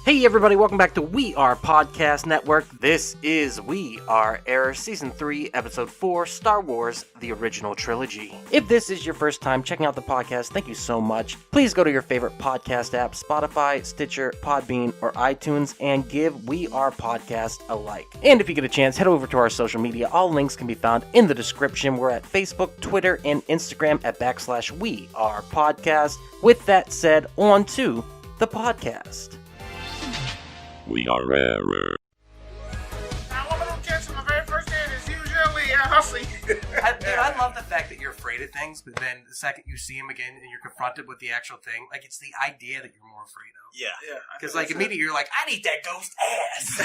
Hey everybody, welcome back to We Are Podcast Network. This is We Are Air Season 3, Episode 4, Star Wars, The Original Trilogy. If this is your first time checking out the podcast, thank you so much. Please go to your favorite podcast app, Spotify, Stitcher, Podbean, or iTunes, and give We Are Podcast a like. And if you get a chance, head over to our social media. All links can be found in the description. We're at Facebook, Twitter, and Instagram at /We Are Podcast. With that said, on to the podcast. We are rarer. Now, one of them kids on the very first day is usually hustling. I love the fact that you're afraid of things, but then the second you see him again and you're confronted with the actual thing, like, it's the idea that you're more afraid of. Yeah. Because, like, immediately you're like, I need that ghost ass.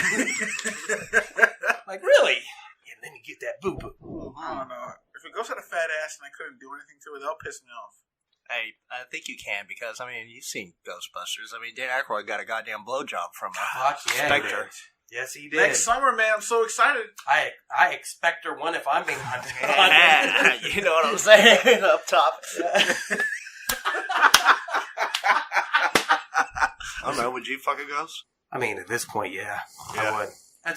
Like, really? Yeah, let me get that boo-boo. I don't know. If a ghost had a fat ass and I couldn't do anything to it, that'll piss me off. Hey, I think you can because, I mean, you've seen Ghostbusters. I mean, Dan Aykroyd got a goddamn blowjob from a Spectre. Yes, he did. Next summer, man, I'm so excited. I expect her one if I'm being hunted. You know what I'm saying? Up top. I don't know, would you fuck a ghost? I mean, at this point, yeah. I would.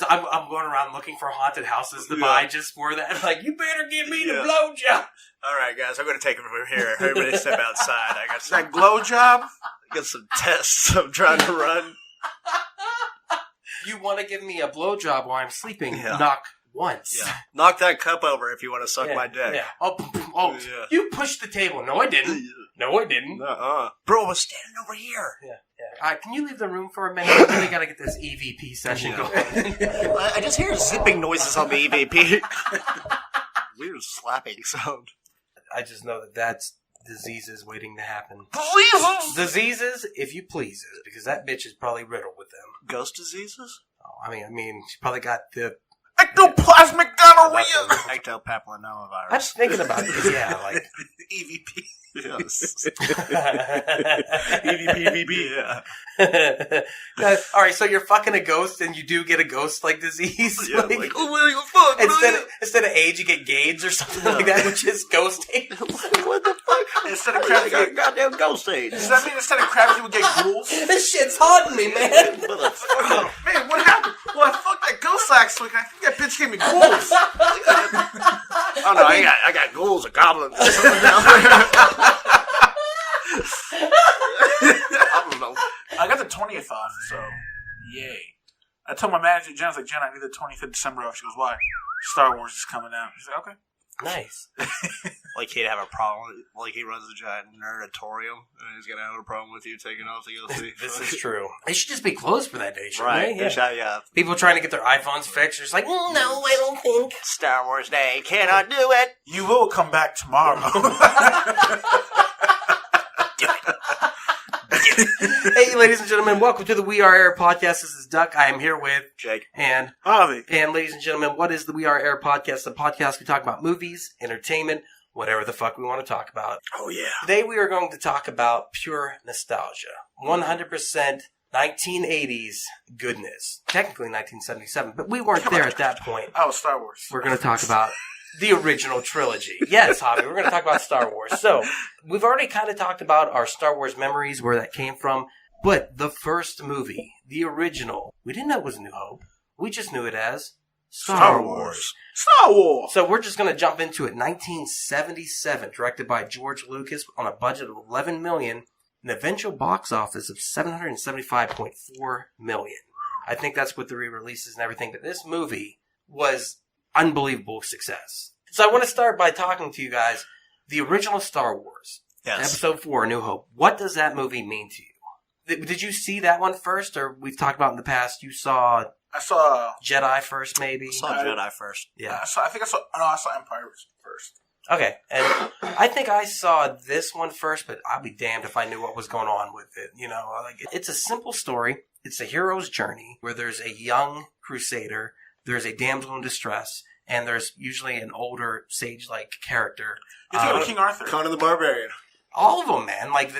I'm going around looking for haunted houses to buy just for that. Like, you better give me the blowjob. All right, guys, I'm going to take it from here. Everybody step outside. I got That glow job? I got some tests I'm trying to run. You want to give me a blowjob while I'm sleeping? Yeah. Knock once. Yeah. Knock that cup over if you want to suck my dick. Yeah. Oh, you pushed the table. No, I didn't. No, I didn't. Bro, I was standing over here. Yeah. All right, can you leave the room for a minute? I really got to get this EVP session going. I just hear zipping noises on the EVP. Weird slapping sound. I just know that that's diseases waiting to happen. Diseases? Diseases, if you pleases, because that bitch is probably riddled with them. Ghost diseases? Oh, I mean, she probably got the Ectoplasmic gonorrhea! Ectopapillomavirus. I was thinking about this, yeah, like EVP. Yes. EVP, yeah. All right, so you're fucking a ghost, and you do get a ghost-like disease. Yeah, like, oh, what the fuck? Instead of AIDS, you get Gades or something like that, which is ghost AIDS. What the fuck? Instead of crabs, you get goddamn ghost AIDS. Does that mean instead of crabs, you would get ghouls? This shit's haunting me, man. Oh, man, what happened? Well, I fucked that ghost last week, and I think that bitch gave me ghouls. Oh, no, I got ghouls and goblins. I don't know. I got the 20th off, so yay. I told my manager, Jen, I was like, Jen, I need the 25th of December off. She goes, why? Star Wars is coming out. She's like, okay. Nice. Like he'd have a problem. Like he runs a giant nerdatorium, and he's gonna have a problem with you taking off to go see. This is true. They should just be closed for that day, shouldn't they? Right. Yeah. People trying to get their iPhones fixed are just like, no, I don't think. Star Wars Day cannot do it. You will come back tomorrow. Hey, ladies and gentlemen, welcome to the We Are Air podcast. This is Duck. I am here with Jake and Javi. And ladies and gentlemen, what is the We Are Air podcast? The podcast we talk about movies, entertainment, whatever the fuck we want to talk about. Oh, yeah. Today we are going to talk about pure nostalgia. 100% 1980s goodness. Technically 1977, but we weren't there at that point. Oh, Star Wars. We're going to talk about the original trilogy. Yes, Javi, we're going to talk about Star Wars. So, we've already kind of talked about our Star Wars memories, where that came from. But the first movie, the original, we didn't know it was New Hope. We just knew it as Star Wars. Star Wars! So, we're just going to jump into it. 1977, directed by George Lucas on a budget of $11 million, an eventual box office of $775.4 million. I think that's with the re-releases and everything. But this movie was unbelievable success. So I want to start by talking to you guys. The original Star Wars, Episode 4, A New Hope. What does that movie mean to you? Did you see that one first, or we've talked about in the past? I saw Jedi first, maybe. I saw Jedi first. Yeah. I saw Empire first. Okay, and I think I saw this one first, but I'll be damned if I knew what was going on with it. You know, like, it's a simple story. It's a hero's journey where there's a young crusader, there's a damsel in distress, and there's usually an older sage-like character. It's King Arthur. Conan the Barbarian. All of them, man. Like,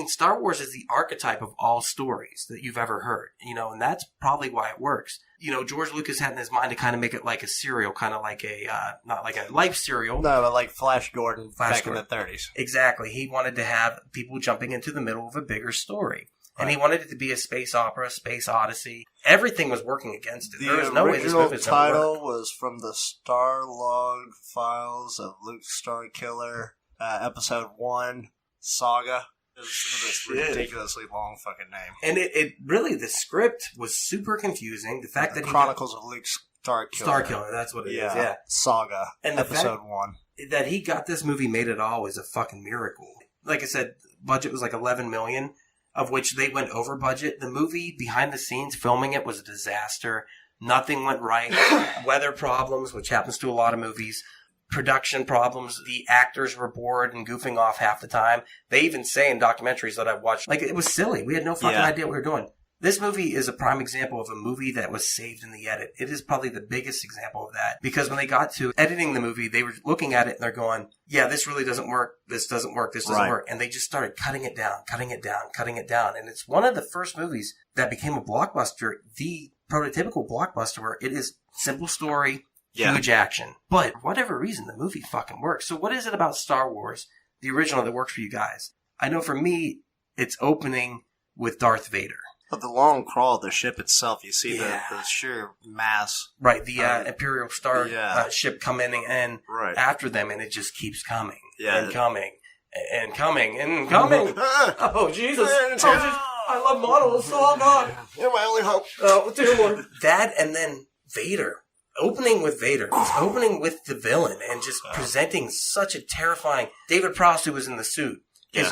Star Wars is the archetype of all stories that you've ever heard, you know, and that's probably why it works. You know, George Lucas had in his mind to kind of make it like a serial, kind of like a, not like a life serial. No, but like Flash Gordon back in the 30s. Exactly. He wanted to have people jumping into the middle of a bigger story. And he wanted it to be a space opera, space odyssey. Everything was working against it. There was The no way this original movie was going to title work. was From the Star Log Files of Luke Starkiller, Episode 1, Saga. It's a ridiculously long fucking name. And it really, the script was super confusing. The fact that Chronicles of Luke Starkiller. Starkiller, that's what it is. Yeah. Saga, And the Episode 1. That he got this movie made at all was a fucking miracle. Like I said, budget was like $11 million, of which they went over budget. The movie, behind the scenes, filming it was a disaster. Nothing went right. Weather problems, which happens to a lot of movies. Production problems. The actors were bored and goofing off half the time. They even say in documentaries that I've watched, like, it was silly. We had no fucking idea what we were doing. This movie is a prime example of a movie that was saved in the edit. It is probably the biggest example of that. Because when they got to editing the movie, they were looking at it and they're going, yeah, this really doesn't work. This doesn't work. This doesn't work. And they just started cutting it down. And it's one of the first movies that became a blockbuster, the prototypical blockbuster, where it is simple story, huge action. But for whatever reason, the movie fucking works. So what is it about Star Wars, the original, that works for you guys? I know for me, it's opening with Darth Vader. But the long crawl of the ship itself, you see the sheer mass. Right, the Imperial Star ship coming in after them, and it just keeps coming and coming and coming and coming. Oh, Jesus. I love models. Oh, God. You're my only hope. That and then Vader. Opening with Vader. It's opening with the villain and just presenting such a terrifying... David Proust, who was in the suit, he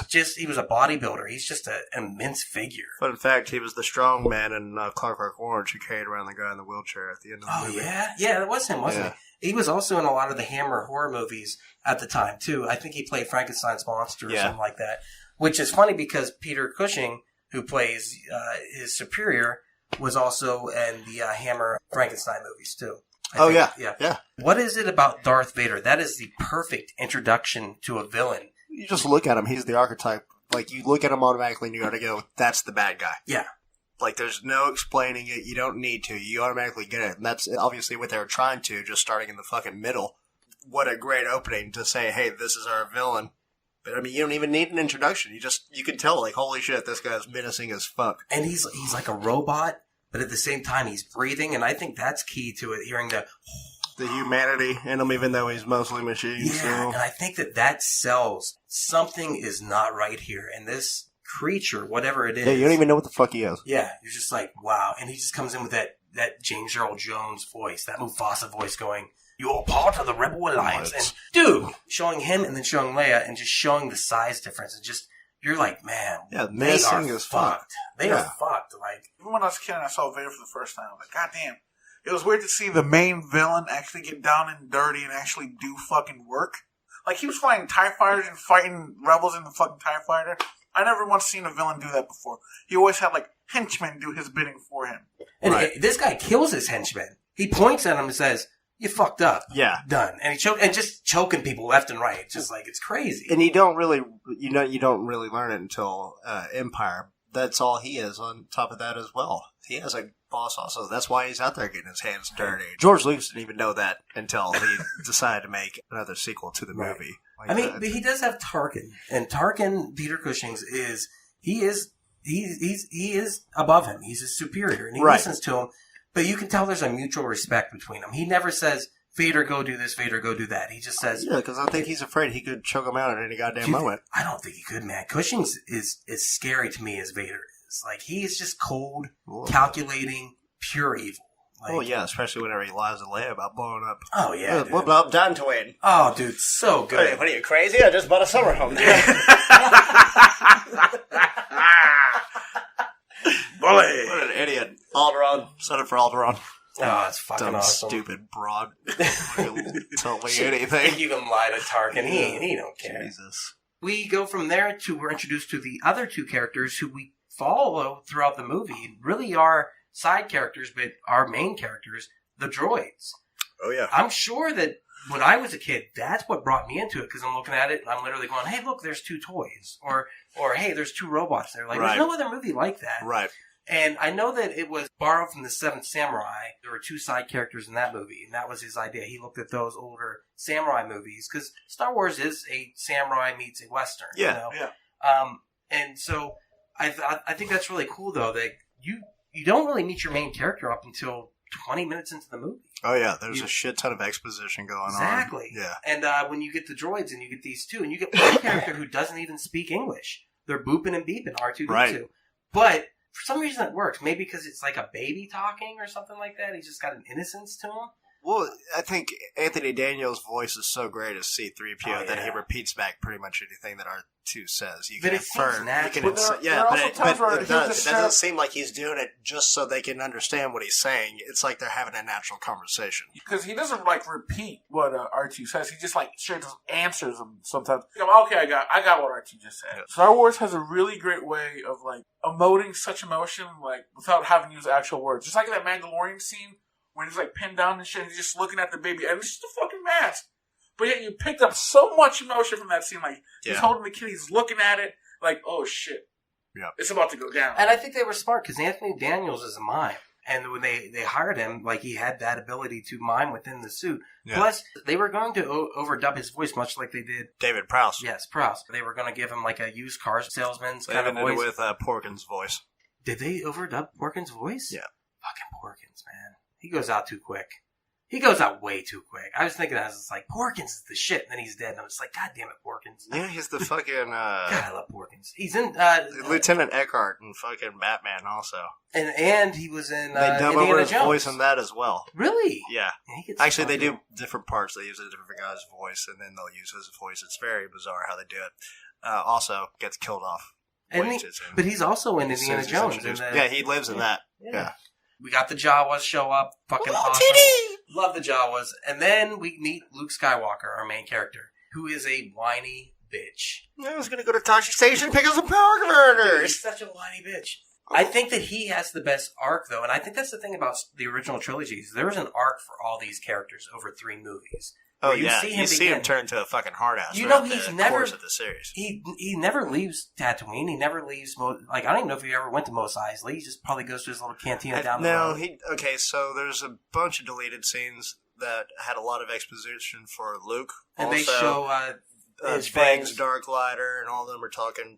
was a bodybuilder. He's just an immense figure. But in fact, he was the strong man in Clockwork Orange who carried around the guy in the wheelchair at the end of the movie. Yeah, that was him, wasn't he? He was also in a lot of the Hammer horror movies at the time, too. I think he played Frankenstein's monster or something like that. Which is funny because Peter Cushing, who plays his superior, was also in the Hammer Frankenstein movies, too. Yeah. What is it about Darth Vader? That is the perfect introduction to a villain. You just look at him. He's the archetype. Like, you look at him automatically and you gotta go, that's the bad guy. Yeah. Like, there's no explaining it. You don't need to. You automatically get it. And that's obviously what they were trying to, just starting in the fucking middle. What a great opening to say, hey, this is our villain. But, I mean, you don't even need an introduction. You can tell, like, holy shit, this guy's menacing as fuck. And he's like a robot, but at the same time, he's breathing. And I think that's key to it, hearing the humanity in him, even though he's mostly machine. Yeah, and I think that sells. Something is not right here. And this creature, whatever it is... Yeah, you don't even know what the fuck he is. Yeah, you're just like, wow. And he just comes in with that James Earl Jones voice, that Mufasa voice going, you're part of the Rebel Alliance. And, dude, showing him and then showing Leia and just showing the size difference. And just, you're like, man, they are fucked. They are fucked. Like, even when I was a kid and I saw Vader for the first time, I was like, God damn. It was weird to see the main villain actually get down and dirty and actually do fucking work. Like, he was flying TIE fighters and fighting rebels in the fucking TIE fighter. I never once seen a villain do that before. He always had, like, henchmen do his bidding for him. And this guy kills his henchmen. He points at him and says, you fucked up. Yeah. Done. And just choking people left and right. It's just like, it's crazy. And you don't really learn it until Empire. That's all he is on top of that as well. He has a boss also. That's why he's out there getting his hands dirty. George Lucas didn't even know that until he decided to make another sequel to the movie. Like but he does have Tarkin. And Tarkin, Peter Cushing's, he is above him. He's his superior. And he listens to him. But you can tell there's a mutual respect between them. He never says, Vader, go do this, Vader, go do that. He just says... Yeah, because I think he's afraid he could choke him out at any goddamn moment. I don't think he could, man. Cushing's is as scary to me as Vader is. Like, he is just cold, calculating, pure evil. Like, yeah, especially whenever he lies to Leia about blowing up. Oh, yeah, dude. What about Dantooine? Oh, dude, so good. What are you, crazy? I just bought a summer home there. Bully! What an idiot. Alderaan. Set it for Alderaan. Oh, it's fucking awesome. Stupid broad. Tell me anything. You can lie to Tarkin. He don't care. Jesus. We go from there to, we're introduced to the other two characters who we follow throughout the movie. Really are side characters, but our main characters, the droids. Oh, yeah. I'm sure that when I was a kid, that's what brought me into it, because I'm looking at it and I'm literally going, hey, look, there's two toys. Or hey, there's two robots there. Like, there's no other movie like that. Right. And I know that it was borrowed from The Seventh Samurai. There were two side characters in that movie, and that was his idea. He looked at those older samurai movies, because Star Wars is a samurai meets a Western. Yeah, you know? Yeah. And so I think that's really cool though that you don't really meet your main character up until 20 minutes into the movie. Oh yeah, there's a shit ton of exposition going on. Exactly. Yeah. And when you get the droids and you get these two, and you get one character who doesn't even speak English. They're booping and beeping, R2-D2. Right. But for some reason it works. Maybe because it's like a baby talking or something like that. He's just got an innocence to him. Well, I think Anthony Daniels' voice is so great as C-3PO that he yeah. repeats back pretty much anything that R2 says. You But can it seems infer. natural. there are also times where it he'll does. just It doesn't say- seem like he's doing it just so they can understand what he's saying. It's like they're having a natural conversation. Because he doesn't repeat what R2 says. He just straight just answers them sometimes. Okay, I got what R2 just said. Yeah. Star Wars has a really great way of emoting such emotion without having to use actual words. Just like that Mandalorian scene when he's pinned down and shit, and he's just looking at the baby, and it's just a fucking mask. But yet you picked up so much emotion from that scene. He's holding the kid, he's looking at it, oh shit. Yeah. It's about to go down. And I think they were smart because Anthony Daniels is a mime. And when they hired him, he had that ability to mime within the suit. Yeah. Plus, they were going to overdub his voice much like they did. David Prowse. Yes, Prowse. They were going to give him a used car salesman's They kind of ended voice. with Porkins' voice. Did they overdub Porkins' voice? Yeah. Fucking Porkins, man. He goes out too quick. He goes out way too quick. I was thinking I was Porkins is the shit, and then he's dead. And I was God damn it, Porkins. Yeah, he's the fucking God, I love Porkins. He's in Lieutenant Eckhart and fucking Batman also. and he was in They dub Indiana over his Jones. voice in that as well. Really? Yeah. He gets Actually, they fucking- do different parts. They use a different guy's voice, and then they'll use his voice. It's very bizarre how they do it. Also, gets killed off. But he's also in Indiana He's Jones. introduced. in Yeah, he lives in that. Yeah. We got the Jawas show up. Fucking awesome. Love the Jawas. And then we meet Luke Skywalker, our main character, who is a whiny bitch. I was going to go to Tashi Station and pick up some power converters. He's such a whiny bitch. I think that he has the best arc, though, and I think that's the thing about the original trilogies. There was an arc for all these characters over 3 movies. Oh, You yeah. see You see him begin. turn into a fucking hard ass. You know, he's the never- course of the series. He never leaves Tatooine. He never leaves. I don't even know if he ever went to Mos Eisley. He just probably goes to his little cantina down the road. Okay, so there's a bunch of deleted scenes that had a lot of exposition for Luke. And also, they show his Bangs, friends. Darklighter, and all of them are talking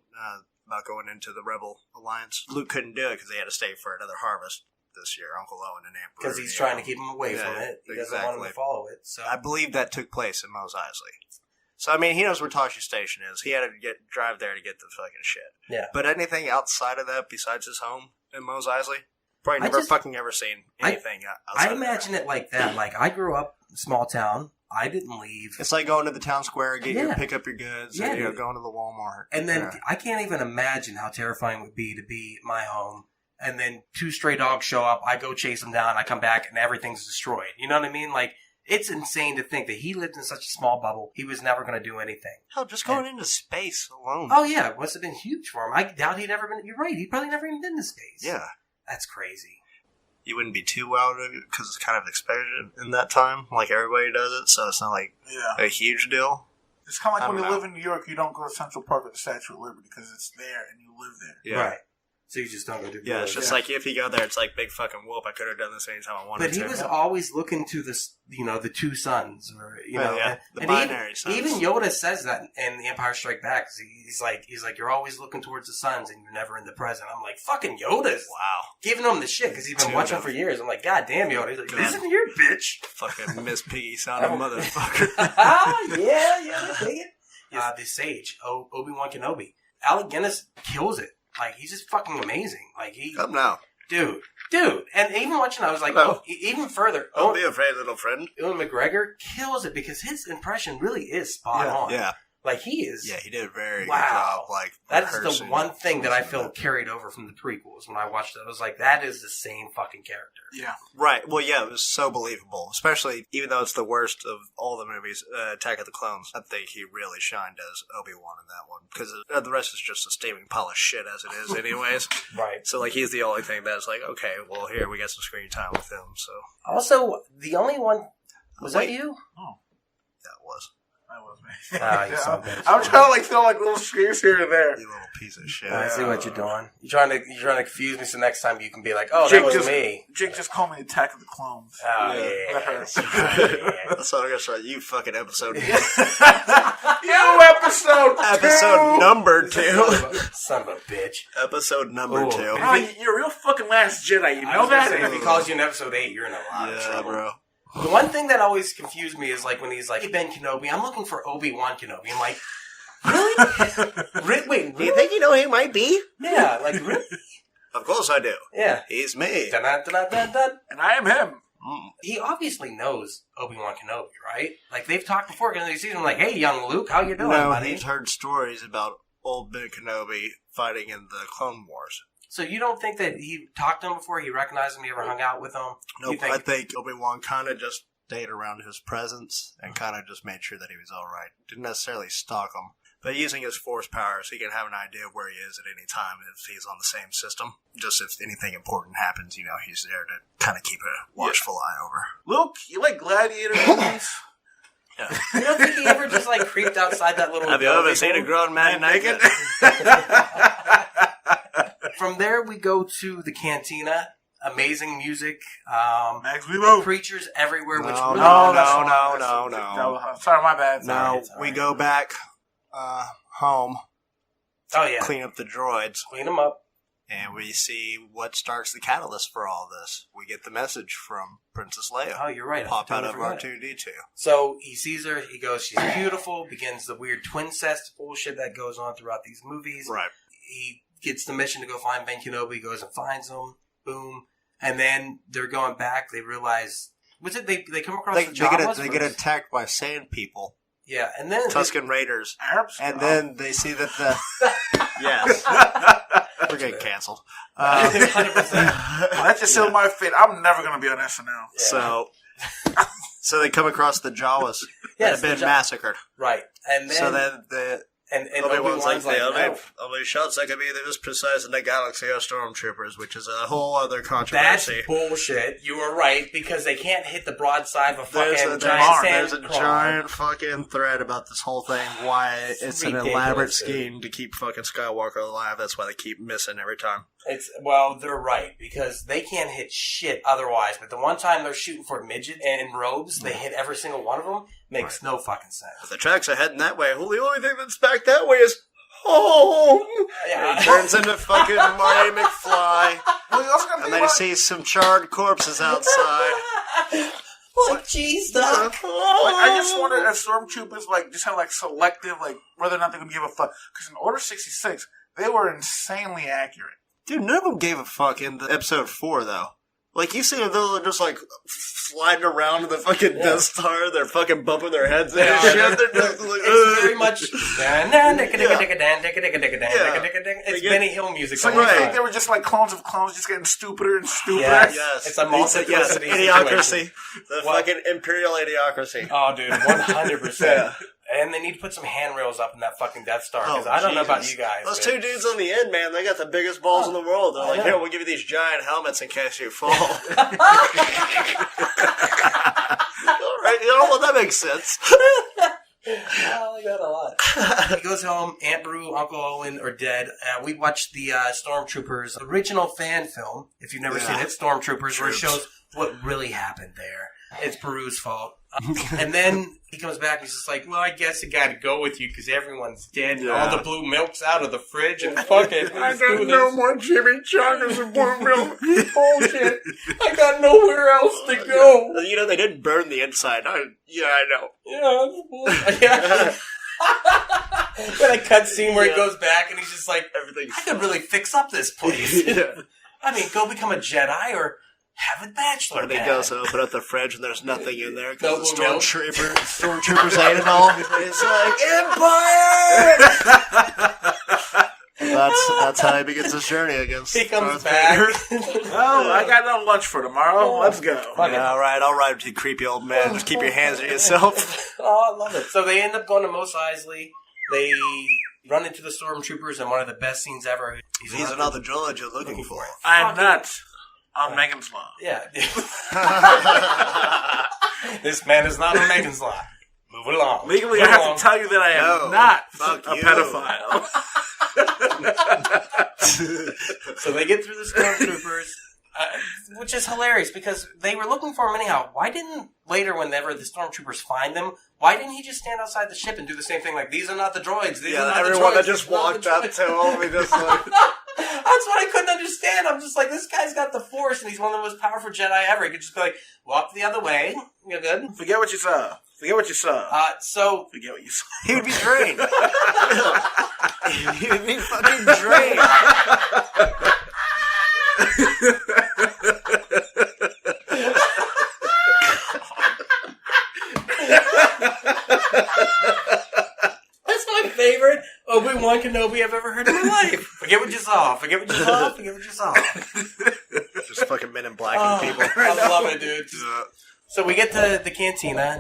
about going into the Rebel Alliance. Luke couldn't do it because they had to stay for another harvest this year. Uncle Owen and Aunt Beru. Because he's trying to keep him away from it. He doesn't want him to follow it. So I believe that took place in Mos Eisley. So, I mean, he knows where Tashi Station is. He had to drive there to get the fucking shit. Yeah. But anything outside of that besides his home in Mos Eisley? Probably never fucking ever seen anything outside I of imagine that. it like that. I grew up small town. I didn't leave. It's like going to the town square, pick up your goods, Yeah, and dude. going to the Walmart. And then Yeah. I can't even imagine how terrifying it would be to be at my home. And then 2 stray dogs show up. I go chase them down. I come back and everything's destroyed. You know what I mean? It's insane to think that he lived in such a small bubble. He was never going to do anything. Hell, just going into space alone. Oh, yeah. It must have been huge for him. I doubt he'd ever been. You're right. He'd probably never even been to space. Yeah. That's crazy. You wouldn't be too wild because it's kind of expected in that time. Like, everybody does it, so it's not a huge deal. It's kind of I like when don't you know. live in New York, you don't go to Central Park or the Statue of Liberty because it's there and you live there. Yeah. Right. So you just don't go do Yeah, it's drugs. just like if you go there, it's like big fucking whoop. I could have done this anytime I wanted But he to. was always looking to this, the 2 suns, or the and binary suns. Even Yoda says that in The Empire Strikes Back. He's like, you're always looking towards the suns, and you're never in the present. I'm like, fucking Yoda's Wow. giving him the shit because he's been Dude. watching him for years. I'm like, God damn, Yoda. He's like, God. listen here, bitch. Fucking Miss Piggy sounding motherfucker. yeah, dig it. The Sage, Obi-Wan Kenobi. Alec Guinness kills it. He's just fucking amazing. Come now. Dude. And even watching, I was like, Hello. even further. Don't be afraid, little friend. Ewan McGregor kills it because his impression really is spot on. Yeah. He is. Yeah, he did a very good Wow. job. That is the rehearsing one thing that I voicing feel carried over from the prequels. When I watched it, I was like, that is the same fucking character. Yeah. Right. Well, yeah, it was so believable. Especially, even though it's the worst of all the movies, Attack of the Clones. I think he really shined as Obi-Wan in that one. Because the rest is just a steaming pile of shit as it is anyways. Right. So, he's the only thing that's like, okay, well, here, we got some screen time with him, so. Also, the only one... Was Wait. that you? That was. That was me. You son of a bitch. I'm trying to like throw like little streaks here and there. You little piece of shit. I see what you're doing. You're trying to confuse me, so next time you can be like, "Oh, that was me." Jake just called me Attack of the Clones. Oh That yeah. hurts. That's what I'm gonna start. You fucking episode. You episode number 2. Son of a bitch. Episode number Ooh. 2. Oh, you're a real fucking Last Jedi. You I know was gonna that? say, if he calls you in episode 8, you're in a lot of Yeah, trouble. bro. The one thing that always confused me is like when he's like, "Hey, Ben Kenobi, I'm looking for Obi-Wan Kenobi." I'm like, really? Wait, Do you think you know who he might be? Yeah, like really? Of course I do. Yeah. He's me. Dun, dun, dun, dun, dun. And I am him. He obviously knows Obi-Wan Kenobi, right? Like they've talked before because they see him like, "Hey, young Luke, how you doing, No, buddy?" he's heard stories about old Ben Kenobi fighting in the Clone Wars. So you don't think that he talked to him before? He recognized him? He ever hung out with him? Nope, You think- I think Obi-Wan kind of just stayed around his presence and kind of just made sure that he was all right. Didn't necessarily stalk him, but using his force powers, he can have an idea of where he is at any time if he's on the same system. Just if anything important happens, he's there to kind of keep a watchful eye over. Luke, you like Gladiator movies? You don't think he ever just like creeped outside that little? Have you ever seen a grown man naked? From there, we go to the cantina. Amazing music. Max Rebo. Creatures everywhere, which No, really no, No. Sorry, my bad. No, It's all we right. go back home, Oh yeah, clean up the droids, clean them up. and we see what starts the catalyst for all this. We get the message from Princess Leia. Oh, you're right. I Pop out totally of forgot. R2-D2. So he sees her. He goes, "She's beautiful." Begins the weird twincest bullshit that goes on throughout these movies. Right. He gets the mission to go find Ben Kenobi. Goes and finds him. Boom. And then they're going back. They realize, was it they come across They the get Jawas they get first? attacked by sand people, Yeah, and then Tusken Raiders, Arabs? and then they see that the yes, we're getting canceled. 100%. That just sealed my fate. I'm never going to be on SNL. So they come across the Jawas that have been massacred. Right, and then So then the and Obi-Wan's like, the no. only shots that can be this precise in the galaxy are stormtroopers, which is a whole other That's controversy. bullshit. You were right because they can't hit the broadside of a There's fucking a giant sand there's a crawler. giant fucking thread about this whole thing. Why it's an ridiculous, elaborate dude. scheme to keep fucking Skywalker alive. That's why they keep missing every time. They're right because they can't hit shit otherwise. But the one time they're shooting for midget in robes, they hit every single one of them. Makes no fucking sense. If the tracks are heading that way, well, the only thing that's back that way is home. Yeah. And he turns into fucking Marty McFly, Well, you also got to and think then he about sees some charred corpses outside. Like cheese stuff. I just wonder if stormtroopers just have selective whether or not they're gonna give a fuck. Because in Order 66, they were insanely accurate. Dude, none of them gave a fuck in the episode 4, though. Like, you see them, they're just, sliding around in the fucking Death Star. They're fucking bumping their heads in and shit. They're just like, It's very much. It's get- Benny Hill music. So all you the think time. they were just like clones of clones, just getting stupider and stupider? Yes. Yes. It's a multiplicity idiocracy. situation. The What? fucking imperial idiocracy. Oh, dude, 100%. And they need to put some handrails up in that fucking Death Star because I don't know about Jesus. you guys. Those but- two dudes on the end, man, they got the biggest balls in the world. They're I like, know. here, we'll give you these giant helmets in case you fall. All right, you know what? That makes sense. I like that a lot. He goes home. Aunt Beru, Uncle Owen are dead. We watched the Stormtroopers original fan film. If you've never seen it, Stormtroopers, where it shows what really happened there. It's Beru's fault. And then he comes back and he's just like, well, I guess I gotta go with you because everyone's dead. Yeah. All the blue milk's out of the fridge and fuck it. I got no more Jimmy Chuggers and blue milk. bullshit. I got nowhere else to go. You know, they didn't burn the inside. I know. Yeah. Then a cutscene where he goes back and he's just like, Everything's I could really fix up this place. yeah. I mean, go become a Jedi or have a bachelor Or they pad. go to open up the fridge and there's nothing in there No because the blue milk. stormtroopers ate it all. It's like Empire. That's how he begins his journey against. He comes Darth back. Vader. Oh, I got no lunch for tomorrow. Let's go. Fuck it. Yeah, all right, you creepy old man. Just keep your hands to yourself. Oh, I love it. So they end up going to Mos Eisley. They run into the stormtroopers and one of the best scenes ever. He's another droid you're looking for. I'm nuts on Megan's Law. Yeah. This man is not on Megan's Law. Move along. Legally, Move I have along. to tell you that I am No, not fuck a you. pedophile. So they get through the stormtroopers, which is hilarious because they were looking for him anyhow. Why didn't later, whenever the stormtroopers find them, why didn't he just stand outside the ship and do the same thing? Like, these are not the droids. These are not everyone the droids. that just These are not walked the up droids." to him and just like, That's what I couldn't understand. I'm just like, this guy's got the Force, and he's one of the most powerful Jedi ever. He could just be like, walk the other way. You're good. Forget what you saw. Forget what you saw. So Forget what you saw. he would be drained. He would be fucking drained. that's my favorite Obi-Wan Kenobi I've ever heard in my life. Forget what you saw. Forget what you saw. Forget what you saw. Just fucking Men in Black and people. I love it, dude. So we get to the cantina.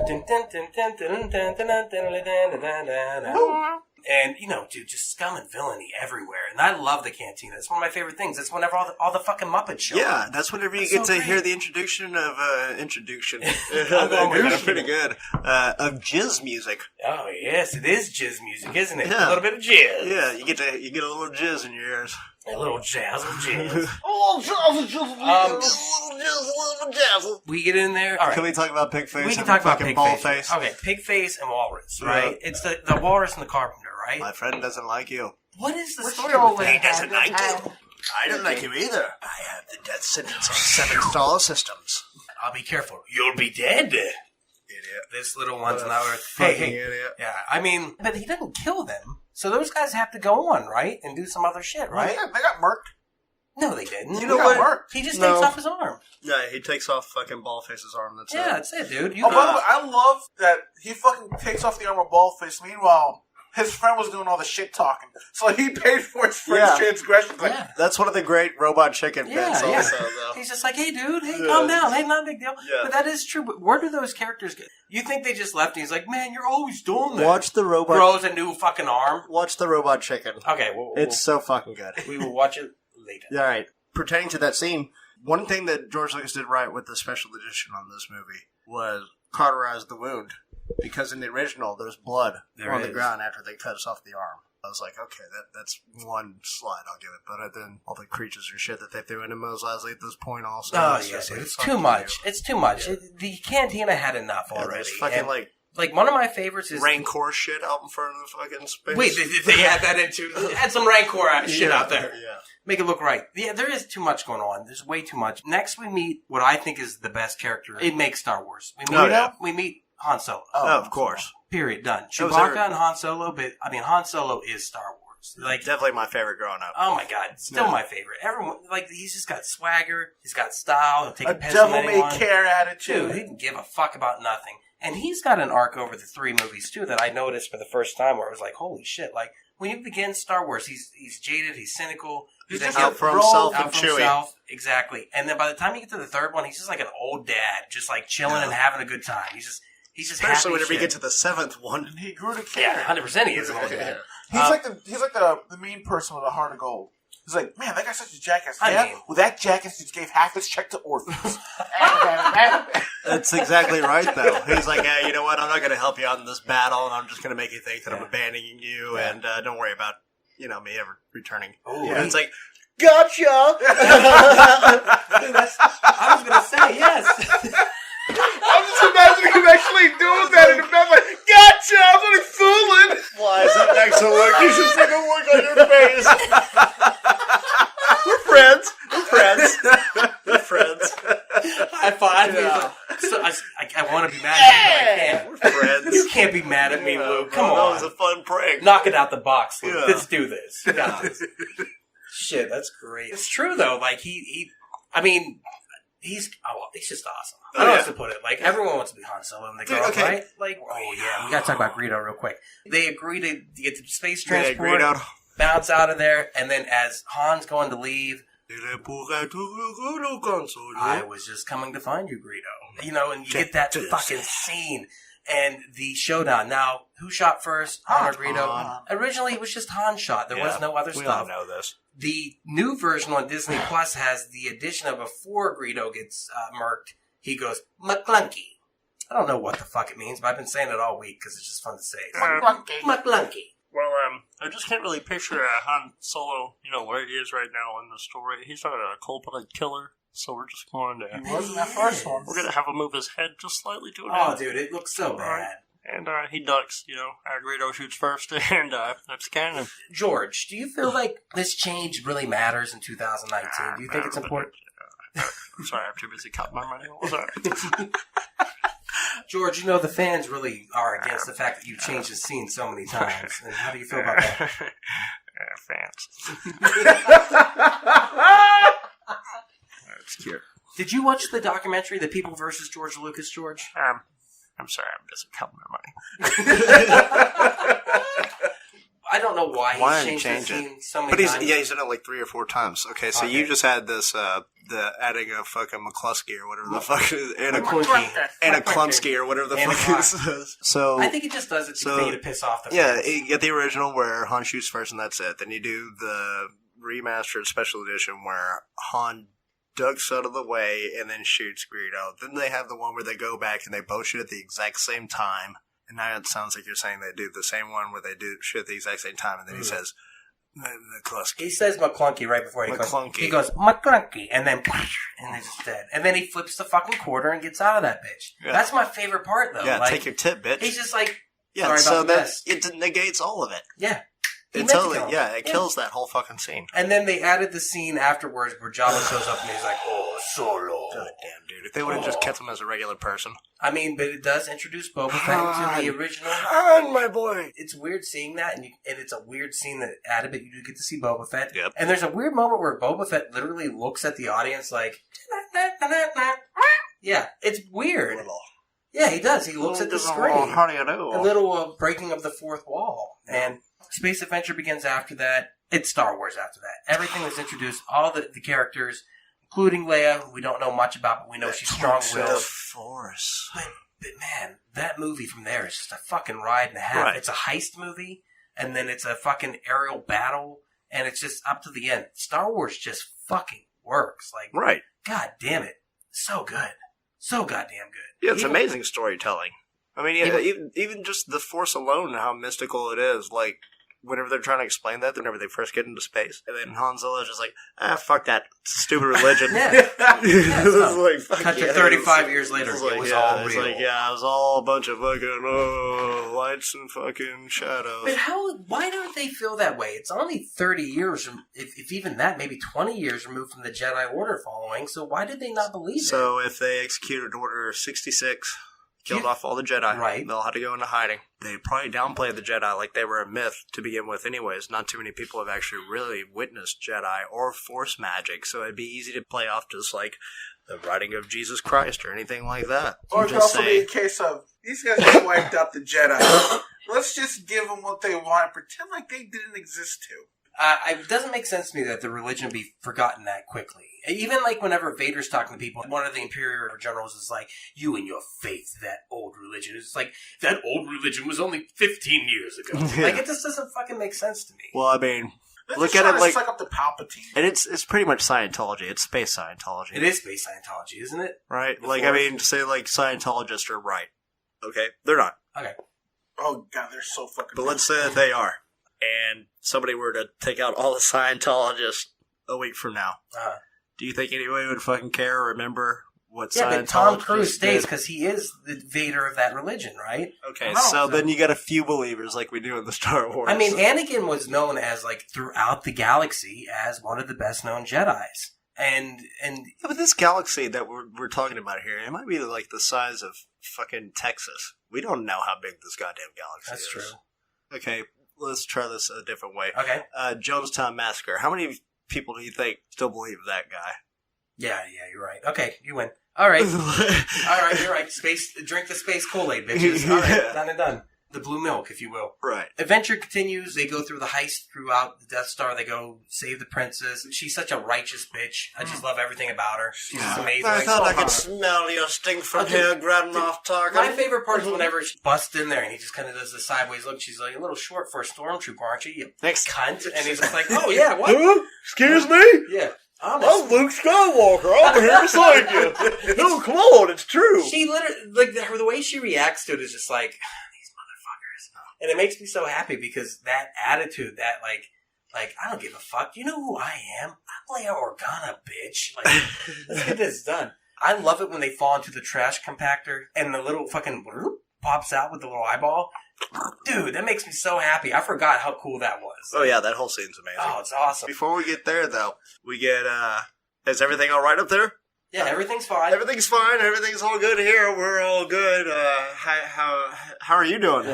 And, you know, dude, just scum and villainy everywhere. And I love the cantina. It's one of my favorite things. It's whenever all the fucking Muppets show up. Yeah, that's whenever you It's get so to great. hear the introduction of introduction. going with That's it. pretty good. Of jizz music. Oh, yes, it is jizz music, isn't it? Yeah. A little bit of jizz. Yeah, you get a little jizz in your ears. A little jazz of jizz. Oh, jazz. We get in there. All right. Can we talk about Pigface? We can and talk about fucking Pigface. Ballface? Okay, Pigface and Walrus, right? It's the Walrus and the Carpenter, right? My friend doesn't like you. What is the story your with way that? Doesn't like you. I don't like him either. I have the death sentence on 7 star systems. I'll be careful. You'll be dead. Idiot. This little one's now Earth. Fucking Hey. idiot. Yeah, I mean, but he doesn't kill them. So those guys have to go on, right? And do some other shit, right? Yeah, they got murked. No, they didn't. You They know got what? murked. He just No. takes off his arm. Yeah, he takes off fucking Ballface's arm. That's Yeah, it. that's it, dude. Oh, by the way, I love that he fucking takes off the arm of Ballface. Meanwhile, his friend was doing all the shit talking. So he paid for his friend's Yeah. transgressions. Like, Yeah. That's one of the great Robot Chicken Yeah, bits yeah. also, though. He's just like, hey, dude, hey, Yeah. calm down. Hey, not a big deal. Yeah. But that is true. But where do those characters go? You think they just left and he's like, man, you're always doing that. Watch the Robot... Grows a new fucking arm. Watch the Robot Chicken. Okay, It's so fucking good. we will watch it later. All right. Pertaining to that scene, one thing that George Lucas did right with the special edition on this movie was cauterize the wound. Because in the original, there's blood There on the is. ground after they cut us off the arm. I was like, okay, that's one slide, I'll give it. But then all the creatures and shit that they threw into Mos Eisley at this point also. Oh, it's yeah, just dude. like, It's fuck too you. much. It's too much. The Cantina had enough Yeah, already. there's fucking And, like one of my favorites is... Rancor shit out in front of the fucking space. Wait, they add that into... Add some Rancor shit out there. Yeah. Make it look right. Yeah, there is too much going on. There's way too much. Next, we meet what I think is the best character. It makes Star Wars. We meet Han Solo. Oh, of course. Period. Done. That was Chewbacca our- and Han Solo, but I mean, Han Solo is Star Wars. Like, Definitely my favorite growing up. oh my god, still Yeah. my favorite. Everyone, like, he's just got swagger. He's got style. He'll take a a piss on devil may anyone. care Dude, attitude. he didn't give a fuck about nothing. And he's got an arc over the 3 movies too that I noticed for the first time, where I was like, holy shit! Like, when you begin Star Wars, he's jaded, he's cynical. He's He just doesn't Out for Roll himself out and for Chewie. himself. Exactly. And then by the time you get to the 3rd one, he's just like an old dad, just like chilling and having a good time. He's just Especially happy whenever you shit. get to the 7th one. And he grew to care. Yeah, 100% he is an old dad. He's like the mean person with a heart of gold. He's like, man, that guy's such a jackass. I Yeah, mean- well, that jackass just gave half his check to orphans. That's exactly right, though. He's like, yeah, you know what? I'm not going to help you out in this battle, and I'm just going to make you think that I'm abandoning you, and don't worry about, me ever returning. Ooh, And it's like, Dude, gotcha! I was gonna say yes. I'm just imagining him actually doing that in the bed, like, gotcha, I was only fooling. Why is that next to work? You should take a work on your face. We're friends. We're friends. High five. Yeah. So I want to be mad at you, but I We're friends. can't. You can't be mad at me, Luke. Come That on. was a fun prank. Knock it out the box, Luke. Yeah. Let's do this. You got this. Shit, that's great. It's true though. Like he's just awesome. I don't know how to put it. Like everyone wants to be Han Solo when they grow up, okay. right? Like, oh yeah, we gotta talk about Greedo real quick. They agree to get the space Yeah, transport, Greedo. bounce out of there, and then as Han's going to leave, I was just coming to find you, Greedo. And you get that fucking scene and the showdown. Now, who shot first? Han or Greedo? Han. Originally, it was just Han shot. There was no other We all stuff. know this. The new version on Disney Plus has the addition of before Greedo gets murked. He goes, McClunky. I don't know what the fuck it means, but I've been saying it all week because it's just fun to say. McClunky. Well, I just can't really picture Han Solo, where he is right now in the story. He's not a cold-blooded killer, so we're just going to... He wasn't that first one. We're going to have him move his head just slightly to an Oh, end. dude, it looks so bad. And he ducks, Greedo shoots first, and that's canon. George, do you feel like this change really matters in 2019? Do you think it's important? I'm sorry, I'm too busy counting my money. What was that? George, the fans really are against the fact that you've changed the scene so many times. And how do you feel about that? Fans. That's cute. Did you watch the documentary, The People versus George Lucas, George? I'm sorry, I'm busy counting my money. I don't know why he's changed the scene so many times. He's done it like 3 or 4 times. Okay, so you just had this, the adding of fucking McCluskey or whatever the fuck it is, and a Clumsky or whatever the fuck it is. So I think he just does it to piss off the fans. Yeah, you get the original where Han shoots first and that's it. Then you do the remastered special edition where Han ducks out of the way and then shoots Greedo. Then they have the one where they go back and they both shoot at the exact same time. And now it sounds like you're saying they do the same one where they do shoot at the exact same time, and then he says, McCluskey. He says McClunky right before he McClunky. He goes, McClunky, and then they're just dead. And then he flips the fucking quarter and gets out of that bitch. Yeah. That's my favorite part, though. Yeah, take your tip, bitch. He's just like, yeah, so that it negates all of it. Yeah. It kills that whole fucking scene. And then they added the scene afterwards where Jabba shows up and he's like, oh, Solo. God damn, dude. If they would have just kept him as a regular person. I mean, but it does introduce Boba Fett to the original. Han, my boy. It's weird seeing that, and it's a weird scene that added, but you do get to see Boba Fett. Yep. And there's a weird moment where Boba Fett literally looks at the audience like, yeah, it's weird. Yeah, he does. He looks at the screen. How do you know? A little breaking of the fourth wall. And Space Adventure begins after that. It's Star Wars after that. Everything was introduced, all the characters, including Leia, who we don't know much about, but we know she's strong-willed. Force. But man, that movie from there is just a fucking ride and a half. Right. It's a heist movie, and then it's a fucking aerial battle, and it's just up to the end. Star Wars just fucking works. Like, right. God damn it. So good. So goddamn good. Yeah, it's amazing storytelling. I mean, even just the Force alone, how mystical it is. Like, whenever they're trying to explain that, whenever they first get into space, and then Han Solo is just like, fuck that stupid religion. It's like, cut to 35 years later. It was all real. It's like, it was all a bunch of fucking, lights and fucking shadows. But why don't they feel that way? It's only 30 years, if even that, maybe 20 years removed from the Jedi Order following, so why did they not believe it? So if they executed Order 66... killed off all the Jedi. Right. They'll have to go into hiding. They probably downplayed the Jedi like they were a myth to begin with anyways. Not too many people have actually really witnessed Jedi or Force magic, so it'd be easy to play off just like the writing of Jesus Christ or anything like that. Or it could also be a case of, these guys just wiped out the Jedi. Let's just give them what they want and pretend like they didn't exist too. It doesn't make sense to me that the religion would be forgotten that quickly. Even like whenever Vader's talking to people, one of the Imperial generals is like, you and your faith, that old religion. It's like, that old religion was only 15 years ago. Like, it just doesn't fucking make sense to me. Well, I mean, look at it like... Suck up the Palpatine. And it's pretty much Scientology. It's space Scientology. It is space Scientology, isn't it? Right? Like, I mean, say like Scientologists are right. Okay? They're not. Okay. Oh, God, they're so fucking... But let's say that they are. And somebody were to take out all the Scientologists a week from now. Do you think anybody would fucking care or remember what Scientologists did? Yeah, but Tom Cruise stays because he is the Vader of that religion, right? Okay, so then you got a few believers like we do in the Star Wars. I mean, Anakin was known as, like, throughout the galaxy as one of the best-known Jedis. And yeah, but this galaxy that we're talking about here, it might be like the size of fucking Texas. We don't know how big this goddamn galaxy is. That's true. Okay, let's try this a different way. Okay. Jonestown Massacre. How many people do you think still believe that guy? Yeah, you're right. Okay, you win. All right. All right, you're right. Drink the space Kool-Aid, bitches. All right, done and done. The blue milk, if you will. Right. Adventure continues. They go through the heist throughout the Death Star. They go save the princess. She's such a righteous bitch. I just love everything about her. She's just amazing. I thought I could smell your stink from here, grabbing off target. My favorite part is whenever she busts in there and he just kind of does the sideways look. She's like, a little short for a stormtrooper, aren't you? You next cunt. And he's just like, oh, yeah, what? Excuse me? Yeah. I'm Luke Skywalker. I'm here beside you. No, come on, it's true. She literally, like, the way she reacts to it is just like, these motherfuckers. And it makes me so happy because that attitude, that, like, I don't give a fuck. You know who I am? I'm Leia Organa, bitch. Like, let's get this done. I love it when they fall into the trash compactor and the little fucking pops out with the little eyeball. Dude, that makes me so happy. I forgot how cool that was. Oh, yeah, that whole scene's amazing. Oh, it's awesome. Before we get there, though, we get, is everything all right up there? Yeah, everything's fine. Everything's fine. Everything's all good here. We're all good. How are you doing?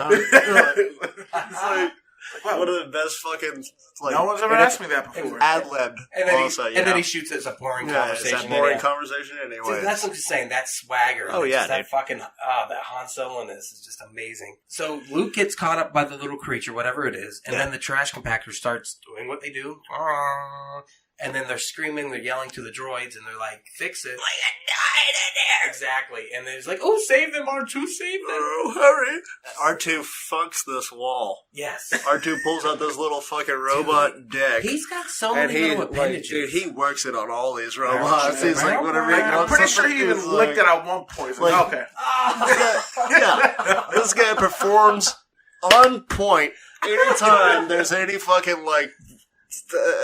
It's like one of the best fucking... Like, no one's ever asked me that before. Ad-libbed. And then he shoots it as a boring conversation. It's a boring conversation anyway. That's what I'm just saying. That swagger. Oh, yeah. That fucking... that Han Solo-ness is just amazing. So Luke gets caught up by the little creature, whatever it is, and then the trash compactor starts doing what they do. And then they're screaming, they're yelling to the droids, and they're like, fix it. Leia died in there! Exactly. And they're just like, oh, save them, R2, save them. Oh, hurry. R2 funks this wall. Yes. R2 pulls out this little fucking robot dick. He's got so many little appendages. Dude, he works it on all these robots. He's like, whatever. I'm pretty sure he even licked it at one point. He's like, okay. This guy performs on point anytime there's any fucking, like,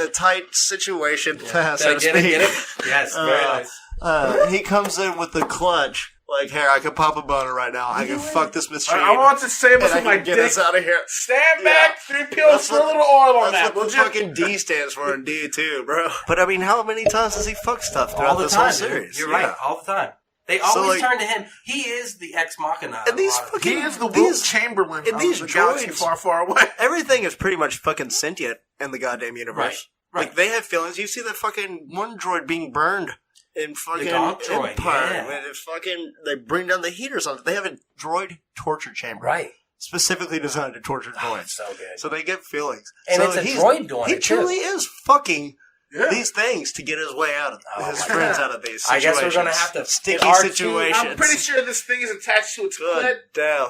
a tight situation, so to speak. Get it? Yes, very nice. He comes in with the clutch. Like, here, I can pop a boner right now. I can fuck this machine. I want to save us and my I can get us out of here. Stand back, 3 pills for a little oil on that. That's what the fucking D stands for in D2, bro. But, I mean, how many times does he fuck stuff throughout this whole series? You're right, all the time. They always turn to him. He is the ex machina. And these he is the Wilt Chamberlain of the galaxy far, far away. Everything is pretty much fucking sentient in the goddamn universe. Right. Like, they have feelings. You see that fucking one droid being burned in fucking droid, Empire. They bring down the heaters on it. They have a droid torture chamber. Right. Specifically designed to torture droids. So good. So they get feelings. And it's a droid doing it, He truly is fucking these things to get his way out of his friends out of these situations. I guess we're going to have to... Sticky situations. I'm pretty sure this thing is attached to its foot. Damn.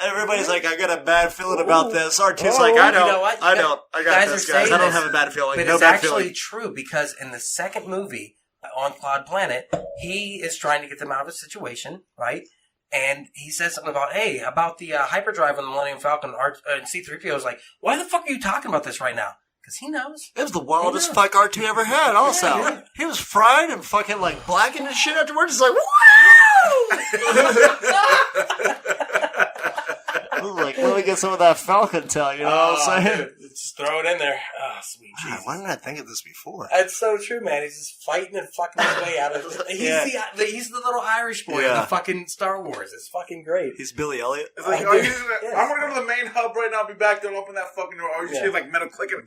Everybody's like, I got a bad feeling about this. R2's like, I don't. You know what? I don't. I got this, guys. I don't have a bad feeling. But no it's bad actually feeling. true because in the second movie, on Cloud Planet, he is trying to get them out of a situation, right? And he says something about, hey, about the hyperdrive on the Millennium Falcon. And C-3PO is like, why the fuck are you talking about this right now? Because he knows. It was the wildest fuck R2 ever had, also. Yeah. He was fried and fucking, like, blackened and shit afterwards. He's like, woo! Like, let me get some of that Falcon tail, you know what I'm saying? Dude, just throw it in there. Oh, sweet Jesus. Why didn't I think of this before? It's so true, man. He's just fighting and fucking his way out of it. He's the little Irish boy in the fucking Star Wars. It's fucking great. He's Billy Elliot. It's like, I'm going to go to the main hub right now. I'll be back. Don't open that fucking door. Or you see like metal clicking.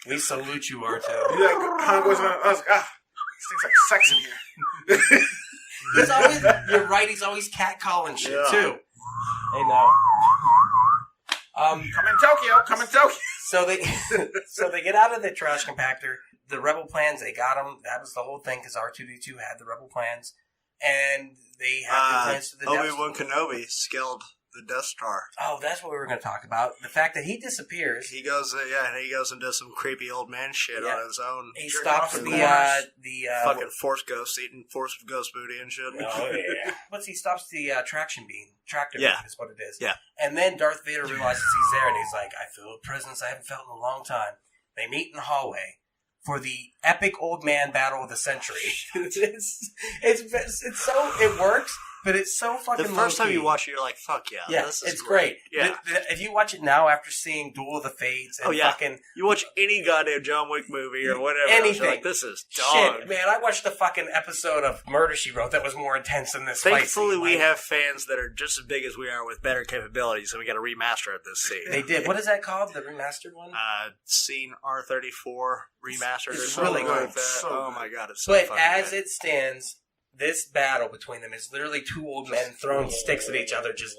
We salute you, R2. Han goes around. I was like, these things like sex in here. He's always, you're right, he's always catcalling shit, too. They know. Come in Tokyo. So they get out of the trash compactor. The rebel plans, they got them. That was the whole thing, because R2-D2 had the rebel plans. And they had the plans to the Death Star. Obi-Wan Kenobi scaled the Death Star. Oh, that's what we were going to talk about. The fact that he disappears. He goes, and he goes and does some creepy old man shit on his own. He stops the fucking Force Ghost eating Force Ghost booty and shit. Oh yeah. He stops the tractor beam is what it is. Yeah. And then Darth Vader realizes he's there, and he's like, "I feel a presence I haven't felt in a long time." They meet in the hallway for the epic old man battle of the century. It's so it works. But it's so fucking the first time you watch it, you're like, fuck yeah. Yeah, this is it's great. Yeah. If you watch it now after seeing Duel of the Fates and fucking... You watch any goddamn John Wick movie or whatever, anything. You're like, this is dog. Shit, man, I watched the fucking episode of Murder, She Wrote that was more intense than this Thankfully, fight scene. we have fans that are just as big as we are with better capabilities, so we got to remaster it this scene. They did. What is that called? The remastered one? Scene R34 remastered. It's really good. Like that. So oh my god, it's so But fucking as good. it stands... This battle between them is literally two old men throwing sticks at each other, just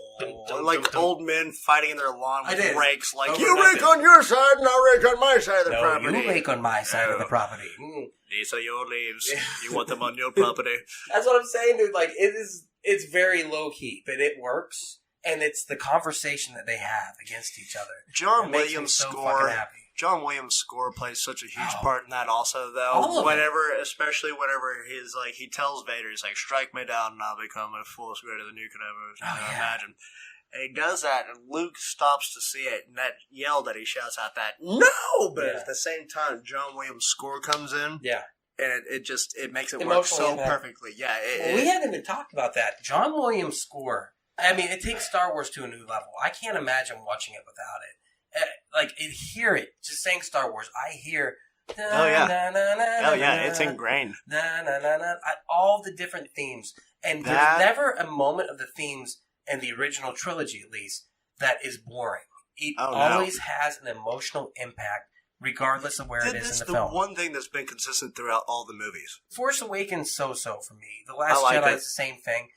like old men fighting in their lawn with rakes. Like, over you rake on your side, and I'll rake on my side of the property. You rake on my side of the property. These are your leaves. You want them on your property. That's what I'm saying, dude. Like, it's very low key, but it works, and it's the conversation that they have against each other. John Williams' so score John Williams' score plays such a huge part in that also, All though. of Especially whenever he tells Vader, he's like, strike me down and I'll become a force greater than you could ever imagine. And he does that, and Luke stops to see it, and that yell that he shouts out that, no! But at the same time, John Williams' score comes in. Yeah. And it makes it work so perfectly. Yeah. We haven't even talked about that. John Williams' score, I mean, it takes Star Wars to a new level. I can't imagine watching it without it. Hear it. Just saying Star Wars, I hear... it's ingrained. All the different themes. And there's never a moment of the themes, in the original trilogy at least, that is boring. It always has an emotional impact, regardless of where it is in the film. That's the one thing that's been consistent throughout all the movies. Force Awakens so-so for me. The Last Jedi is the same thing.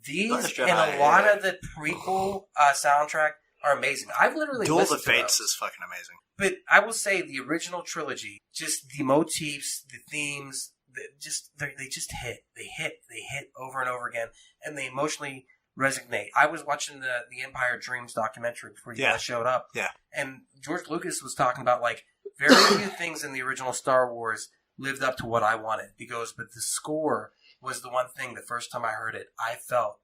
These and a lot of the prequel soundtrack are amazing. I've literally Duel of the listened to Fates those. is fucking amazing. But I will say the original trilogy, just the motifs, the themes, they just hit. They hit over and over again, and they emotionally resonate. I was watching the Empire Dreams documentary before you guys showed up. Yeah. And George Lucas was talking about, like, very few things in the original Star Wars lived up to what I wanted. He goes, but the score was the one thing, the first time I heard it, I felt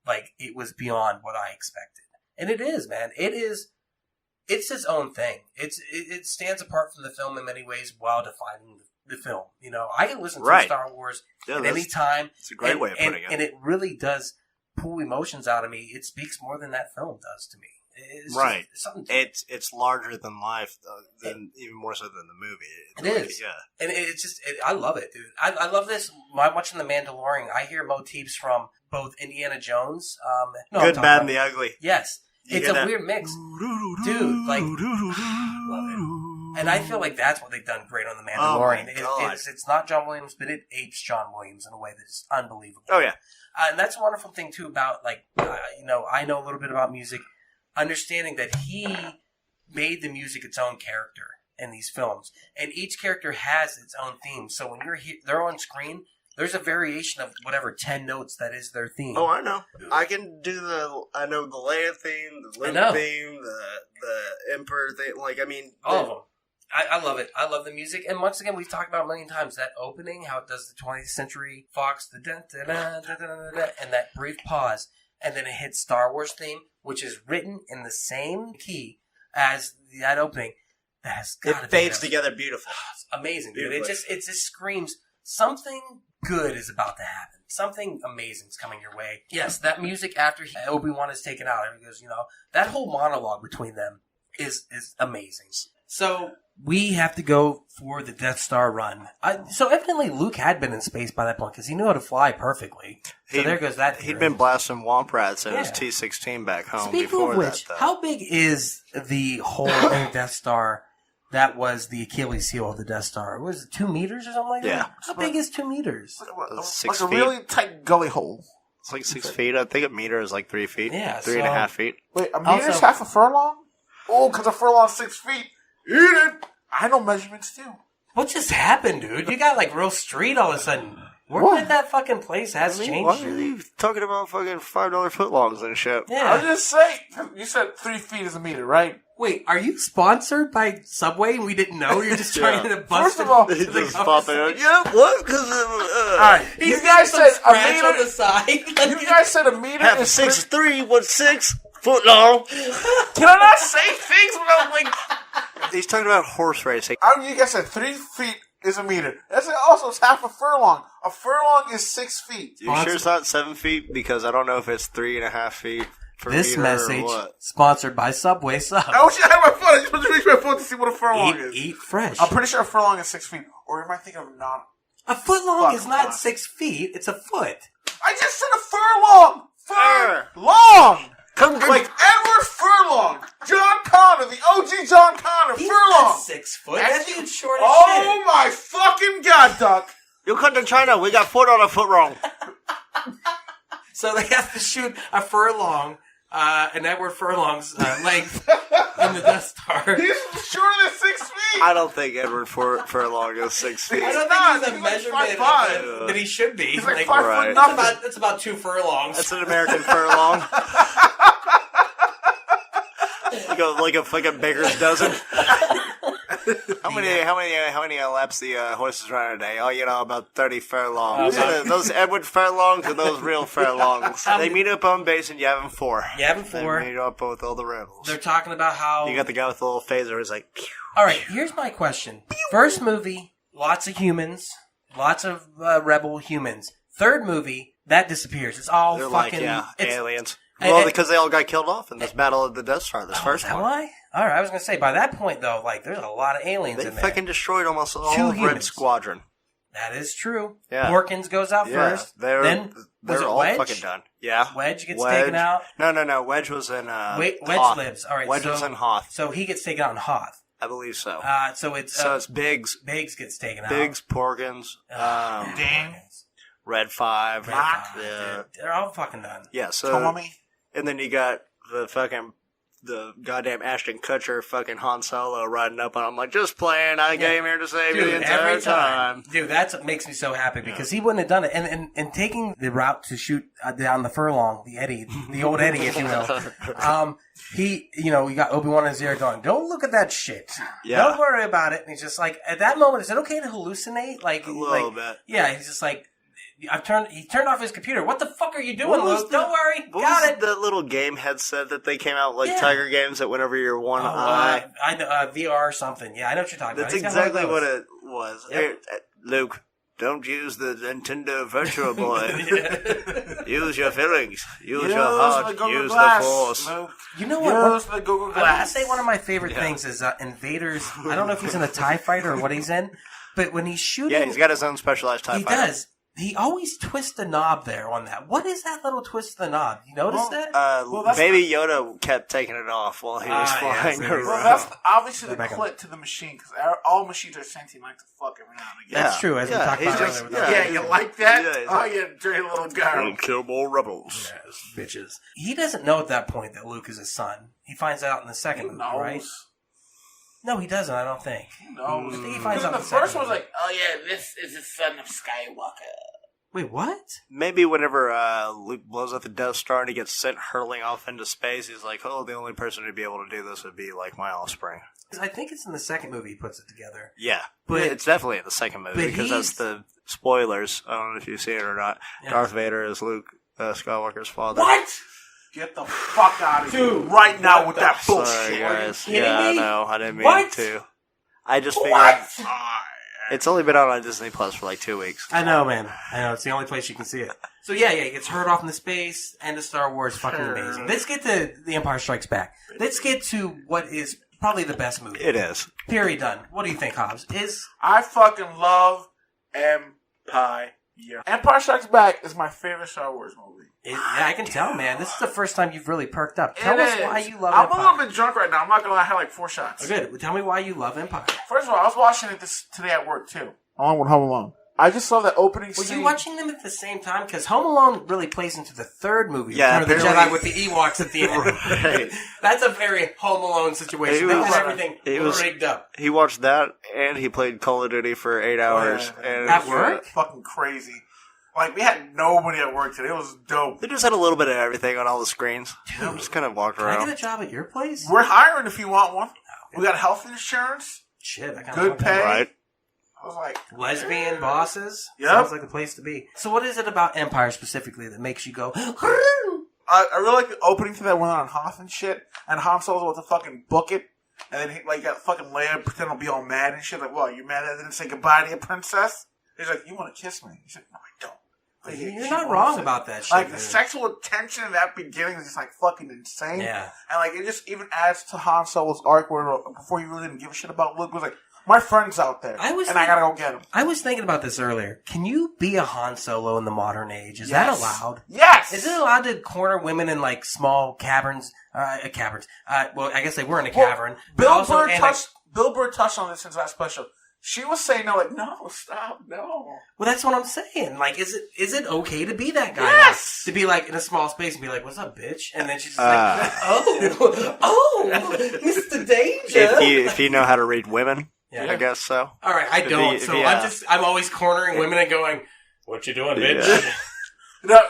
like it was beyond what I expected. And it is, man. It's its own thing. It stands apart from the film in many ways while defining the film. You know, I can listen to Star Wars at any time. It's a great way of putting it. And it really does pull emotions out of me. It speaks more than that film does to me. It's it's larger than life, even more so than the movie. It is. And I love it, dude. I love this. While I'm watching The Mandalorian, I hear motifs from both Indiana Jones. Good, Bad, and the Ugly. Yes. It's a weird mix. Dude, like, love it. And I feel like that's what they've done great on The Mandalorian. It's not John Williams, but it apes John Williams in a way that's unbelievable. Oh, yeah. And that's a wonderful thing, too, about, like, I know a little bit about music. Understanding that he made the music its own character in these films. And each character has its own theme. So when they're on screen, there's a variation of whatever 10 notes that is their theme. Oh, I know. I can do I know the Leia theme, the Luke theme, the Emperor theme. Like, I mean... all of them. I love it. I love the music. And once again, we've talked about a million times, that opening, how it does the 20th Century Fox, the da-da-da-da-da-da, and that brief pause. And then it hits Star Wars theme, which is written in the same key as that opening. It fades together beautiful. It's amazing, dude. It just screams something good is about to happen. Something amazing is coming your way. Yes, that music after Obi-Wan is taken out, he goes, that whole monologue between them is amazing. So we have to go for the Death Star run. So evidently Luke had been in space by that point because he knew how to fly perfectly. So there goes that theory. He'd been blasting womp rats in his T-16 back home. Speaking of which, how big is the hole in Death Star that was the Achilles heel of the Death Star? Was it 2 meters or something like that? Yeah. How big is 2 meters? 6 like feet. a really tight gully hole. It's like 6 feet. I think a meter is like 3 feet. Yeah. 3.5 feet. Wait, a meter's half a furlong? Oh, because a furlong's 6 feet. Eat it! I know measurements too. What just happened, dude? You got like real street all of a sudden. Working at that fucking place has changed. Why are you talking about fucking $5 footlongs and shit? Yeah. I was just saying. You said 3 feet is a meter, right? Wait, are you sponsored by Subway and we didn't know? You're just trying to bust First of all, He's just popping out. Yeah, what? Because alright, you guys said a meter on the side. You guys said a meter half is 6'3", 1/6 foot long. Can I not say things without like? He's talking about horse racing. You guys said 3 feet is a meter. That's also it's half a furlong. A furlong is 6 feet. You sure it's not 7 feet? Because I don't know if it's 3.5 feet. This message sponsored by Subway Sub. I wish I had my phone. I just wanted to reach my phone to see what a furlong is. Eat fresh. I'm pretty sure a furlong is 6 feet. Or am I thinking of not? A foot long is not 6 feet. It's a foot. I just said a furlong. Furlong. Like Edward Furlong, John Connor, the OG John Connor, He's Furlong. Not 6 foot. That dude's short as shit. Oh my fucking god, Duck! You come to China, we got foot on a foot wrong. So they have to shoot a furlong, an Edward Furlong's length in the Death Star. He's shorter than 6 feet. I don't think Edward Furlong is 6 feet. I don't think he's a measurement that he should be. He's like 5 foot nothing. That's about 2 furlongs. That's an American furlong. Like a fucking baker's dozen. How many laps the horses run a day? Oh, about 30 furlongs. Those Edward furlongs and those real furlongs. They meet up on base in Yavin 4. Yavin 4. They meet up with all the rebels. They're talking about how... You got the guy with the little phaser who's like... Pew, all right, here's my question. First movie, lots of humans. Lots of rebel humans. Third movie, that disappears. It's all They're fucking... aliens. Well, because they all got killed off in this Battle of the Death Star, this first one. Why? All right, I was going to say, by that point, though, there's a lot of aliens in there. They fucking destroyed almost all Two of Red humans. Squadron. That is true. Yeah. Porkins goes out first. Then, was it all Wedge? fucking done. Yeah. Wedge gets taken out? No. Wedge was in Wedge Hoth. lives. All right, Wedge was in Hoth. So he gets taken out in Hoth. I believe so. So it's Biggs. Biggs gets taken out. Biggs, Porkins, Dang. Red 5. Yeah. They're all fucking done. Yeah, so... Tommy. And then you got the goddamn Ashton Kutcher fucking Han Solo riding up on him like, just playing, I came here to save you the entire every time. Dude, that's what makes me so happy because he wouldn't have done it. And taking the route to shoot down the furlong, the old Eddie, if you will, we got Obi-Wan in his ear going, don't look at that shit. Yeah. Don't worry about it. And he's just like, at that moment, is it okay to hallucinate? A little bit. Yeah, he's just like, he turned off his computer. What the fuck are you doing, Luke? Don't worry. Got it. The little game headset that they came out Tiger games that went over your one eye. I know, VR something. Yeah, I know what you're talking That's about. That's exactly what it was. Yep. Here, Luke, don't use the Nintendo Virtual Boy. Use your feelings. Use your heart. Use the Force. Luke. You know what? Use the Google I Glass. would say one of my favorite things is Invaders. I don't know if he's in a TIE fighter or what he's in, but when he's shooting... Yeah, he's got his own specialized TIE fighter. He does. He always twists the knob there on that. What is that little twist of the knob? You notice that? Baby Yoda kept taking it off while he was flying around. Well, that's obviously the clip to the machine, because all machines are sentient like to fuck every now and again. That's true, as we talked about earlier. Yeah, you like that? Yeah, you dirty little guy. We'll kill more rebels. Yes, bitches. He doesn't know at that point that Luke is his son. He finds out in the second movie, right? No, he doesn't, I don't think. No. I think he finds out the in the second first one's movie. like, oh yeah, this is the son of Skywalker. Wait, what? Maybe whenever Luke blows up the Death Star and he gets sent hurling off into space, he's like, oh, the only person who'd be able to do this would be, my offspring. I think it's in the second movie he puts it together. Yeah. But it's definitely in the second movie, because that's the spoilers. I don't know if you've seen it or not. Yeah. Darth Vader is Luke Skywalker's father. What? Get the fuck out of here right now with that bullshit. Sorry, guys. Yeah, I know. I didn't mean to. I just figured... It's only been out on Disney Plus for 2 weeks. I know, man. I know. It's the only place you can see it. So, yeah, he gets hurled off into space. End of Star Wars. Fucking amazing. Let's get to The Empire Strikes Back. Let's get to what is probably the best movie. It is. Period. Done. What do you think, Hobbs? I fucking love Empire. Empire Strikes Back is my favorite Star Wars movie. Yeah, I can tell, man. This is the first time you've really perked up. Tell us why you love I'm Empire. a little bit drunk right now. I'm not going to lie. I had 4 shots. Oh, good. Tell me why you love Empire. First of all, I was watching it today at work, too. Along with Home Alone. I just saw that opening scene. Were you watching them at the same time? Because Home Alone really plays into the third movie. Yeah, Return of the Jedi with the Ewoks at the end. Right. That's a very Home Alone situation. They had everything rigged up. He watched that, and he played Call of Duty for 8 hours. And at work? Fucking crazy. We had nobody at work today. It was dope. They just had a little bit of everything on all the screens. Dude, just kind of walked around. Can I get a job at your place? We're hiring if you want one. We got health insurance. Shit, I kind of good pay. Right. I was like, lesbian bosses. Yep. Sounds like the place to be. So, what is it about Empire specifically that makes you go? I really like the opening to that one on Hoth and shit, and Han Solo's about to fucking book it, and then he got fucking Leia pretend to be all mad and shit. Well, you mad I didn't say goodbye to your princess? He's like, you want to kiss me? He's like, no, I don't. You're not wrong about that shit. The sexual tension in that beginning is just fucking insane. Yeah. And it just even adds to Han Solo's arc where before he really didn't give a shit about Luke, was like, my friend's out there, I gotta go get him. I was thinking about this earlier. Can you be a Han Solo in the modern age? Is that allowed? Yes! Is it allowed to corner women in small caverns? Caverns. Well, I guess they were in a cavern. Bill Burr touched on this in his last special. She was saying no, no, stop, no. Well, that's what I'm saying. Is it okay to be that guy? Yes! Now? To be in a small space and be like, what's up, bitch? And then she's just oh, Mr. Danger. If you know how to read women, I guess so. All right, I don't. I'm always cornering women and going, what you doing, bitch?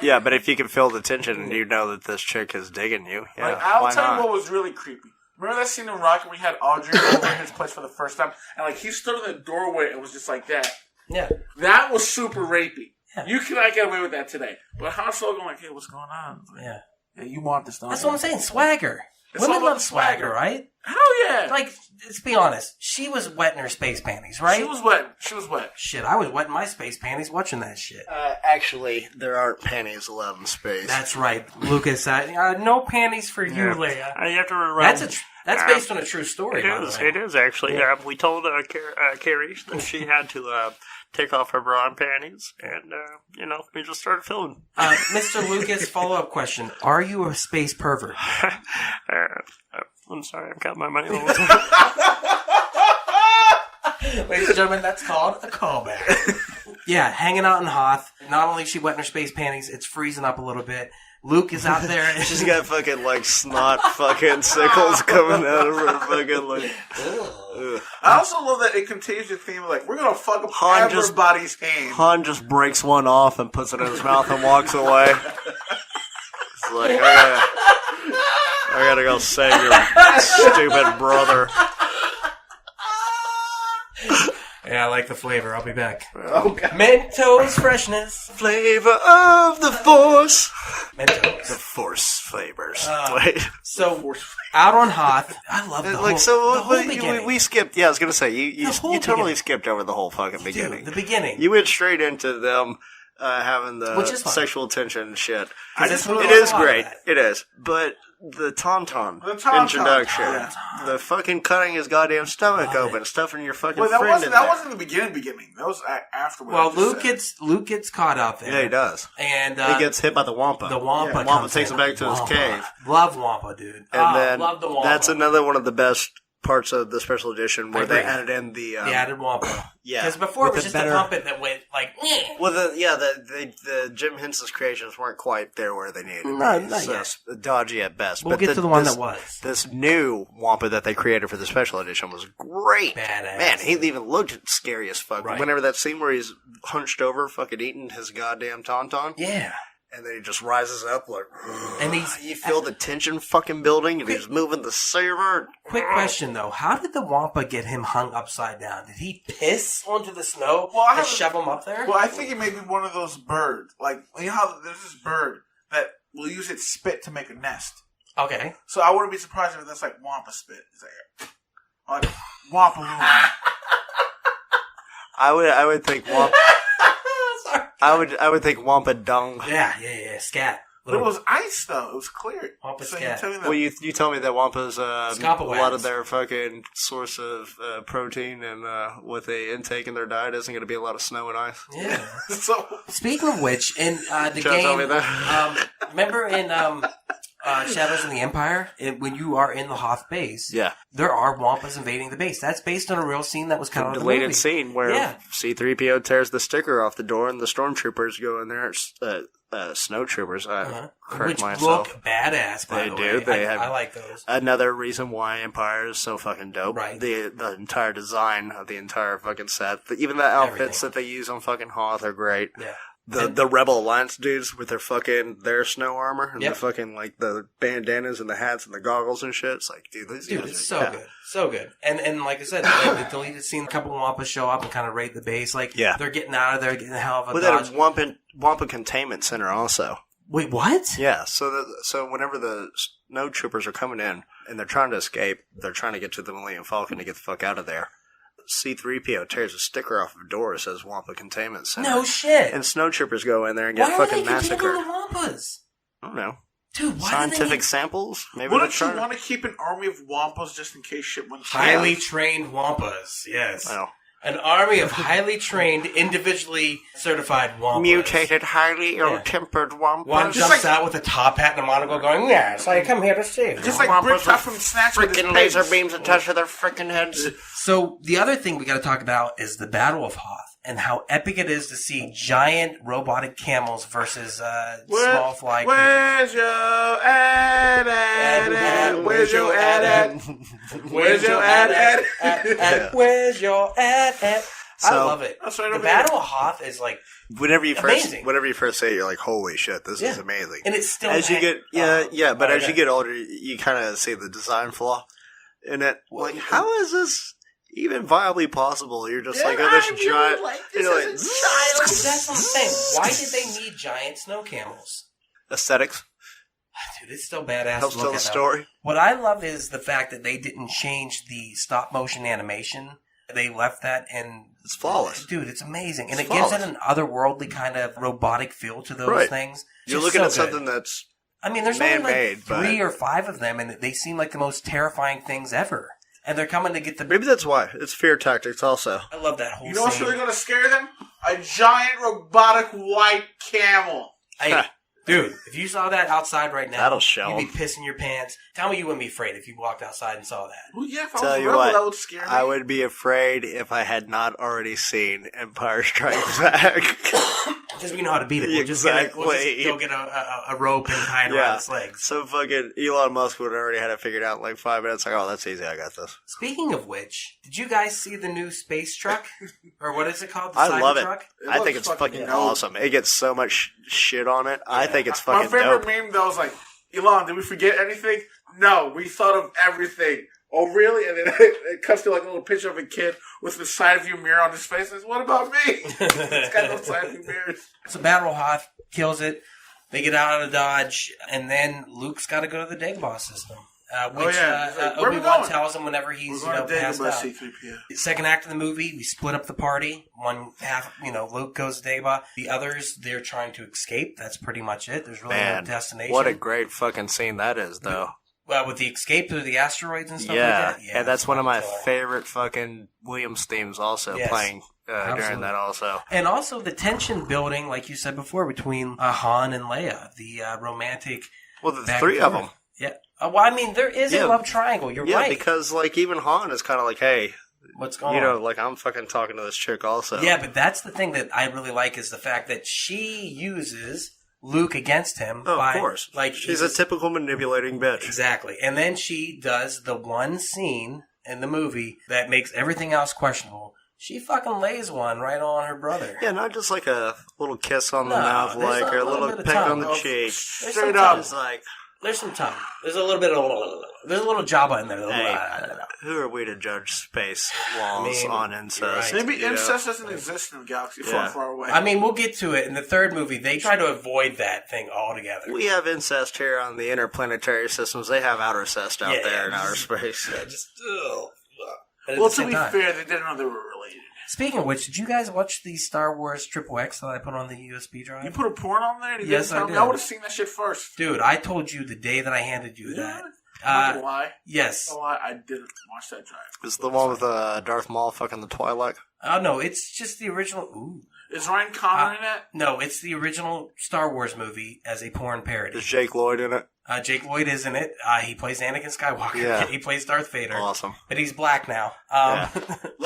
Yeah, but if you can feel the tension and you know that this chick is digging you, I'll tell you what was really creepy. Remember that scene in Rocky where we had Audrey over at his place for the first time? And, like, he stood in the doorway and was just like that. Yeah. That was super rapey. Yeah. You cannot get away with that today. But Han Solo going like, hey, what's going on? Like, Yeah. Yeah, you want this, don't That's you? what I'm saying. Swagger. It's Women all about love swagger, right? Hell yeah. Like, let's be honest. She was wetting her space panties, right? She was wet. She was wet. Shit, I was wetting my space panties watching that shit. Actually, there aren't panties allowed in space. That's right. Lucas, no panties for you, Leia. You have to remember. That's based on a true story. It is actually. Yeah. We told Carrie that she had to take off her bra and panties, and we just started filming. Mr. Lucas, follow-up question. Are you a space pervert? I'm sorry, I've got my money all the time. Ladies and gentlemen, that's called a callback. Yeah, hanging out in Hoth. Not only is she wetting her space panties, it's freezing up a little bit. Luke is out there. She's got fucking, like, snot fucking sickles coming out of her fucking, like... Ugh. I also love that it continues the theme of, like, we're going to fuck up everybody's hand. Han just breaks one off and puts it in his mouth and walks away. It's like, I gotta go save your stupid brother. Yeah, I like the flavor. I'll be back. Okay. Mentos freshness. Flavor of the Force. Mentos. The Force flavors. So, out on Hoth, I love the whole beginning. We skipped, I was gonna say, you totally beginning. skipped over the whole fucking beginning. Dude, the beginning. You went straight into them having the Which is fine. sexual tension and shit. It It is great. It is. But the Tauntaun introduction, the fucking cutting his goddamn stomach open, stuffing your fucking Wait, that friend in wasn't there. the beginning. That was afterwards. Well, Luke gets caught out there. Yeah, he does. And he gets hit by the Wampa. The Wampa Wampa takes him back to his cave. Love Wampa, dude. And then love the Wampa. that's another one of the best parts of the special edition where they added in the added Wampa. Yeah, because before it was just a puppet that went like. Well, the Jim Henson's creations weren't quite there where they needed. Not yet. Dodgy at best. We'll get to the one that was. This new Wampa that they created for the special edition was great. Badass. Man, he even looked scary as fuck. Right. Whenever that scene where he's hunched over, fucking eating his goddamn tauntaun. Yeah. And then he just rises up like, and you feel the tension fucking building, and he's moving the saber. Quick question though: how did the Wampa get him hung upside down? Did he piss onto the snow and shove him up there? Well, I think it may be one of those birds. Like, you know how there's this bird that will use its spit to make a nest. Okay. So I wouldn't be surprised if that's like Wampa spit. It's like Wampa. I would think Wampa. I would think Wampa dung. Yeah, scat. But it was ice though. It was clear. Wampa so scat. You tell me that Wampa's a Scampa lot of their fucking source of protein and what they intake in their diet isn't going to be a lot of snow and ice. Yeah. So speaking of which, in the Tell game, me that. remember in Shadows in the Empire, when you are in the Hoth base, there are Wampas invading the base. That's based on a real scene that was cut out of the movie. Deleted scene where C-3PO tears the sticker off the door and the stormtroopers go in there. Snowtroopers. Correct Which myself. look badass, by the way. They do. I like those. Another reason why Empire is so fucking dope. Right. The entire design of the entire fucking set. Even the outfits that they use on fucking Hoth are great. Yeah. The Rebel Alliance dudes with their snow armor and Yep. the fucking like the bandanas and the hats and the goggles and shit. It's like, dude, these guys it's are, good. So good. And like I said, the deleted scene, a couple of Wampas show up and kind of raid the base. Like, they're getting out of there, getting the hell of a dodge. That Wampa Containment Center also. Wait, what? Yeah, so whenever the snow troopers are coming in and they're trying to escape, they're trying to get to the Millennium Falcon to get the fuck out of there. C-3PO tears a sticker off the door that says Wampa Containment Center. No shit. And snow troopers go in there and get why fucking are they massacred. containing the Wampas? I don't know. Dude, why Scientific samples? Maybe wouldn't you want to keep an army of Wampas just in case shit went highly trained Wampas, yes. Well, an army of highly trained, individually certified Wampas. Mutated, highly ill-tempered Wampas. One jumps out with a top hat and a monocle going, yes, I come here to see. Just like Bricktops from Snatch with his freaking laser beams attached to their freaking heads. So, the other thing we gotta talk about is the Battle of Hoth and how epic it is to see giant robotic camels versus small fly creatures. Where's your ad? Where's your ad? Where's your ad? Where's your ad? I love it. The Battle of Hoth is like whenever you amazing. first say it, you're like, holy shit, this is amazing. And it's still as you get but as you get older, you kind of see the design flaw. in it. Like, how is this even viably possible? You're just like, oh, I this really giant. like You're this like, as a child. That's what I'm saying. Why did they need giant snow camels? aesthetics Dude, it's still badass helps to look tell the at that. story. What I love is the fact that they didn't change the stop motion animation. They left that in. It's flawless. Dude, it's amazing. And It's it gives it flawless. an otherworldly kind of robotic feel to those Right. things. You're Just looking so at good. something that's I mean, there's only man-made, like 3 or 5 of them, and they seem like the most terrifying things ever. And they're coming to get the. maybe that's why it's fear tactics. Also, I love that whole You know what's scene. really going to scare them? A giant robotic white camel. Hey, dude, if you saw that outside right now, That'll show you'd be 'em. pissing your pants. Tell me you wouldn't be afraid if you walked outside and saw that. Well, yeah, if I Tell was a you rebel, what, that would scare me. I would be afraid if I had not already seen Empire Strikes Back. Because we know how to beat it. We'll just go Exactly. get a rope and tie it around its legs. So fucking Elon Musk would have already had it figured out in like 5 minutes. Like, oh, that's easy. I got this. Speaking of which, did you guys see the new space truck? Or what is it called? The I love it. Cybertruck? I think looks it's fucking fucking dope. awesome. It gets so much shit on it. I think it's My fucking favorite dope. meme, though, was like, Elon, did we forget anything? No, we thought of everything. Oh, really? And then it cuts to like a little picture of a kid with the side view mirror on his face. Says, what about me? It's got no side view mirrors. So Battle Hoth kills it. They get out of Dodge, and then Luke's got to go to the Dagobah system. Which He's like, where we Obi-Wan going? tells him whenever he's We're going to passed Dagobah out. C-3PO. The second act of the movie, we split up the party. One half, Luke goes to Dagobah. The others, they're trying to escape. That's pretty much it. There's really Man, no destination. what a great fucking scene that is, though. Well, with the escape through the asteroids and stuff Yeah, like that. and that's one of my killer. favorite fucking Williams themes also Yes. playing during Absolutely. that also. And also the tension building, like you said before, between Han and Leia. The romantic... Well, the back 3 and of forth. them. Yeah. Well, I mean, there is Yeah. a love triangle. You're Yeah, right. because like even Han is kind of like, hey, What's going on? like I'm fucking talking to this chick also. Yeah, but that's the thing that I really like is the fact that she uses Luke against him. Oh, by, of course. Like She's a typical manipulating bitch. Exactly. And then she does the one scene in the movie that makes everything else questionable. She fucking lays one right on her brother. Yeah, not just like a little kiss on the No, mouth, there's like, a or a little little bit of peck tongue. on the cheek. There's Straight some up. tongue. It's like, There's some tongue. There's a little bit of... There's a little Jabba in there. hey, who are we to judge space laws on incest? right. Maybe you know? incest doesn't exist in a galaxy far, Yeah. far away. I mean, we'll get to it in the third movie. They try to avoid that thing altogether. We have incest here on the interplanetary systems. They have outer cest out Yeah, there in yeah. outer space. Yeah, just... Ugh. But at well, the to same be time- fair, they didn't know they were related. Speaking of which, did you guys watch the Star Wars XXX that I put on the USB drive? You put a porn on there? You Yes, didn't tell I me? did. I would have seen that shit first. Dude, I told you the day that I handed you that. I'm not gonna lie. Yes. No lie, I didn't watch that drive. It's the one with Darth Maul fucking the Twi'lek. Oh, no, it's just the original... Ooh. Is Ryan Connor in it? No, it's the original Star Wars movie as a porn parody. Is Jake Lloyd in it? Jake Lloyd is in it. He plays Anakin Skywalker. Yeah. He plays Darth Vader. Awesome. But he's black now.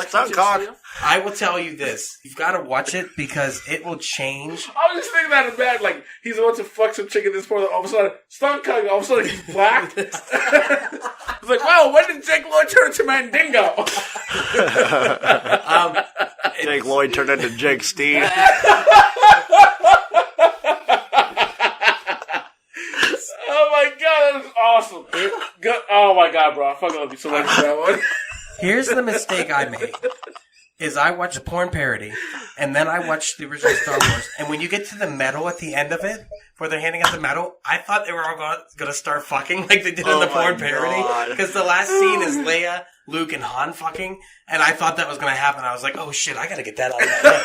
Stunt cock. I will tell you this. You've got to watch it because it will change. I was just thinking that in bed, like, he's about to fuck some chick in this porn, all of a sudden, stunt cock, all of a sudden he's black. It's like, wow, when did Jake Lloyd turn into Mandingo? Jake Lloyd turned into Jake Steen. Oh my god, that is awesome. Good. Oh my god, bro, I fucking love you so much for that one. Here's the mistake I made. Is I watched a porn parody, and then I watched the original Star Wars, and when you get to the medal at the end of it, where they're handing out the medal, I thought they were all going to start fucking like they did in the porn parody. Because the last scene is Leia, Luke, and Han fucking, and I thought that was going to happen. I was like, oh shit, I got to get that out of my head.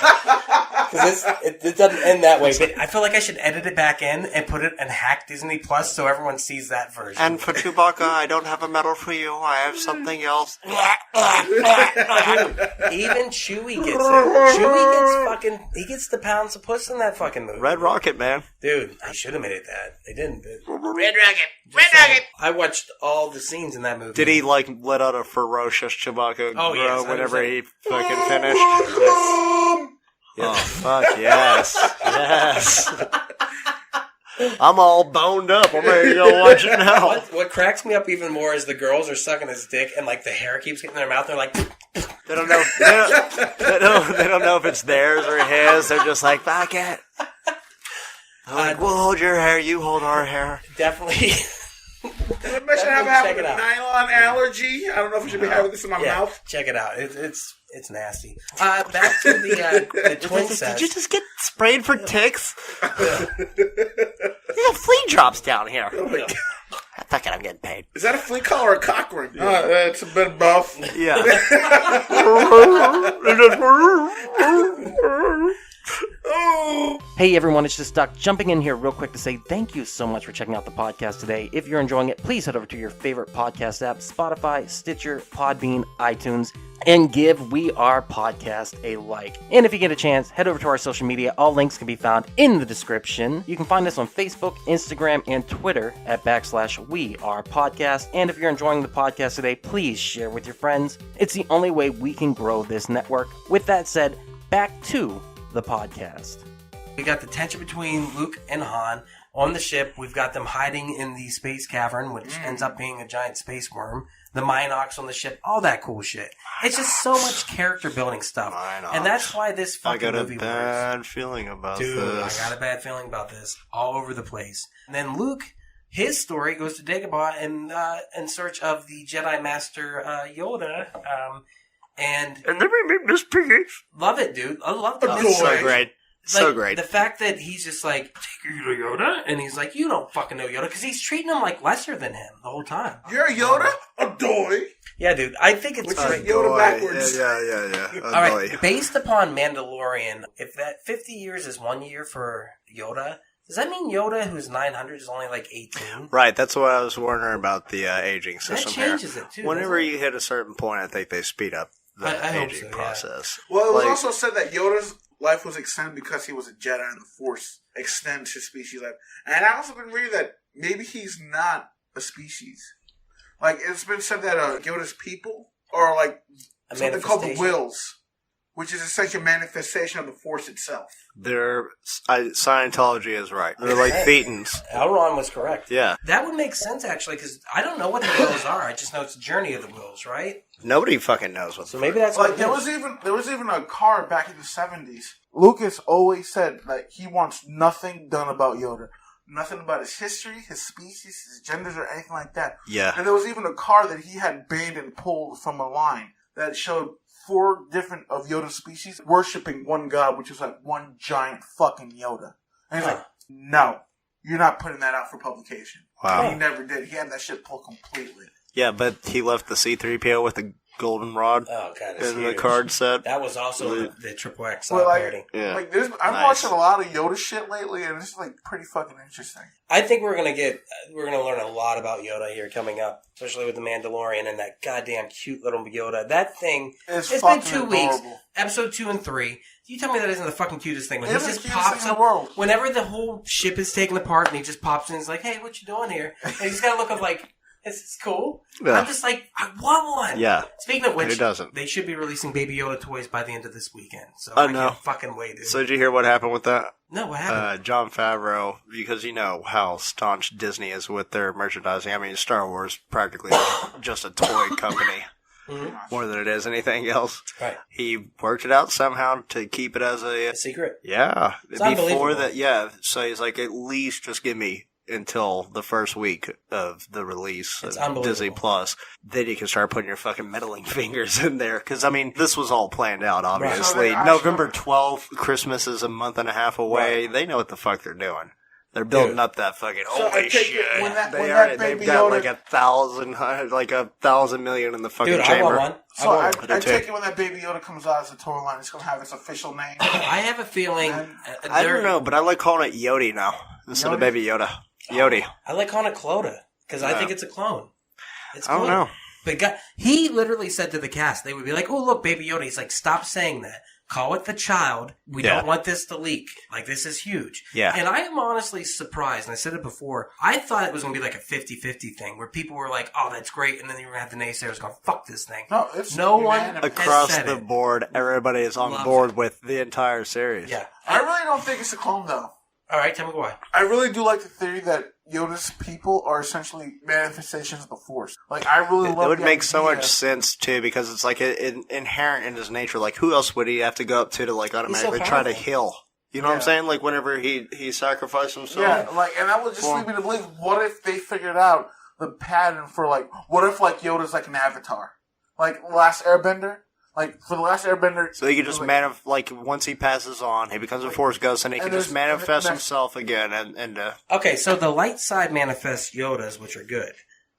Because it doesn't end that way, but I feel like I should edit it back in and put it and hack Disney Plus so everyone sees that version. And for Chewbacca, I don't have a medal for you. I have something else. Even Chewie gets it. Chewie gets he gets the pounds of puss in that fucking movie. Red Rocket, man. Dude, I should have made it that. They didn't. Red Rocket. I watched all the scenes in that movie. Did he, like, let out a ferocious Chewbacca Oh, groan yes, whenever 100%. he fucking finished? Yes. Oh, fuck, yes. Yes. I'm all boned up. I'm ready to go watch it now. What cracks me up even more is the girls are sucking his dick and like the hair keeps getting in their mouth. They're like, They don't know. They don't know if it's theirs or his. They're just like, fuck it. I'm like, we'll hold your hair. You hold our hair. definitely. Imagine having a nylon allergy. I don't know if I should be having this in my mouth. Check it out. It's nasty. Back to the twin sets. Did you just get sprayed for ticks? You have flea drops down here. Oh my God. Fuck it, I'm getting paid. Is that a flea collar or a cock ring? It's a bit of both. Yeah. Hey everyone, it's just Duck jumping in here real quick to say thank you so much for checking out the podcast today. If you're enjoying it, please head over to your favorite podcast app, Spotify, Stitcher, Podbean, iTunes, and give We Are Podcast a like. And if you get a chance, head over to our social media. All links can be found in the description. You can find us on Facebook, Instagram, and Twitter at /We Are Podcast. And if you're enjoying the podcast today, please share with your friends. It's the only way we can grow this network. With that said, back to the podcast. We got the tension between Luke and Han on the ship. We've got them hiding in the space cavern, which ends up being a giant space worm. The Minox on the ship, all that cool shit. It's just so much character building stuff. And that's why this fucking movie works. I got a bad feeling about this. Dude, I got a bad feeling about this. All over the place. And then Luke, his story goes to Dagobah in search of the Jedi Master Yoda. And then we meet Miss Piggy. Love it, dude. I love the It's so great. So great. The fact that he's just like, take you to Yoda, and he's like, you don't fucking know Yoda, because he's treating him like lesser than him the whole time. You're a Yoda? A doy? Yeah, dude. I think it's Which great. is Yoda backwards. Yeah. All right. Based upon Mandalorian, if that 50 years is 1 year for Yoda, does that mean Yoda, who's 900, is only like 18? Right. That's what I was wondering about the aging system That changes it, too. Whenever you hit a certain point, I think they speed up the I aging hope so, process. Well, it was also said that Yoda's life was extended because he was a Jedi and the Force extends his species life. And I also been reading that maybe he's not a species. Like, it's been said that Yoda's people are like something called the Wills, which is essentially a manifestation of the Force itself. Scientology is right. They're like Thetans. Elrond was correct. Yeah. That would make sense, actually, because I don't know what the Wills are. I just know it's Journey of the Wills, right? Nobody fucking knows what. So maybe that's like there was even a card back in the 70s. Lucas always said that he wants nothing done about Yoda. Nothing about his history, his species, his genders, or anything like that. Yeah. And there was even a card that he had banned and pulled from a line that showed 4 different of Yoda's species worshipping one god, which was like one giant fucking Yoda. And he's like, no, you're not putting that out for publication. Wow. And he never did. He had that shit pulled completely. Yeah, but he left the C-3PO with the goldenrod in the card set. That was also the Triple X parody. Yeah. Like, I've watched a lot of Yoda shit lately, and it's like pretty fucking interesting. I think we're gonna learn a lot about Yoda here coming up, especially with the Mandalorian and that goddamn cute little Yoda. That thing. It's been 2 weeks. Episode 2 and 3. You tell me that isn't the fucking cutest thing. When he just pops up, whenever the whole ship is taken apart, and he just pops in, and he's like, "Hey, what you doing here?" And he's got a look of like, "This is cool." Yeah. I'm just like, I want one. Yeah. Speaking of which, who doesn't? They should be releasing Baby Yoda toys by the end of this weekend. So I can't fucking wait, dude. So did you hear what happened with that? No, what happened? Jon Favreau, because you know how staunch Disney is with their merchandising. I mean, Star Wars practically just a toy company. Mm-hmm. More than it is anything else. Right. He worked it out somehow to keep it as a secret. Yeah. It's unbelievable. That, yeah. So he's like, at least just give me until the first week of the release of Disney Plus. Then you can start putting your fucking meddling fingers in there. Because, I mean, this was all planned out, obviously. Right. November 12th, Christmas is a month and a half away. Right. They know what the fuck they're doing. They're building up that fucking holy shit. They've got like 1,000 million in the fucking chamber. I want one. So I take it when that Baby Yoda comes out as a toy line, it's going to have its official name. I have a feeling. I don't know, but I like calling it Yodi now instead of Baby Yoda. Yodi. I like calling it Clota because I think it's a clone. It's cool. I don't know. But he literally said to the cast, they would be like, "Oh, look, Baby Yoda." He's like, "Stop saying that. Call it the child. We don't want this to leak. Like, this is huge." Yeah. And I am honestly surprised, and I said it before, I thought it was going to be like a 50-50 thing, where people were like, "Oh, that's great," and then you were going to have the naysayers going, "Fuck this thing." No, it's no one across the board, everybody is on board with the entire series. Yeah. I really don't think it's a clone, though. All right, tell me why. I really do like the theory that Yoda's people are essentially manifestations of the Force. Like, I really love it. It would make so much sense, too, because it's like inherent in his nature. Like, who else would he have to go up to like automatically try to heal? You know what I'm saying? Like, whenever he sacrificed himself. Yeah, like, and that would just lead me to believe, what if they figured out the pattern for like, what if like Yoda's like an avatar, like Last Airbender. Like, for the Last Airbender... So he can just once he passes on, he becomes a Force Ghost, and he can just manifest himself again. Okay, so the light side manifests Yodas, which are good.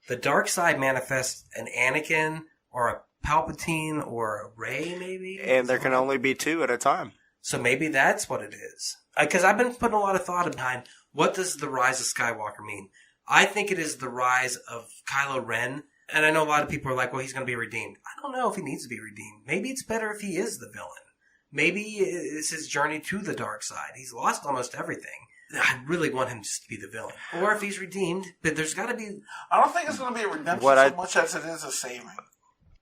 The dark side manifests an Anakin, or a Palpatine, or a Rey, maybe? And there can only be 2 at a time. So maybe that's what it is. Because I've been putting a lot of thought behind, what does the rise of Skywalker mean? I think it is the rise of Kylo Ren. And I know a lot of people are like, well, he's going to be redeemed. I don't know if he needs to be redeemed. Maybe it's better if he is the villain. Maybe it's his journey to the dark side. He's lost almost everything. I really want him just to be the villain. Or if he's redeemed, but there's got to be... I don't think it's going to be a redemption so much as it is a saving.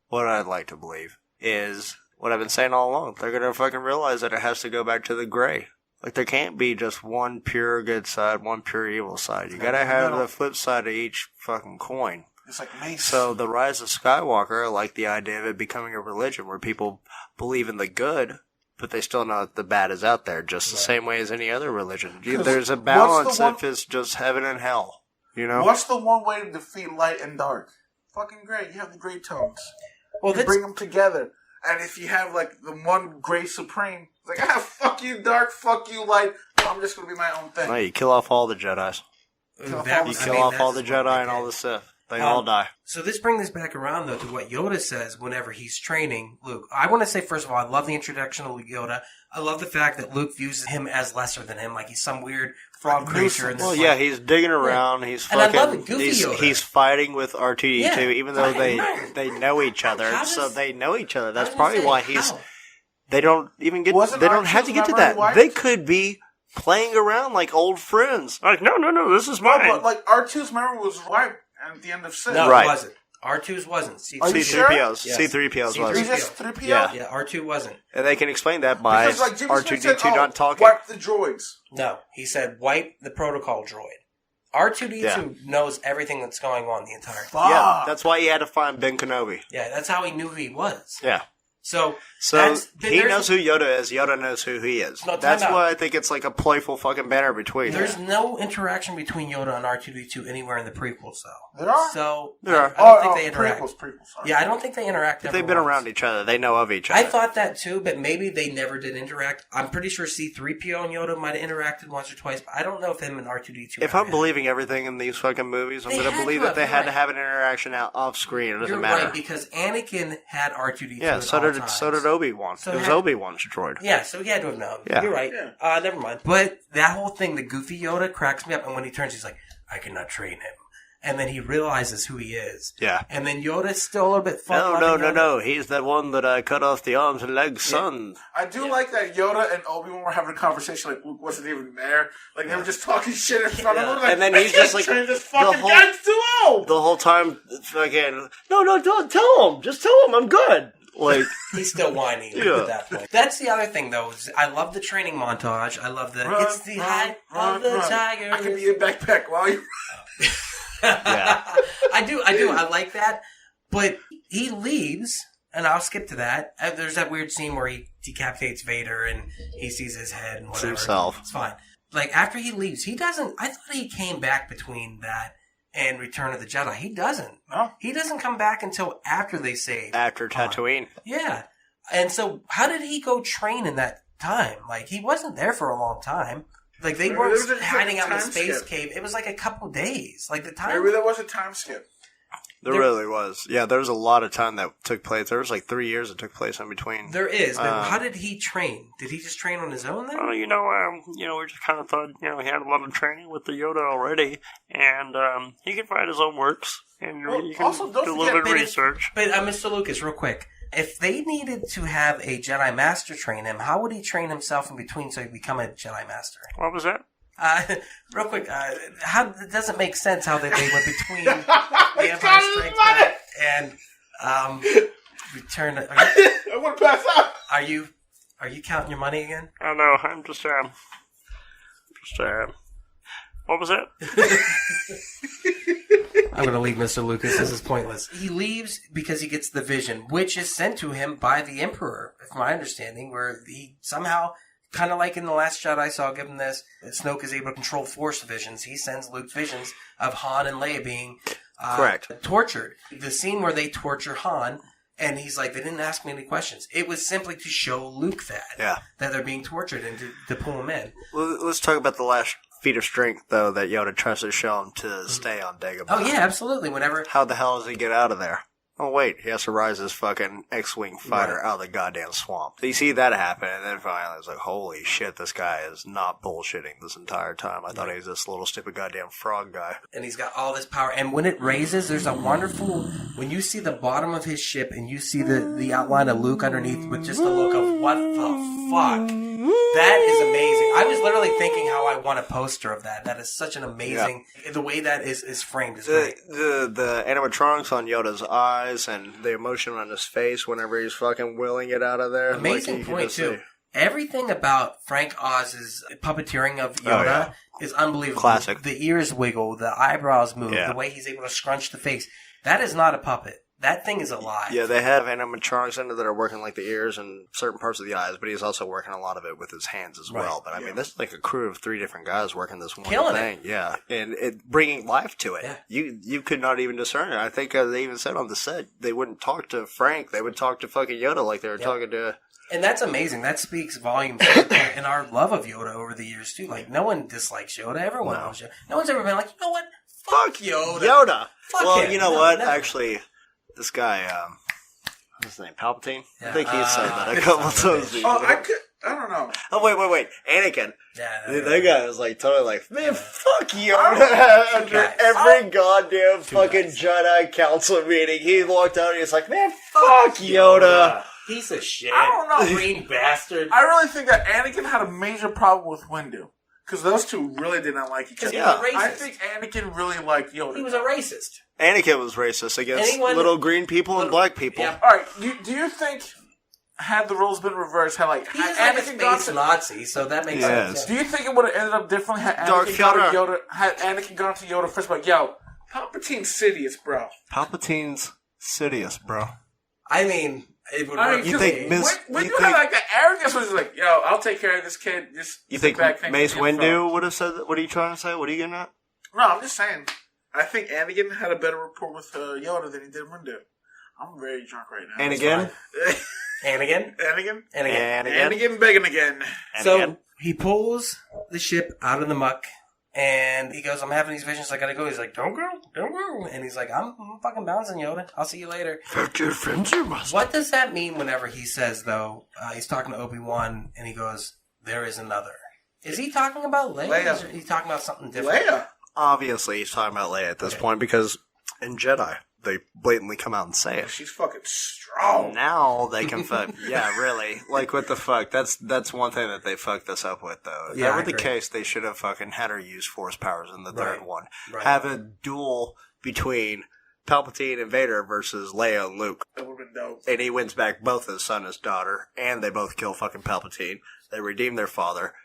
What I'd like to believe is what I've been saying all along. They're going to fucking realize that it has to go back to the gray. Like, there can't be just one pure good side, one pure evil side. You got to have the flip side of each fucking coin. It's like Mace. So the rise of Skywalker, I like the idea of it becoming a religion where people believe in the good, but they still know that the bad is out there, just the same way as any other religion. There's a balance if it's just heaven and hell, you know? What's the one way to defeat light and dark? Fucking gray. You have the gray tones. Well, you bring them together. And if you have, like, the one gray supreme, it's like, fuck you dark, fuck you light, I'm just going to be my own thing. No, you kill off all the Jedis. You kill off all the Jedi and all the Sith. They all die. So this brings us back around, though, to what Yoda says whenever he's training Luke. I want to say, first of all, I love the introduction of Yoda. I love the fact that Luke views him as lesser than him, like he's some weird frog creature. In this he's digging around. Yeah. He's fucking. And I love it. Goofy Yoda. He's fighting with R2-D2, even though they know each other. So they know each other. That's probably why he's. How? They don't even get. They don't have to get to that. Wiped? They could be playing around like old friends. Like, no, this is mine. But like R2's memory was wiped at the end of 6. No, it wasn't. R2's wasn't. C3PO's. Yes. C3PO's was. He's just 3PO? Yeah, R2 wasn't. And they can explain that by R2-D2 not talking. Wipe the droids. No, he said wipe the protocol droid. R2-D2 knows everything that's going on the entire time. Yeah, that's why he had to find Ben Kenobi. Yeah, that's how he knew who he was. Yeah. So he knows who Yoda is. Yoda knows who he is. No, that's why I think it's like a playful fucking banner between. There's no interaction between Yoda and R2-D2 anywhere in the prequels, though. There are. So there are. I don't think they interact. Prequels. Yeah, I don't think they interact. If they've been around each other, they know of each other. I thought that too, but maybe they never did interact. I'm pretty sure C3PO and Yoda might have interacted once or twice, but I don't know if him and R2-D2. If I'm believing everything in these fucking movies, I'm going to believe that they had to have an interaction off screen. It doesn't matter. Right, because Anakin had R2-D2. Yeah, so did Obi-Wan. So it was Obi-Wan's droid. Yeah, so he had to have known. Yeah. You're right. Yeah. Never mind. But that whole thing, the goofy Yoda cracks me up, and when he turns, he's like, I cannot train him. And then he realizes who he is. Yeah. And then Yoda's still a little bit fun. No. He's that one that I cut off the arms and legs, son. I do like that Yoda and Obi-Wan were having a conversation like Luke wasn't even there. Like, they were just talking shit in front of him. Like, and then he's just like, this fucking guy's too old! The whole time, fucking, no, don't tell him. Just tell him I'm good. Like, he's still whining at that point. That's the other thing, though. Is I love the training montage. I love it's the height of the tiger. I can be a backpack while you. Yeah, I do. I like that. But he leaves, and I'll skip to that. There's that weird scene where he decapitates Vader, and he sees his head and whatever. Himself. It's fine. Like after he leaves, he doesn't. I thought he came back between that and Return of the Jedi. He doesn't. No. He doesn't come back until after they save. After Tatooine. Yeah. And so how did he go train in that time? Like, he wasn't there for a long time. Like, they weren't hiding out in a space cave. It was like a couple days. Like, the time... Maybe there was a time skip. There really was. Yeah, there was a lot of time that took place. There was like 3 years that took place in between. There is, but how did he train? Did he just train on his own then? Well, we just kind of thought, he had a lot of training with the Yoda already, and he can find his own works, and you can also, do a little bit of research. But Mr. Lucas, real quick, if they needed to have a Jedi Master train him, how would he train himself in between so he'd become a Jedi Master? What was that? Real quick, it doesn't make sense how they went between The Empire Strikes Back and Return. I want to pass out. Are you counting your money again? I know. I'm just what was it? I'm going to leave Mr. Lucas. This is pointless. He leaves because he gets the vision, which is sent to him by the Emperor, if my understanding, where he somehow, kind of like in The Last Jedi, so I'll give him this, Snoke is able to control Force visions. He sends Luke visions of Han and Leia being Correct. Tortured. The scene where they torture Han, and he's like, they didn't ask me any questions. It was simply to show Luke that they're being tortured and to pull him in. Well, let's talk about the last feat of strength, though, that Yoda tries to show him to stay on Dagobah. Oh, yeah, absolutely. Whenever... How the hell does he get out of there? Oh, wait, he has to rise his fucking X-Wing fighter out of the goddamn swamp. So you see that happen, and then finally it's like, holy shit, this guy is not bullshitting this entire time. I thought he was this little stupid goddamn frog guy. And he's got all this power. And when it raises, there's a wonderful... When you see the bottom of his ship, and you see the outline of Luke underneath with just a look of, what the fuck? That is amazing. I was literally thinking how I want a poster of that. That is such an amazing... Yeah. The way that is framed is great. The animatronics on Yoda's eyes and the emotion on his face whenever he's fucking willing it out of there. Amazing point, too. Everything about Frank Oz's puppeteering of Yoda is unbelievable. Classic. The ears wiggle, the eyebrows move, the way he's able to scrunch the face. That is not a puppet. That thing is alive. Yeah, they have animatronics in there that are working like the ears and certain parts of the eyes, but he's also working a lot of it with his hands as well. But I mean, this is like a crew of 3 different guys working this one thing. Yeah, and it bringing life to it. Yeah. You could not even discern it. I think they even said on the set they wouldn't talk to Frank. They would talk to fucking Yoda like they were talking to... And that's amazing. That speaks volumes in our love of Yoda over the years, too. Like, no one dislikes Yoda. Everyone loves Yoda. No one's ever been like, you know what? Fuck Yoda. Fuck him. You know what? Never. Actually... This guy, what's his name? Palpatine? Yeah. I think he said that a couple times. I don't know. Oh, wait. Anakin. Yeah. That guy was like totally like, man, fuck Yoda. After every goddamn fucking Jedi Council meeting, he walked out and he was like, man, fuck Yoda. Piece of shit. I don't know. Green bastard. I really think that Anakin had a major problem with Windu. Because those two really did not like each other. Yeah. I think Anakin really liked Yoda. He was a racist. Anakin was racist against little green people and black people. Yeah. All right, do you think, had the roles been reversed, had He's like Anakin a space Nazi, so that makes sense. Do you think it would have ended up differently had Anakin gone to Yoda first? Like, yo, Palpatine's Sidious, bro. Palpatine's Sidious, bro. I mean... It would work. You think when you have like the arrogance was like, yo, I'll take care of this kid. Just you think Mace Windu would have said that? What are you trying to say? What are you getting at? No, I'm just saying. I think Anakin had a better rapport with Yoda than he did Windu. I'm very drunk right now. Anakin begging again. So he pulls the ship out of the muck. And he goes, I'm having these visions, I gotta go. He's like, don't go. And he's like, I'm fucking bouncing, Yoda. I'll see you later. What does that mean whenever he says, though, he's talking to Obi-Wan, and he goes, there is another? Is he talking about Leia? Or is he talking about something different? Leia. Obviously, he's talking about Leia at this point, because in Jedi, they blatantly come out and say it. She's fucking strong. Now they can fuck. Yeah, really. Like, what the fuck? That's one thing that they fucked us up with, though. If that were the case, they should have fucking had her use Force powers in the third one. Right. Have a duel between Palpatine and Vader versus Leia and Luke. That would have been dope. And he wins back both his son and his daughter, and they both kill fucking Palpatine. They redeem their father.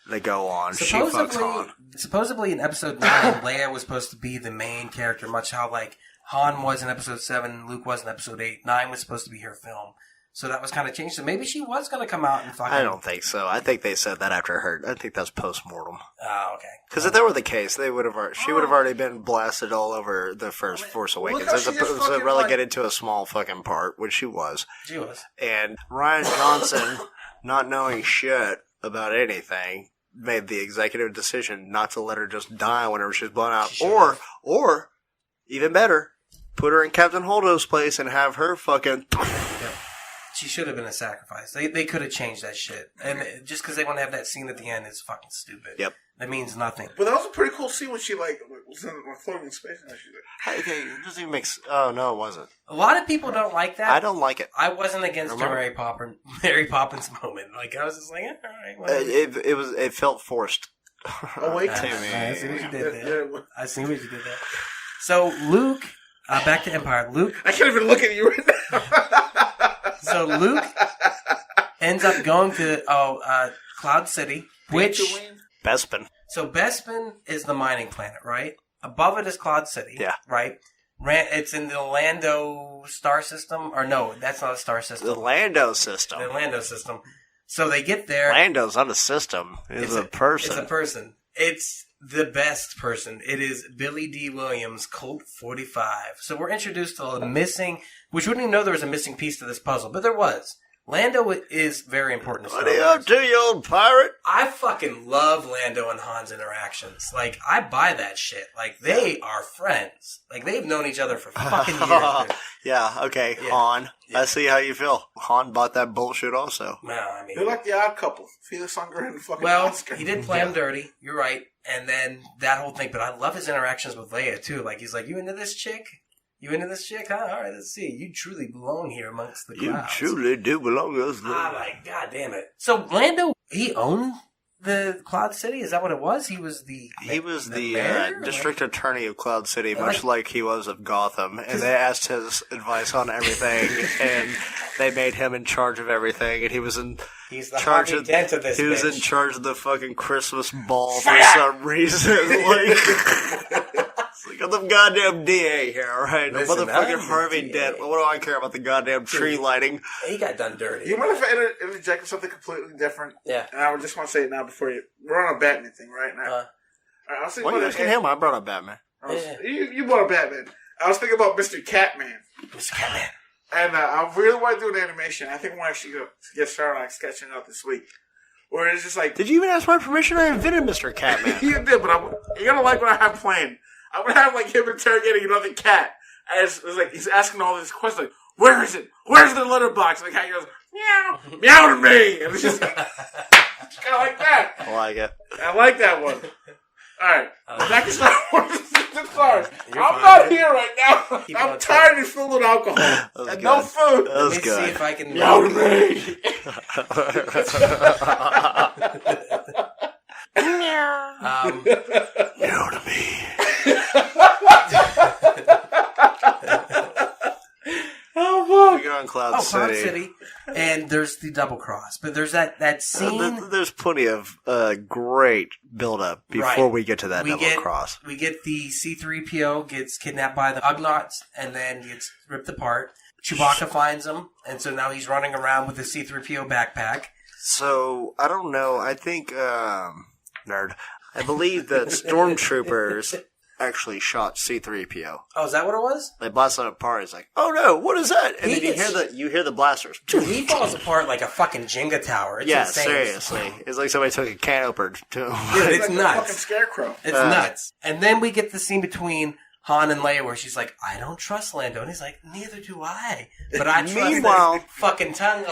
They go on. She fucks Han. Supposedly in Episode 9, Leia was supposed to be the main character, much how, like, Han was in Episode 7, Luke was in Episode 8. 9 was supposed to be her film. So that was kind of changed. So maybe she was going to come out and fucking... I don't think so. I think they said that after her. I think that's post-mortem. Oh, okay. Because if that were the case, she would have already been blasted all over the first Force Awakens. As opposed to relegated to a small fucking part, which she was. She was. And Rian Johnson, not knowing shit about anything, made the executive decision not to let her just die whenever she's blown out. Or, even better, put her in Captain Holdo's place and have her fucking... Yep. She should have been a sacrifice. They could have changed that shit. And just because they want to have that scene at the end is fucking stupid. Yep. That means nothing. But that was a pretty cool scene when she, like, was floating in space. And okay, it doesn't even make sense. Oh, no, it wasn't. A lot of people don't like that. I don't like it. I wasn't against Mary Poppins moment. Like, I was just like, all right. Well. It felt forced. Oh, wait. To me. I see what you did there. I see what you did there. So, Luke, back to Empire. Luke. I can't even look at you right now. So Luke ends up going to Cloud City, which Bespin. So Bespin is the mining planet, right? Above it is Cloud City, right? It's in the Lando star system, or no, that's not a star system. The Lando system. So they get there. Lando's not a system. It's a person. It's a person. It's the best person. It is Billy D. Williams, Colt 45. So we're introduced to the missing, which we didn't even know there was a missing piece to this puzzle, but there was. Lando is very important to Star What are you Wars. up to, you old pirate? I fucking love Lando and Han's interactions. Like, I buy that shit. Like, they are friends. Like, they've known each other for fucking years. Dude. Yeah, okay, Yeah. Han. Yeah. I see how you feel. Han bought that bullshit also. No, I mean... They're like the odd couple. Felix Unger and fucking Well, Oscar. he did play him dirty. You're right. And then that whole thing. But I love his interactions with Leia, too. Like, he's like, you into this chick? You into this chick, huh? All right, let's see. You truly belong here amongst the You crowds. truly do belong to us. I'm like, God damn it. So, Lando, he owned the Cloud City? Is that what it was? He was the mayor? district attorney of Cloud City, much Like- like he was of Gotham. And they asked his advice on everything, and they made him in charge of everything. And he was in He's the charge Harvey of Dent of this he was bitch. in charge of the fucking Christmas ball for some reason. Like, I'm the goddamn DA here, all right? Listen, Motherfucking I'm the Harvey DA. Dent. What do I care about the goddamn tree lighting? He got done dirty. You mind if I interject with something completely different? Yeah. And I would just want to say it now before you... We're on a Batman thing right now. All right, I was thinking Why are you about asking him? I brought up Batman. You brought a Batman. I was thinking about Mr. Catman. Mr. Catman. And I really want to do an animation. I think we'll actually get started on sketching out this week. Where it's just like... Did you even ask my permission? I invented Mr. Catman. You did, but you're going to like what I have planned. I'm going to have like him interrogating another cat. As it's like he's asking all these questions like, where is it? Where's the litter box? And the cat goes, meow, meow to me. And it's just kind of like that. I like it. I like that one. Alright. Back to Star Wars. Sorry. You're I'm fine, not man. here right now. Keep I'm on tired and filled with alcohol. was And good. no food. That was Let me see good. if I can... Meow to me. Meow to me. Oh, We go on Cloud Oh, City. Cloud City. And there's the double cross. But there's that scene... There's plenty of great build-up before Right. we get to that double cross. We get the C-3PO gets kidnapped by the Ugnaughts and then gets ripped apart. Chewbacca finds him, and so now he's running around with the C-3PO backpack. So, I don't know. I think, nerd, I believe that stormtroopers actually shot C-3PO. Oh, is that what it was? They blasted it apart. It's like, oh no, what is that? And He then gets- you hear the blasters. Dude, he falls apart like a fucking Jenga tower. It's Yeah, insane. seriously. It's like somebody took a can opener to him. Dude, it's like the fucking nuts. scarecrow. It's nuts. And then we get the scene between Han and Leia where she's like, I don't trust Lando. And he's like, neither do I. But I trust Meanwhile- this fucking tongue.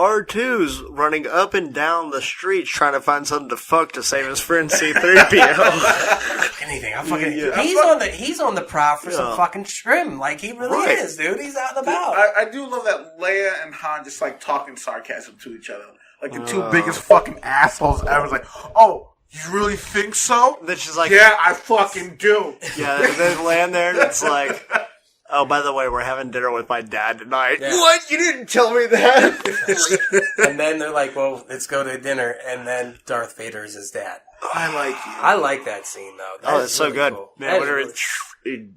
R2's running up and down the streets trying to find something to fuck to save his friend C-3PO. Anything. I'm fucking. Yeah. He's on the prowl for some Yeah. fucking trim. Like he really Right. is, dude. He's out and about. I do love that Leia and Han just like talking sarcasm to each other. Like the two biggest fucking assholes ever. It's like, oh, you really think so? Then she's like, Yeah, I fucking do. yeah, and then land there and it's like, oh, by the way, we're having dinner with my dad tonight. Yeah. What? You didn't tell me that? And then they're like, well, let's go to dinner. And then Darth Vader is his dad. I like you. I like that scene, though. That Oh, is it's so really good. cool. Man, That is whenever really- he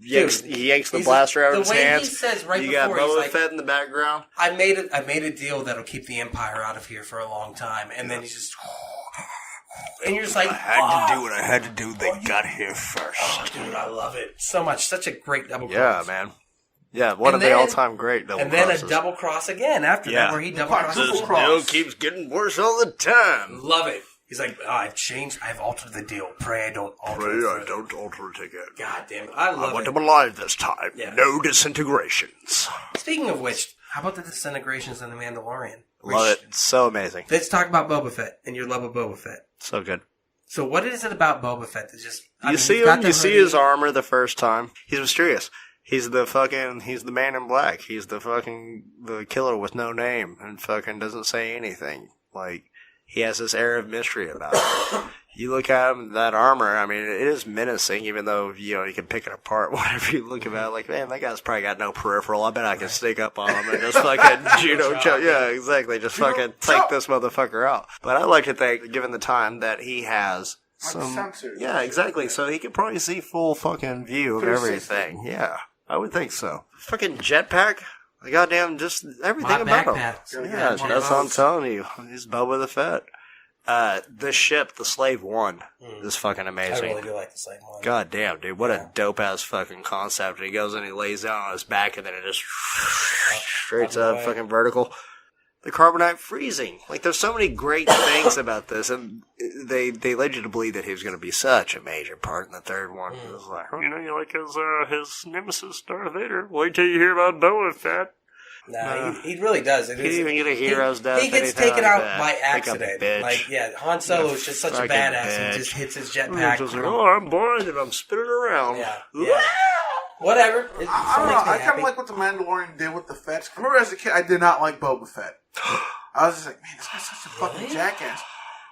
yanks the He's- blaster out the of his way hands. he says right you got before, he's Boba like, Fett in the background. I made a deal that'll keep the Empire out of here for a long time. And then he's just... And you're just like, what I had to do. They got here first. oh, dude, I love it so much. Such a great double Yeah, cross. man. Yeah, one And of the then- all-time great double And then crosses. a double cross again after Yeah. that, where he double crosses. This deal keeps getting worse all the time. Love it. He's like, oh, I've altered the deal. Pray I don't alter it. further." don't alter it again. God damn it. I love it. him alive this time. Yeah. No disintegrations. Speaking of which, how about the disintegrations in The Mandalorian? Love it. It's so amazing. Let's talk about Boba Fett and your love of Boba Fett. So good. So what is it about Boba Fett that just... You see him, you see his armor the first time. He's mysterious. He's the man in black. He's the killer with no name and fucking doesn't say anything. Like, he has this air of mystery about it. You look at him, that armor, I mean, it is menacing, even though, you can pick it apart whenever you look at it. Like, man, that guy's probably got no peripheral. I bet I can sneak up on him and just fucking, yeah, exactly. Just fucking take this motherfucker out. But I like to think, given the time, that he has some... sensors. Yeah, exactly. So he can probably see full fucking view of everything. Yeah, I would think so. Fucking jetpack. The goddamn, just everything My about him. backpacks. Yeah, that's what I'm telling you. He's Boba the Fett. The ship, the Slave One, is fucking I amazing. really do like the Slave One. God damn, dude, what a dope ass fucking concept. And he goes and he lays down on his back, and then it just straight up fucking vertical. The carbonite freezing. Like, there's so many great things about this, and they led you to believe that he was going to be such a major part in the third one. It was like, You know, you like his nemesis, Darth Vader. Wait till you hear about Boba Fett. Nah, he really does. he didn't even get a hero's death. He gets anything taken like out that. by Like a accident. bitch. Like, Han Solo is just such a Fucking badass and bitch. just hits his It's jetpack. just like, oh, I'm blind and I'm spinning around. Yeah. Whatever. It I still don't know. makes me I kind happy. of like what the Mandalorian did with the Fets. I remember as a kid, I did not like Boba Fett. I was just like, man, this guy's such a fucking jackass.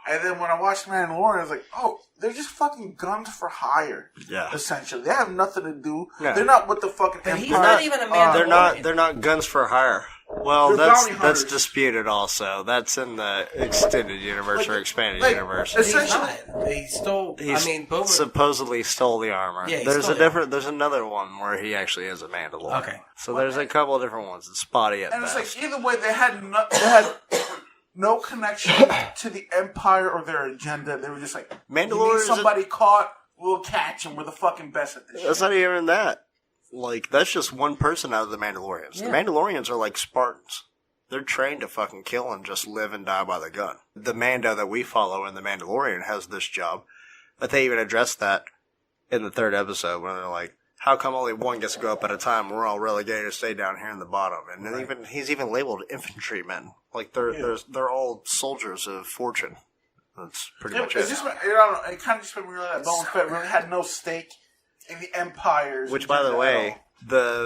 And then when I watched Mandalorian, I was like, oh, they're just fucking guns for hire. Yeah. Essentially, they have nothing to do. No. They're not with the fucking But Empire. he's not even a Mandalorian. They're not guns for hire. Well, They're that's bounty hunters. disputed also. That's in the extended universe or expanded like, universe. He's essentially, not. He stole. Boba. Supposedly stole the armor. Yeah, he there's stole a the different. There's another one where he actually is a Mandalorian. Okay. So there's a couple of different ones. It's spotty at and it's best. like either way, they had no connection to the Empire or their agenda. They were just like, Mandalorian you need is a- somebody caught, we'll catch him. We're the fucking best at this That's shit. not even that. Like, that's just one person out of the Mandalorians. Yeah. The Mandalorians are like Spartans. They're trained to fucking kill and just live and die by the gun. The Mando that we follow in The Mandalorian has this job. But they even addressed that in the third episode when they're like, how come only one gets to go up at a time? We're all relegated to stay down here in the bottom. And then he's even labeled infantrymen. Like, they're all soldiers of fortune. That's pretty much It's it. just, I don't know, it kind of just made me realize that Boba Fett really had no stake in the Empire's Which, by the agenda way,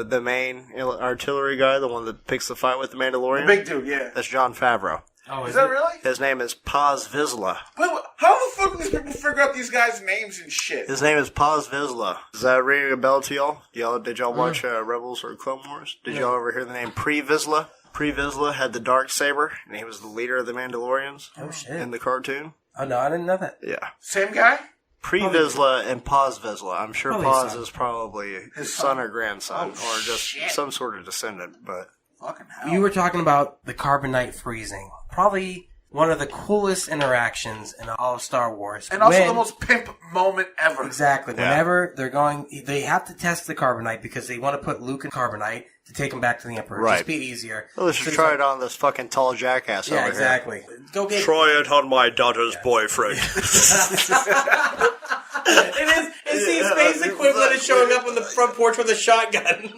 at the main artillery guy, the one that picks the fight with the Mandalorian, all. The big dude, yeah. that's Jon Favreau. Oh, Is that really? His name is Paz Vizsla. Wait, how the fuck do these people figure out these guys' names and shit? His name is Paz Vizsla. Does that ring a bell to y'all? Did y'all watch Rebels or Clone Wars? Did y'all ever hear the name Pre Vizsla? Pre Vizsla had the dark saber, and he was the leader of the Mandalorians Oh shit! in the cartoon. Oh no, I didn't know that. Yeah. Same guy? Pre Vizsla and Paz Vizsla. I'm sure Probably Paz son. is probably his son. son or grandson, Oh, or just shit. some sort of descendant, but... Fucking hell. You were talking about the carbonite freezing. Probably one of the coolest interactions in all of Star Wars. and also When- the most pimp moment ever. Exactly. Yeah. Whenever they have to test the carbonite because they want to put Luke in carbonite to take him back to the Emperor. Right. Just be easier. Well, let's So just it's try like- it on this fucking tall jackass over Yeah, here. exactly. Go get. Try it on my daughter's boyfriend. It's the space equivalent of showing up on the front porch with a shotgun.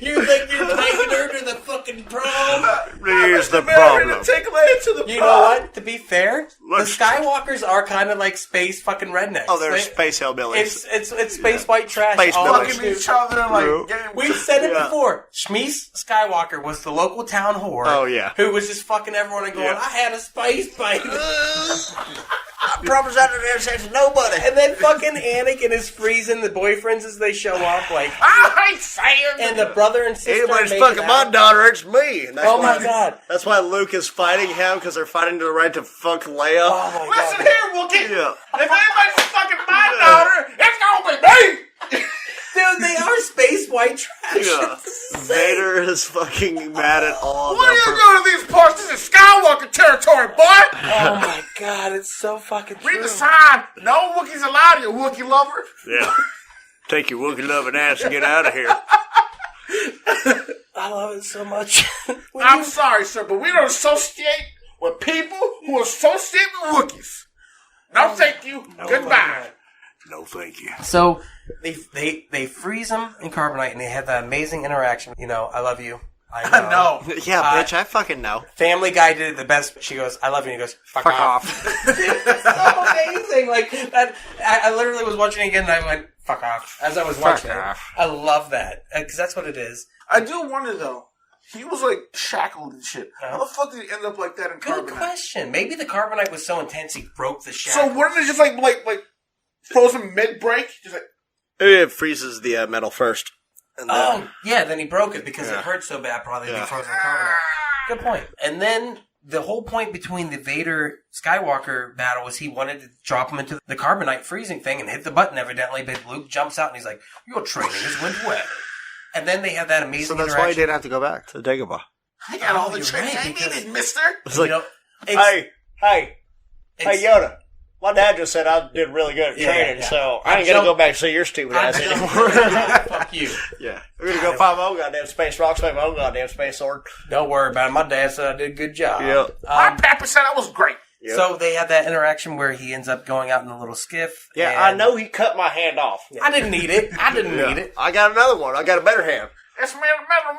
You're taking her to the fucking prom. Here's the Married problem. and take Leia to the You prom. know what? To be fair, Let's- the Skywalkers are kind of like space fucking rednecks. Oh, they're They- space hillbillies. It's space white trash. Space all villains. Fucking into- each other, like, True. getting... We've said it Yeah. before. Shmeese Skywalker was the local town whore. Oh, yeah. Who was just fucking everyone and going, Yeah. I had a space baby. Promise out of there says nobody. And then fucking Anakin is freezing the boyfriends as they show up, like, I ain't saying... and the brother and sister. Anybody's making fucking my out. daughter, it's me. And that's Oh why- my god. That's why Luke is fighting him, because they're fighting to the right to fuck Leia. Oh my Listen god. here, Wookie. Yeah. If anybody's fucking my daughter, it's gonna be me! Dude, they are space white trash. Yeah. Vader is fucking mad at all of What them. are you for- doing to these parts? This is Skywalker territory, boy! Oh my god, it's so fucking true. Read the sign. No Wookiees allowed, you Wookiee lover. Yeah. Take your Wookiee loving ass and get out of here. I love it so much. When I'm you- sorry, sir, but we don't associate with people who associate with Wookiees. No, thank you. Goodbye. No, thank you. So they freeze them in carbonite, and they have that amazing interaction. You know, I love you. I know. No. Yeah, bitch, I fucking know. Family Guy did it the best. She goes, "I love you," and he goes, "Fuck, Fuck off." off. It's so amazing. Like that. I literally was watching it again, and I went, "Fuck off" as I was watching off. it. I love that because that's what it is. I do wonder, though. He was, like, shackled and shit. How the fuck did he end up like that in Good carbonite? question. Maybe the carbonite was so intense he broke the shackle. So what if it's just, like frozen mid-break? Just like... It freezes the metal first. And then, Oh, yeah, then he broke it because Yeah. it hurt so bad probably to Yeah. be frozen in carbonite. Good point. And then the whole point between the Vader Skywalker battle was he wanted to drop him into the carbonite freezing thing and hit the button evidently, but Luke jumps out and he's like, "Your training is went well." And then they have that amazing so that's interaction. why he didn't have to go back to Dagobah. I got all the you're tricks right, I because- needed, mister. It's like, You know, it's, hey, Hey, Yoda. My dad just said I did really good at training, so I ain't gonna go back and see your stupid ass anymore. Fuck you. Yeah. We're gonna go find my own goddamn space rocks, make my own goddamn space sword. Don't worry about it. My dad said I did a good job. Yep. My papa said I was great. Yep. So they had that interaction where he ends up going out in a little skiff. Yeah, and I know he cut my hand off. I didn't need it. I didn't need it. I got another one. I got a better hand. It's metal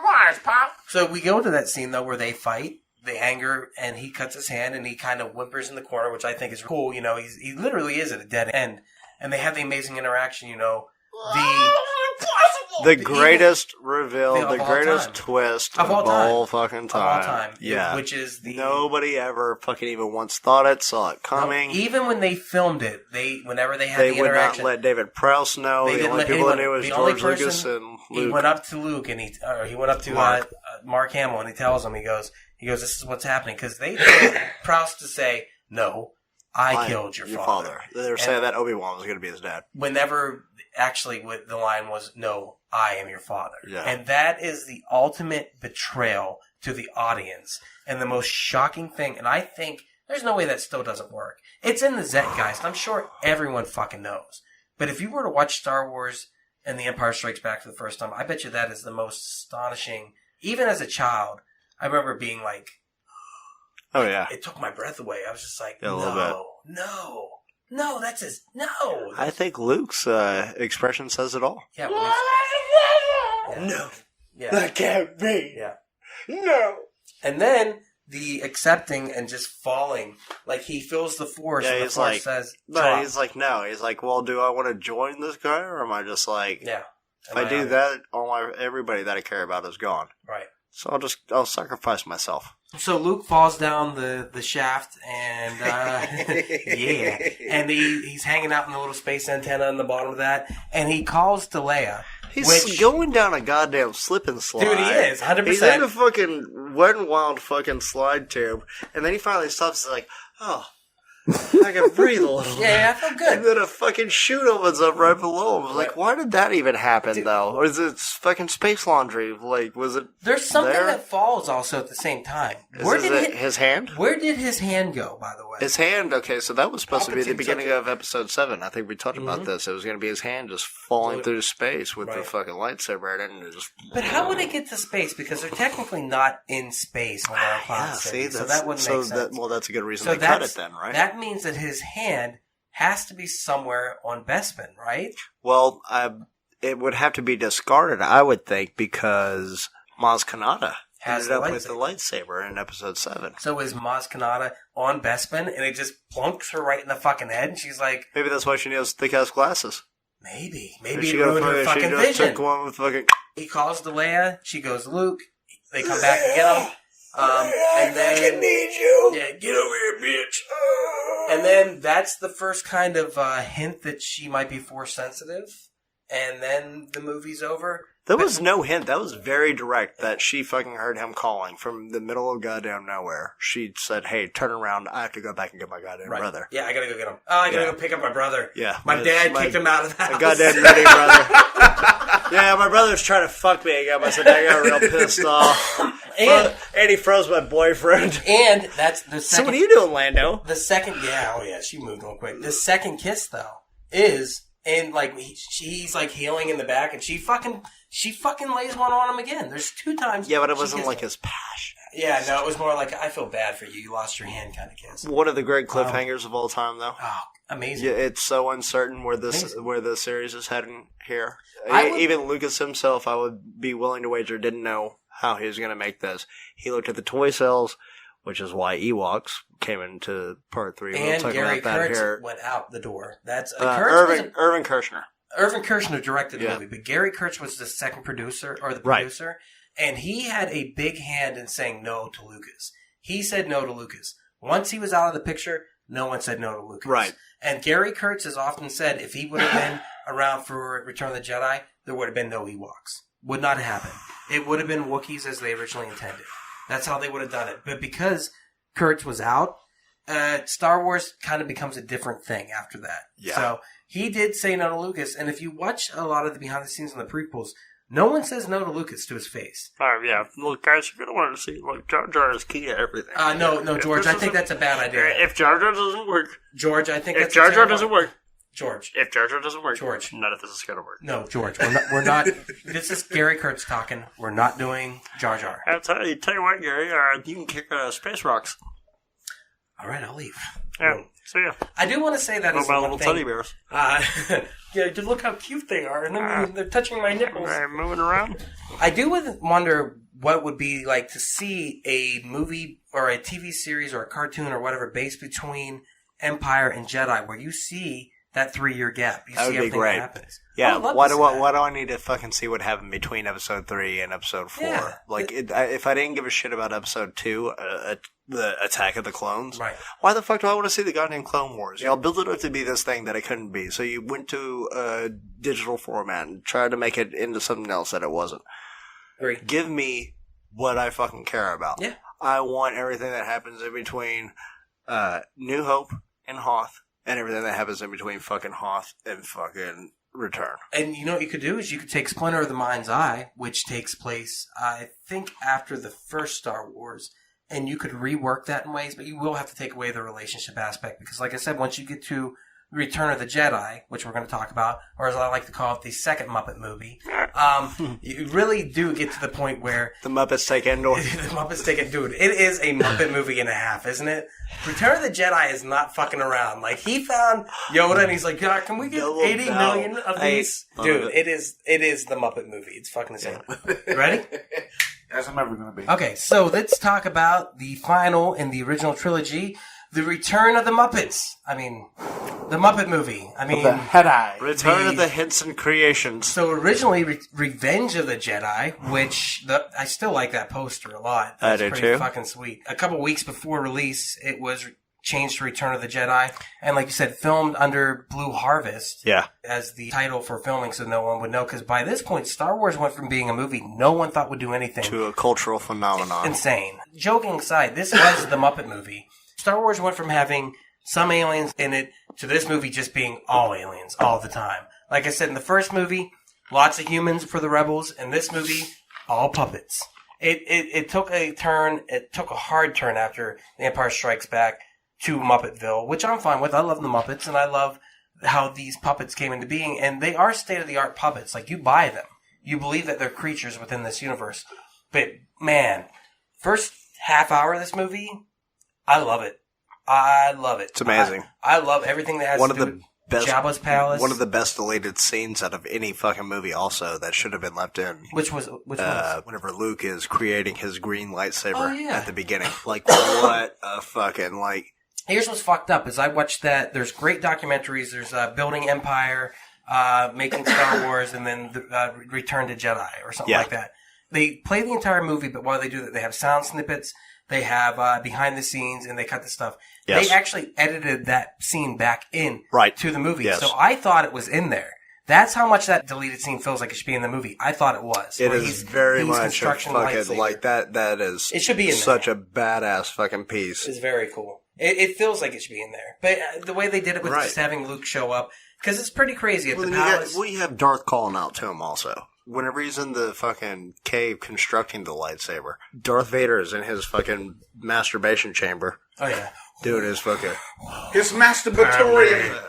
wires, Pop. So we go to that scene, though, where they fight. The anger, and he cuts his hand, and he kind of whimpers in the corner, which I think is cool. You know, he literally is at a dead end, and they have the amazing interaction. You know, the greatest reveal, of the all greatest time. twist Of all all time. fucking of all time. time. Yeah, which is the nobody ever fucking even once thought it, saw it coming. Even when they filmed it, whenever they had They the would not interaction, let David Prowse know. They The didn't only let people that anyone- knew was the only George Lucas person- and he Luke. went up to Luke and he went up to Mark Hamill and he tells him, he goes, this is what's happening, because they told Prowse to say, no, I killed your father. They were saying that Obi-Wan was going to be his dad. Whenever actually the line was, no, I am your father. Yeah. And that is the ultimate betrayal to the audience and the most shocking thing. And I think there's no way that still doesn't work. It's in the Zeitgeist. I'm sure everyone fucking knows. But if you were to watch Star Wars and The Empire Strikes Back for the first time, I bet you that is the most astonishing. Even as a child, I remember being like, oh yeah, it took my breath away. I was just like, Yeah, a little bit. no, that's his, no. I think Luke's expression says it all. Yeah, No, yeah. that can't be. Yeah. No. And then the accepting and just falling, like he feels the force. Yeah, and the he's force like, says, but drop. he's like, no. He's like, well, do I want to join this guy, or am I just like, Yeah. if I do that, everybody that I care about is gone. Right. So I'll sacrifice myself. So Luke falls down the shaft, and yeah, and he's hanging out in the little space antenna on the bottom of that, and he calls to Leia. He's going down a goddamn slip and slide. Dude, he is, 100%. He's in a fucking Wet n Wild fucking slide tube, and then he finally stops. He's like, oh, I can breathe a little. Yeah, I feel good. And then a fucking chute opens up right below him. I was like, why did that even happen, though? Or is it fucking space laundry? Like, was it There's something there? that falls also at the same time. Is it his hand? Where did his hand go, by the way? His hand, okay, so that was supposed to be the Palpatine beginning took it. of episode 7. I think we talked about this. It was going to be his hand just falling through space with the Right. fucking lightsaber in it. And it just... But how would it get to space? Because they're technically not in space when they're on Cloud Yeah, City, see, so that wouldn't make sense. That's a good reason So they cut it then, right? That means that his hand has to be somewhere on Bespin, right? Well, it would have to be discarded, I would think, because Maz Kanata Has ended the up with the lightsaber in episode 7. So is Maz Kanata on Bespin, and it just plunks her right in the fucking head, and she's like, Maybe that's why she needs thick-ass glasses. maybe She it ruined her she fucking just vision. took one with fucking... He calls to Leia, she goes, Luke, they come back and get him, and then... need you! Yeah, get over here, bitch. And then that's the first kind of hint that she might be force sensitive. And then the movie's over. There was no hint. That was very direct that she fucking heard him calling from the middle of goddamn nowhere. She said, hey, turn around. I have to go back and get my goddamn brother. Yeah, I gotta go get him. Oh, I gotta go pick up my brother. Yeah. My dad kicked him out of the house. My goddamn nutty brother. Yeah, my brother's trying to fuck me again. I said, I got real pissed off. And he froze my boyfriend. And that's the second... So what are you doing, Lando? The second... Yeah, oh yeah, she moved real quick. The second kiss, though, is... And, like, he's, like, healing in the back, and she fucking lays one on him again. There's 2 times. Yeah, but it wasn't like his passion. Yeah, no, it was more like, I feel bad for you. You lost your hand kind of kiss. One of the great cliffhangers of all time, though. Oh, amazing. Yeah, it's so uncertain where the series is heading here. Even Lucas himself, I would be willing to wager, didn't know how he was going to make this. He looked at the toy sales, which is why Ewoks came into part 3. And we'll Gary about that Kurtz here. went out the door. That's Irvin Kershner. Irvin Kershner directed the movie, but Gary Kurtz was the second producer, or the producer, and he had a big hand in saying no to Lucas. He said no to Lucas. Once he was out of the picture, no one said no to Lucas. Right. And Gary Kurtz has often said if he would have been around for Return of the Jedi, there would have been no Ewoks. Would not have happened. It would have been Wookiees as they originally intended. That's how they would have done it. But because Kurtz was out, Star Wars kind of becomes a different thing after that. Yeah. So he did say no to Lucas. And if you watch a lot of the behind the scenes in the prequels, No one says no to Lucas to his face. Yeah. Look, guys, if you don't want to see, look, Jar Jar is key to everything. No, George, I think that's a bad idea. If Jar Jar doesn't work... George, I think if Jar Jar doesn't work... George. If Jar Jar doesn't work... George. None of this is going to work. No, George, we're not... This is Gary Kurtz talking. We're not doing Jar Jar. I'll tell you what, Gary, you can kick space rocks. All right, I'll leave. Yeah, see ya. I do want to say that as one little thing. teddy bears. Yeah, just look how cute they are, and then they're touching my nipples. They're moving around. I do wonder what it would be like to see a movie or a TV series or a cartoon or whatever based between Empire and Jedi, where you see that 3-year gap. You That see would be everything great. that happens. Yeah, why do I need to fucking see what happened between episode 3 and episode 4? Yeah. If I didn't give a shit about episode 2, the Attack of the Clones, right? Why the fuck do I want to see the goddamn Clone Wars? Y'all built it up to be this thing that it couldn't be. So you went to a digital format and tried to make it into something else that it wasn't. Great. Give me what I fucking care about. Yeah. I want everything that happens in between New Hope and Hoth, and everything that happens in between fucking Hoth and fucking Return. And you know what you could do is you could take Splinter of the Mind's Eye, which takes place, I think, after the first Star Wars, and you could rework that in ways, but you will have to take away the relationship aspect because, like I said, once you get to Return of the Jedi, which we're going to talk about, or as I like to call it, the second Muppet movie, you really do get to the point where the Muppets take Endor. The Muppets take it, dude. It is a Muppet movie and a half, isn't it? Return of the Jedi is not fucking around. Like, he found Yoda and he's like, "God, can we get 80 million of these?" Dude, it is the Muppet movie. It's fucking insane. Ready? As I'm ever going to be. Okay, so let's talk about the final in the original trilogy, The Return of the Muppets. I mean, the Muppet movie. I mean, the Jedi. Return of the Henson Creations. So originally, Revenge of the Jedi, which I still like that poster a lot. That's pretty fucking sweet. A couple weeks before release, it was changed to Return of the Jedi, and like you said, filmed under Blue Harvest. Yeah. As the title for filming, so no one would know. Because by this point, Star Wars went from being a movie no one thought would do anything to a cultural phenomenon. Insane. Joking aside, this was the Muppet movie. Star Wars went from having some aliens in it to this movie just being all aliens all the time. Like I said, in the first movie, lots of humans for the rebels. In this movie, all puppets. It took a turn. It took a hard turn after The Empire Strikes Back to Muppetville, which I'm fine with. I love the Muppets, and I love how these puppets came into being. And they are state-of-the-art puppets. Like, you buy them. You believe that they're creatures within this universe. But, man, first half hour of this movie, I love it. I love it. It's amazing. I love everything that has to do with Jabba's palace. One of the best deleted scenes out of any fucking movie also that should have been left in. Which was? Whenever Luke is creating his green lightsaber at the beginning. Like, what a fucking, like... Here's what's fucked up is I watched that. There's great documentaries. There's Building Empire, Making Star Wars, and then Return to Jedi or something like that. They play the entire movie, but while they do that, they have sound snippets. They have behind the scenes, and they cut the stuff. Yes. They actually edited that scene back in to the movie. Yes. So I thought it was in there. That's how much that deleted scene feels like it should be in the movie. I thought it was. It is very much a fucking, like, that is it should be in such a badass fucking piece. It's very cool. It feels like it should be in there. But the way they did it with just having Luke show up, because it's pretty crazy at the palace. We have Darth calling out to him also. Whenever he's in the fucking cave constructing the lightsaber, Darth Vader is in his fucking masturbation chamber. Oh, yeah. Doing his fucking... His masturbatorium.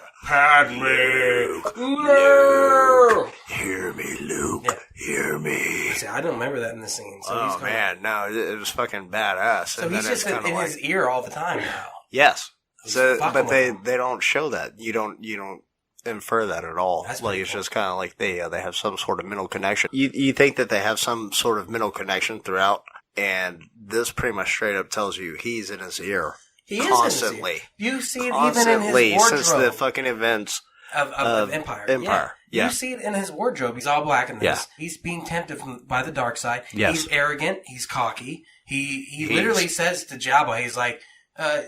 Luke. No! Hear me, Luke. Yeah. Hear me. See, I don't remember that in the scene. So man. No, it was fucking badass. So he's just in his ear all the time now. Yes. So, but they don't show that. You don't infer that at all. That's like, it's just kind of like they have some sort of mental connection. You think that they have some sort of mental connection throughout, and this pretty much straight up tells you he's in his ear. He constantly. Is in his ear. You see it even in his wardrobe. Since the fucking events of Empire. Yeah. You see it in his wardrobe. He's all black in this. Yeah. He's being tempted by the dark side. Yes. He's arrogant. He's cocky. He literally says to Jabba, he's like,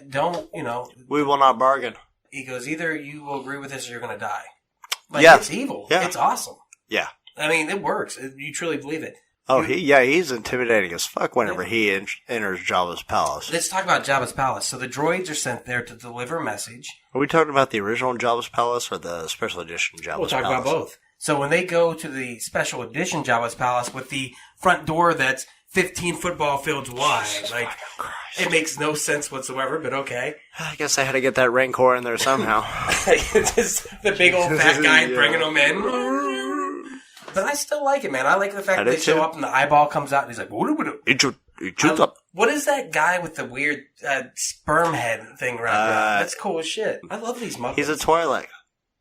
don't, we will not bargain. He goes, either you will agree with this or you're going to die. Like, it's evil. Yeah. It's awesome. Yeah. I mean, it works. You truly believe it. Oh, he's intimidating as fuck whenever he enters Jabba's palace. Let's talk about Jabba's palace. So the droids are sent there to deliver a message. Are we talking about the original Jabba's palace or the special edition Jabba's palace? We'll talk about both. So when they go to the special edition Jabba's Palace with the front door that's 15 football fields wide, like, it makes no sense whatsoever, but okay. I guess I had to get that Rancor in there somehow. Just the big old fat guy bringing them in. But I still like it, man. I like the fact that they show up and the eyeball comes out and he's like, what is that guy with the weird sperm head thing around there? That's cool as shit. I love these Muppets. He's a Twi'lek.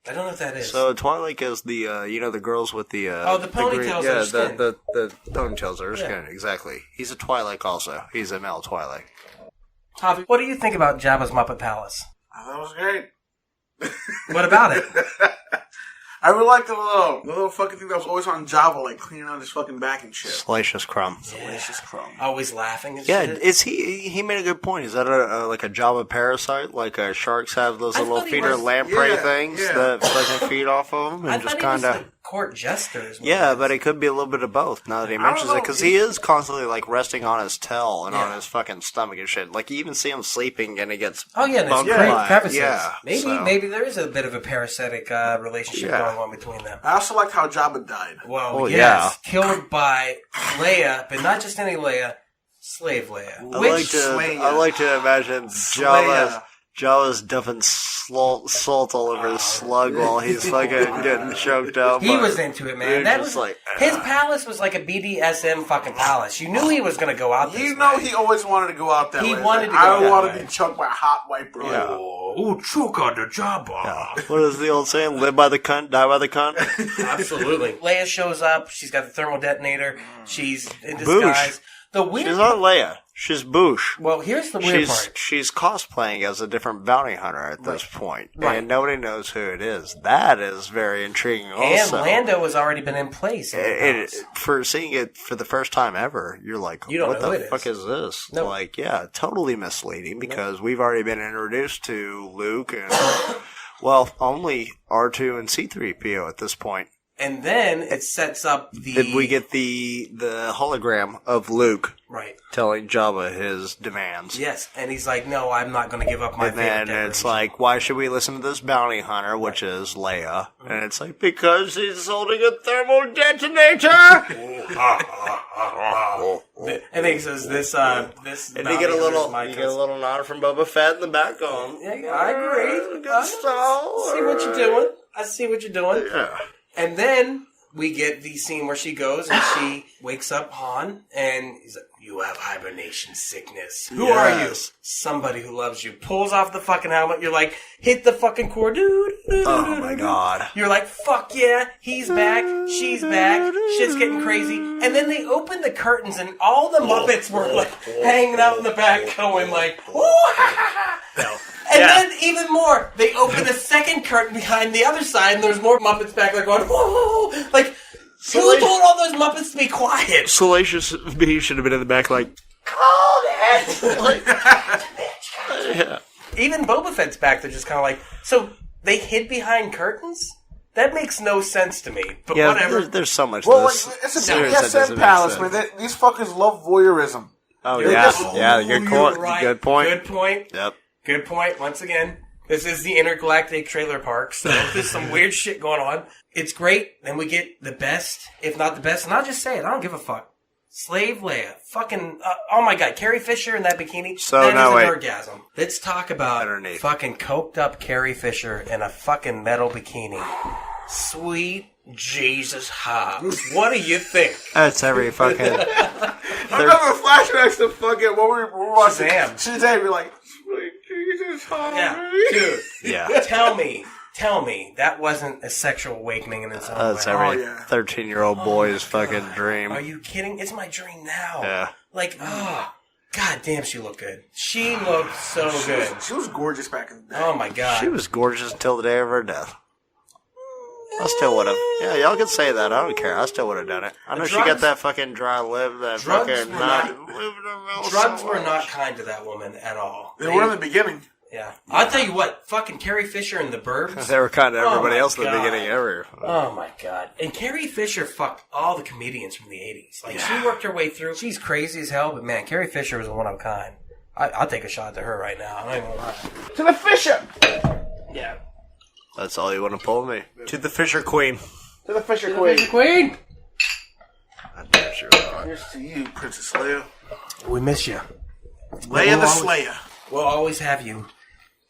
I don't know what that is. So Twi'lek is the the girls with the the ponytails. The ponytails are skin. Exactly. He's a Twi'lek also. He's a male Twi'lek. Javi, what do you think about Jabba's Muppet Palace? I thought it was great. What about it? I really like the little fucking thing that was always on Java, like cleaning out his fucking back and shit. Salacious Crumb. Salacious Crumb. Always laughing and yeah, shit. He made a good point. Is that like a Java parasite? Like sharks have those little feeder lamprey things that fucking feed off of them, and just kind of court jesters. Yeah, but it could be a little bit of both. Now that he mentions it, because he is constantly like resting on his tail and on his fucking stomach and shit. Like you even see him sleeping, and he gets there's great crevices. Yeah, maybe there is a bit of a parasitic relationship going on between them. I also liked how Jabba died. Well, yes, killed by Leia, but not just any Leia, Slave Leia. I like to imagine Jawa's dumping salt all over the slug while he's fucking getting choked out. He was into it, man. That was like his palace was like a BDSM fucking palace. You knew he was going to go out. You know, he always wanted to go out that way. He wanted to go I want to be choked by a hot white bro. Yeah. Oh, choke on the Jabba. Yeah. What is the old saying? Live by the cunt, die by the cunt. Absolutely. Leia shows up. She's got the thermal detonator. She's in disguise. She's not Leia. She's Boosh. Well, here's the weird part. She's cosplaying as a different bounty hunter at this point. Right. And nobody knows who it is. That is very intriguing also. And Lando has already been in place. For seeing it for the first time ever, you're like, what the fuck is this? No. Like, yeah, totally misleading because we've already been introduced to Luke and, only R2 and C-3PO at this point. And then it sets up the... Did we get the hologram of Luke telling Jabba his demands? Yes, and he's like, no, I'm not going to give up my favorite And then it's like, why should we listen to this bounty hunter, which is Leia? And it's like, because he's holding a thermal detonator! And he says, this and you get a little nod from Boba Fett in the back going, yeah, I agree. Good stuff. I see what you're doing. Yeah. And then we get the scene where she goes and she wakes up Han, and he's like, you have hibernation sickness. Who are you? Somebody who loves you. Pulls off the fucking helmet. You're like, hit the fucking core. Oh my god. You're like, fuck yeah, he's back, she's back, shit's getting crazy. And then they open the curtains and all the Muppets were like hanging out in the back going like, ooh, ha ha ha. And then even more, they open a second curtain behind the other side, and there's more Muppets back there going, whoa, like, who told all those Muppets to be quiet? Salacious B should have been in the back like, hold it! Yeah. Even Boba Fett's back there just kind of like, so they hid behind curtains? That makes no sense to me, but whatever. There's so much to this. It's a BDSM palace, man. These fuckers love voyeurism. Oh, good point. Right. Good point. Good point. Yep. Good point. Once again, this is the intergalactic trailer park, so there's some weird shit going on. It's great. Then we get the best, if not the best, and I'll just say it. I don't give a fuck. Slave Leia. Fucking, oh my god, Carrie Fisher in that bikini. That is an orgasm. Let's talk about fucking coked up Carrie Fisher in a fucking metal bikini. Sweet Jesus Hobbs. What do you think? That's every fucking... I remember flashbacks to fucking, when we were watching Shazam, you're like, sweet Jesus Hobbs. Yeah, dude. Yeah. Tell me that wasn't a sexual awakening in its own way. That's every 13-year-old boy's fucking dream. Are you kidding? It's my dream now. Yeah. Like, god damn, she looked good. She looked so good. She was gorgeous back in the day. Oh my god. She was gorgeous until the day of her death. I still would have. Yeah, y'all can say that. I don't care. I still would have done it. I know she got that fucking dry lip, that fucking drugs were not kind to that woman at all. They were in the beginning. Yeah. I'll tell you what, fucking Carrie Fisher and the Burbs. They were kind to everybody else in the beginning ever. Oh my god. And Carrie Fisher fucked all the comedians from the 80s. Like, she worked her way through. She's crazy as hell, but man, Carrie Fisher was a one of a kind. I'll take a shot to her right now. I'm not even gonna lie. To the Fisher! Yeah. That's all you want to pull me. To the Fisher Queen. To the Fisher Queen. Fisher Queen. I damn sure are. Here's to you, Princess Leia. We miss you. Leia the Slayer. We'll always have you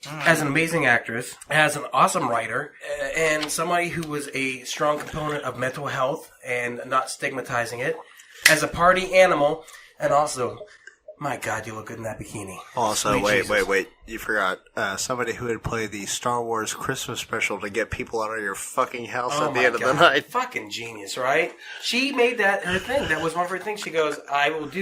as an amazing actress, as an awesome writer, and somebody who was a strong component of mental health and not stigmatizing it, as a party animal, and also, my God, you look good in that bikini. Also, Sweet Jesus. wait. You forgot somebody who would play the Star Wars Christmas special to get people out of your fucking house at the end of the night. Fucking genius, right? She made that her thing. That was one of her things. She goes, I can't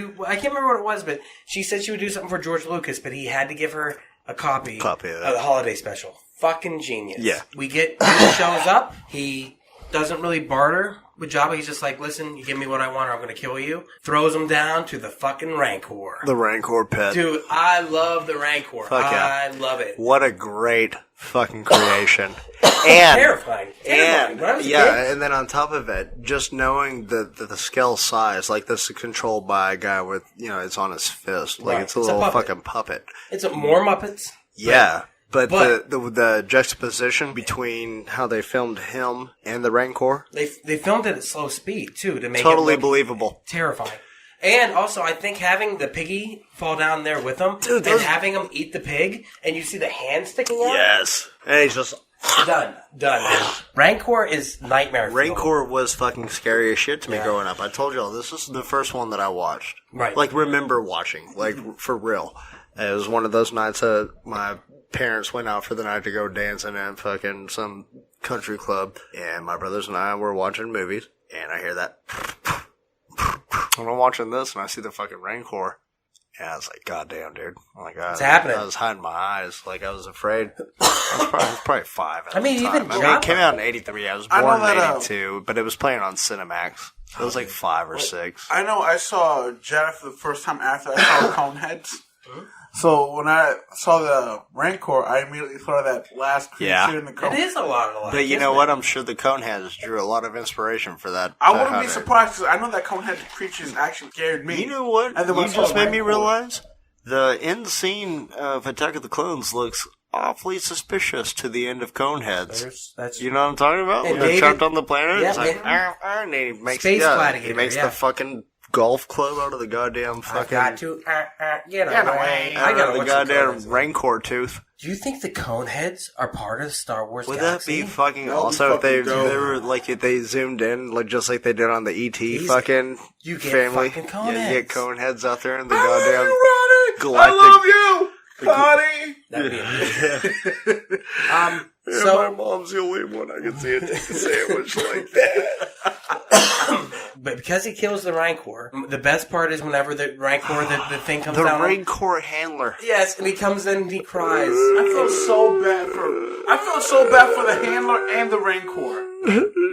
remember what it was, but she said she would do something for George Lucas, but he had to give her a copy of the holiday special. Fucking genius. Yeah. He shows up. He doesn't really barter with Jabba. He's just like, listen, you give me what I want or I'm going to kill you. Throws him down to the fucking Rancor. The Rancor pit. Dude, I love the Rancor. Fuck yeah. I love it. What a great fucking creation. And Terrifying. And when I was a kid, and then on top of it, just knowing the scale size, like this is controlled by a guy with, it's on his fist. Like Right. it's a It's a little puppet. fucking puppet. it's more Muppets. Yeah. But But- the juxtaposition between how they filmed him and the Rancor, They filmed it at slow speed, too, to make totally it look believable. terrifying. And also, I think having the piggy fall down there with him, Dude, and having him eat the pig, and you see the hand sticking out. Yes. And he's just... Done. Rancor is nightmare. fuel. Rancor was fucking scary as shit to me Yeah. growing up. I told y'all, this is the first one that I watched. Right. Like, remember watching. Like, for real. It was one of those nights that my parents went out for the night to go dancing at fucking some country club. And my brothers and I were watching movies. And I hear that. And I'm watching this and I see the fucking Rancor. And I was like, God damn, dude. Like, What's happening? I was hiding my eyes. Like, I was afraid. I was probably 5 at I mean, the even time. It came Jabba- out in 83. I was I know born in that, 82, but it was playing on Cinemax. It was like 5 or 6. I know I saw Jedi for the first time after I saw Coneheads. So when I saw the Rancor, I immediately thought of that last creature Yeah. in the It cone. is a lot of But you know what? I'm sure the Coneheads drew a lot of inspiration for that. I wouldn't be hunter. surprised because I know that Conehead creatures actually scared me. You know what? And then when You I saw just the made me Rancor- realize the end scene of Attack of the Clones looks awfully suspicious to the end of Coneheads. That's You know what I'm talking about? And When they're David- trapped on the planet? Yeah, It's like, and- and he makes, Space gladiator, he makes yeah. the fucking golf club out of the goddamn I fucking... got to get away. away. I gotta the watch some goddamn Coneheads. Rancor tooth. Do you think the Coneheads are part of the Star Wars Would galaxy? that be fucking That would be awesome if they fucking dope. were like if they zoomed in like just like they did on the ET These- fucking you get family? fucking You get Coneheads. Coneheads out there in the I love goddamn you, Ronnie! galactic. I love you! Connie! That'd be amazing. My So, mom's the only one I can see it take a sandwich like that. but because he kills the Rancor, the best part is whenever the Rancor, the thing comes The down. Rancor handler. Yes, and he comes in and he cries. I felt so bad for the handler and the Rancor.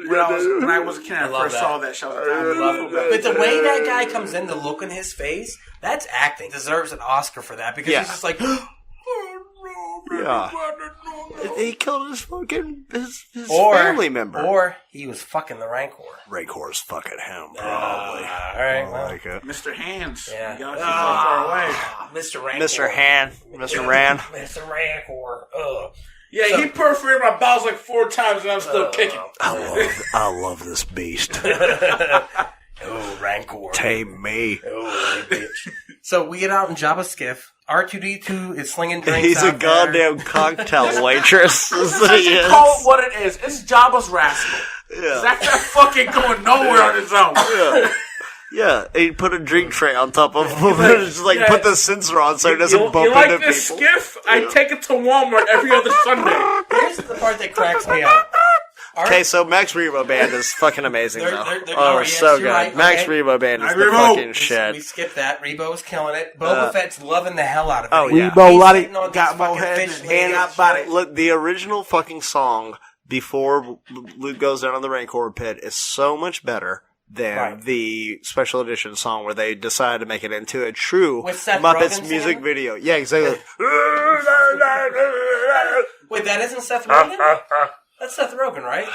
When I was a kid, I love first that. saw that show. I feel bad. But the way that guy comes in, the look on his face, that's acting. Deserves an Oscar for that because Yeah. he's just like, Yeah. He killed his fucking his or family member. or he was fucking the Rancor. Rancor's fucking him, probably. All right, I well, like it. Mr. Hands. Yeah. You gotta keep so far away. Mr. Rancor. Mr. Han. Mr. Ran. Mr. Rancor. Ugh. Yeah, he perforated my bowels like 4 times and I'm still kicking. I love this beast. Oh, Rancor. Tame me. Oh, you bitch. So we get out in Jabba's skiff. R2D2 is slinging drinks. He's a out there. goddamn cocktail waitress. Is what he is. Call it what it is. It's Jabba's rascal. Yeah. That's not fucking going nowhere on his own. Yeah. Yeah, he put a drink tray on top of him and just like Yeah. put the sensor on so it doesn't You bump like into this people. skiff? I take it to Walmart every other Sunday. Here's the part that cracks me up. Okay, so Max Rebo Band is fucking amazing They're- though. they're- Oh, yes, so you're good. right, Max okay. Rebo Band is Max the Rebo. fucking We shit. skipped that. Rebo's killing it. Boba Fett's loving the hell out of it. Oh, yeah. Rebo, He's Lottie sitting on got these more fucking head fish than ladies. hand out body. Look, the original fucking song before Luke goes down on the Rancor pit is so much better than Right. the special edition song where they decided to make it into a true With Seth Muppets Rogen music singing? video. Yeah, exactly. Wait, that isn't Seth Rogen? That's Seth Rogen, right?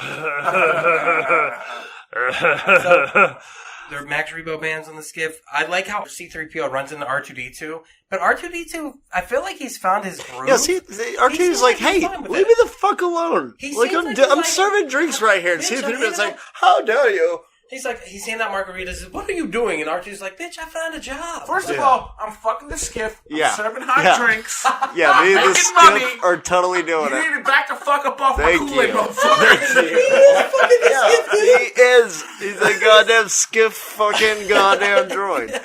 There are Max Rebo bands on the skiff. I like how C-3PO runs into R2-D2, but R2-D2, I feel like he's found his groove. Yeah, see, R2's like, hey, leave me the fuck alone. I'm serving drinks right here. And C-3PO's like, how dare you? He's handing out margaritas. What are you doing? And R2's like, bitch, I found a job. First of all, I'm fucking the skiff. I'm serving hot drinks. Yeah, me and the skiff are totally doing it. You need to back the fuck up off my Kool-Aid, motherfucker. He is. He's a goddamn skiff fucking goddamn droid.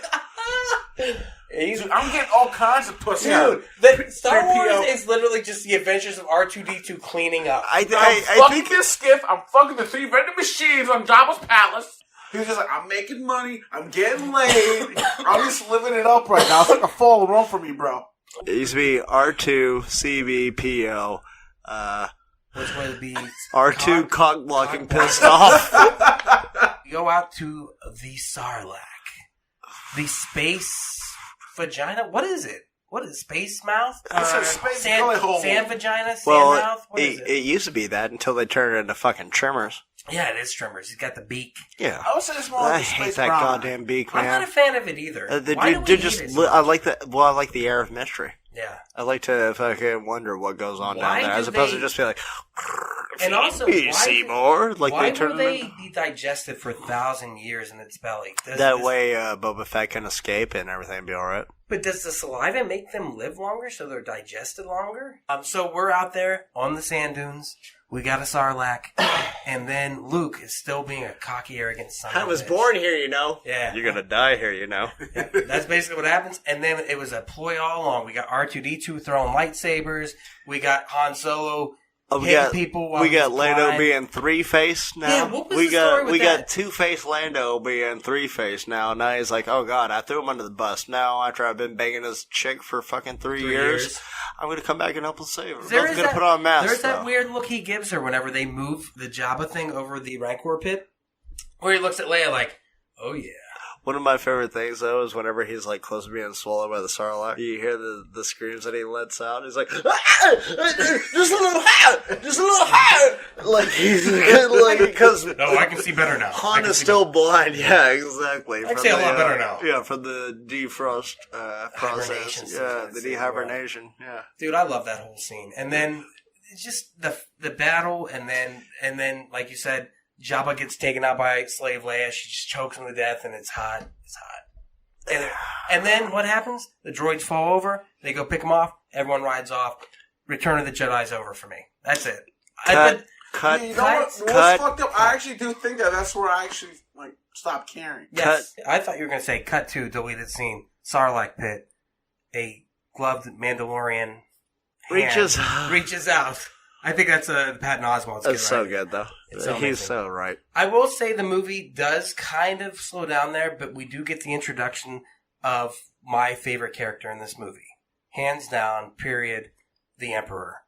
I'm getting all kinds of pussy. Dude, the Star Wars is literally just the adventures of R2-D2 cleaning up. I'm fucking this skiff. I'm fucking the 3 vending machines on Jabba's palace. He was just like, I'm making money. I'm getting laid. I'm just living it up right now. It's like a fall run for me, bro. It used to be R2, CBPO. Which would be R2 cock blocking pissed off. Go out to the Sarlacc. The space vagina? What is it? What is it? Space mouth? Sand vagina? Sand mouth? What is it? It used to be that until they turned it into fucking trimmers. Yeah, it is trimmers. He's got the beak. Yeah. I would say it's more like I hate that goddamn beak, man. I'm not a fan of it either. I like the air of mystery. Yeah. I like to fucking wonder what goes on down there, as opposed to just be like, and also, Seymour. Like why will they be digested for 1,000 years in its belly? That way Boba Fett can escape and everything be alright. But does the saliva make them live longer so they're digested longer? So we're out there on the sand dunes. We got a Sarlacc. And then Luke is still being a cocky, arrogant son of a bitch. I was born here, you know. Yeah. You're going to die here, you know. Yeah, that's basically what happens. And then it was a ploy all along. We got R2-D2 throwing lightsabers. We got Han Solo hitting people while we got he's Lando blind. being three-faced now. Yeah, what was the story with we that? got two-faced Lando being three-faced now. Now he's like, oh god, I threw him under the bus. Now after I've been banging this chick for fucking 3 years, I'm going to come back and help him save her. I'm going to put on a mask. There's that weird look he gives her whenever they move the Jabba thing over the Rancor pit, where he looks at Leia like, oh yeah. One of my favorite things, though, is whenever he's, like, close to being swallowed by the Sarlacc, you hear the screams that he lets out. He's like, ah! Just a little higher! Just a little higher! Like, he's, like, because... No, I can see better now. Han is still blind. Yeah, exactly. I can see a lot better now. Yeah, from the defrost process. Yeah, the dehibernation. Yeah. Dude, I love that whole scene. And then, just the battle, and then, like you said, Jabba gets taken out by Slave Leia. She just chokes him to death, and it's hot. It's hot. And then what happens? The droids fall over. They go pick them off. Everyone rides off. Return of the Jedi's over for me. That's it. Cut. You know what's fucked up? I actually do think that's where I actually stopped caring. Yes. I thought you were going to say cut to deleted scene. Sarlacc pit. A gloved Mandalorian reaches out. I think that's Patton Oswalt's kid, That's so good, though. He's so right. I will say the movie does kind of slow down there, but we do get the introduction of my favorite character in this movie. Hands down, period, the Emperor.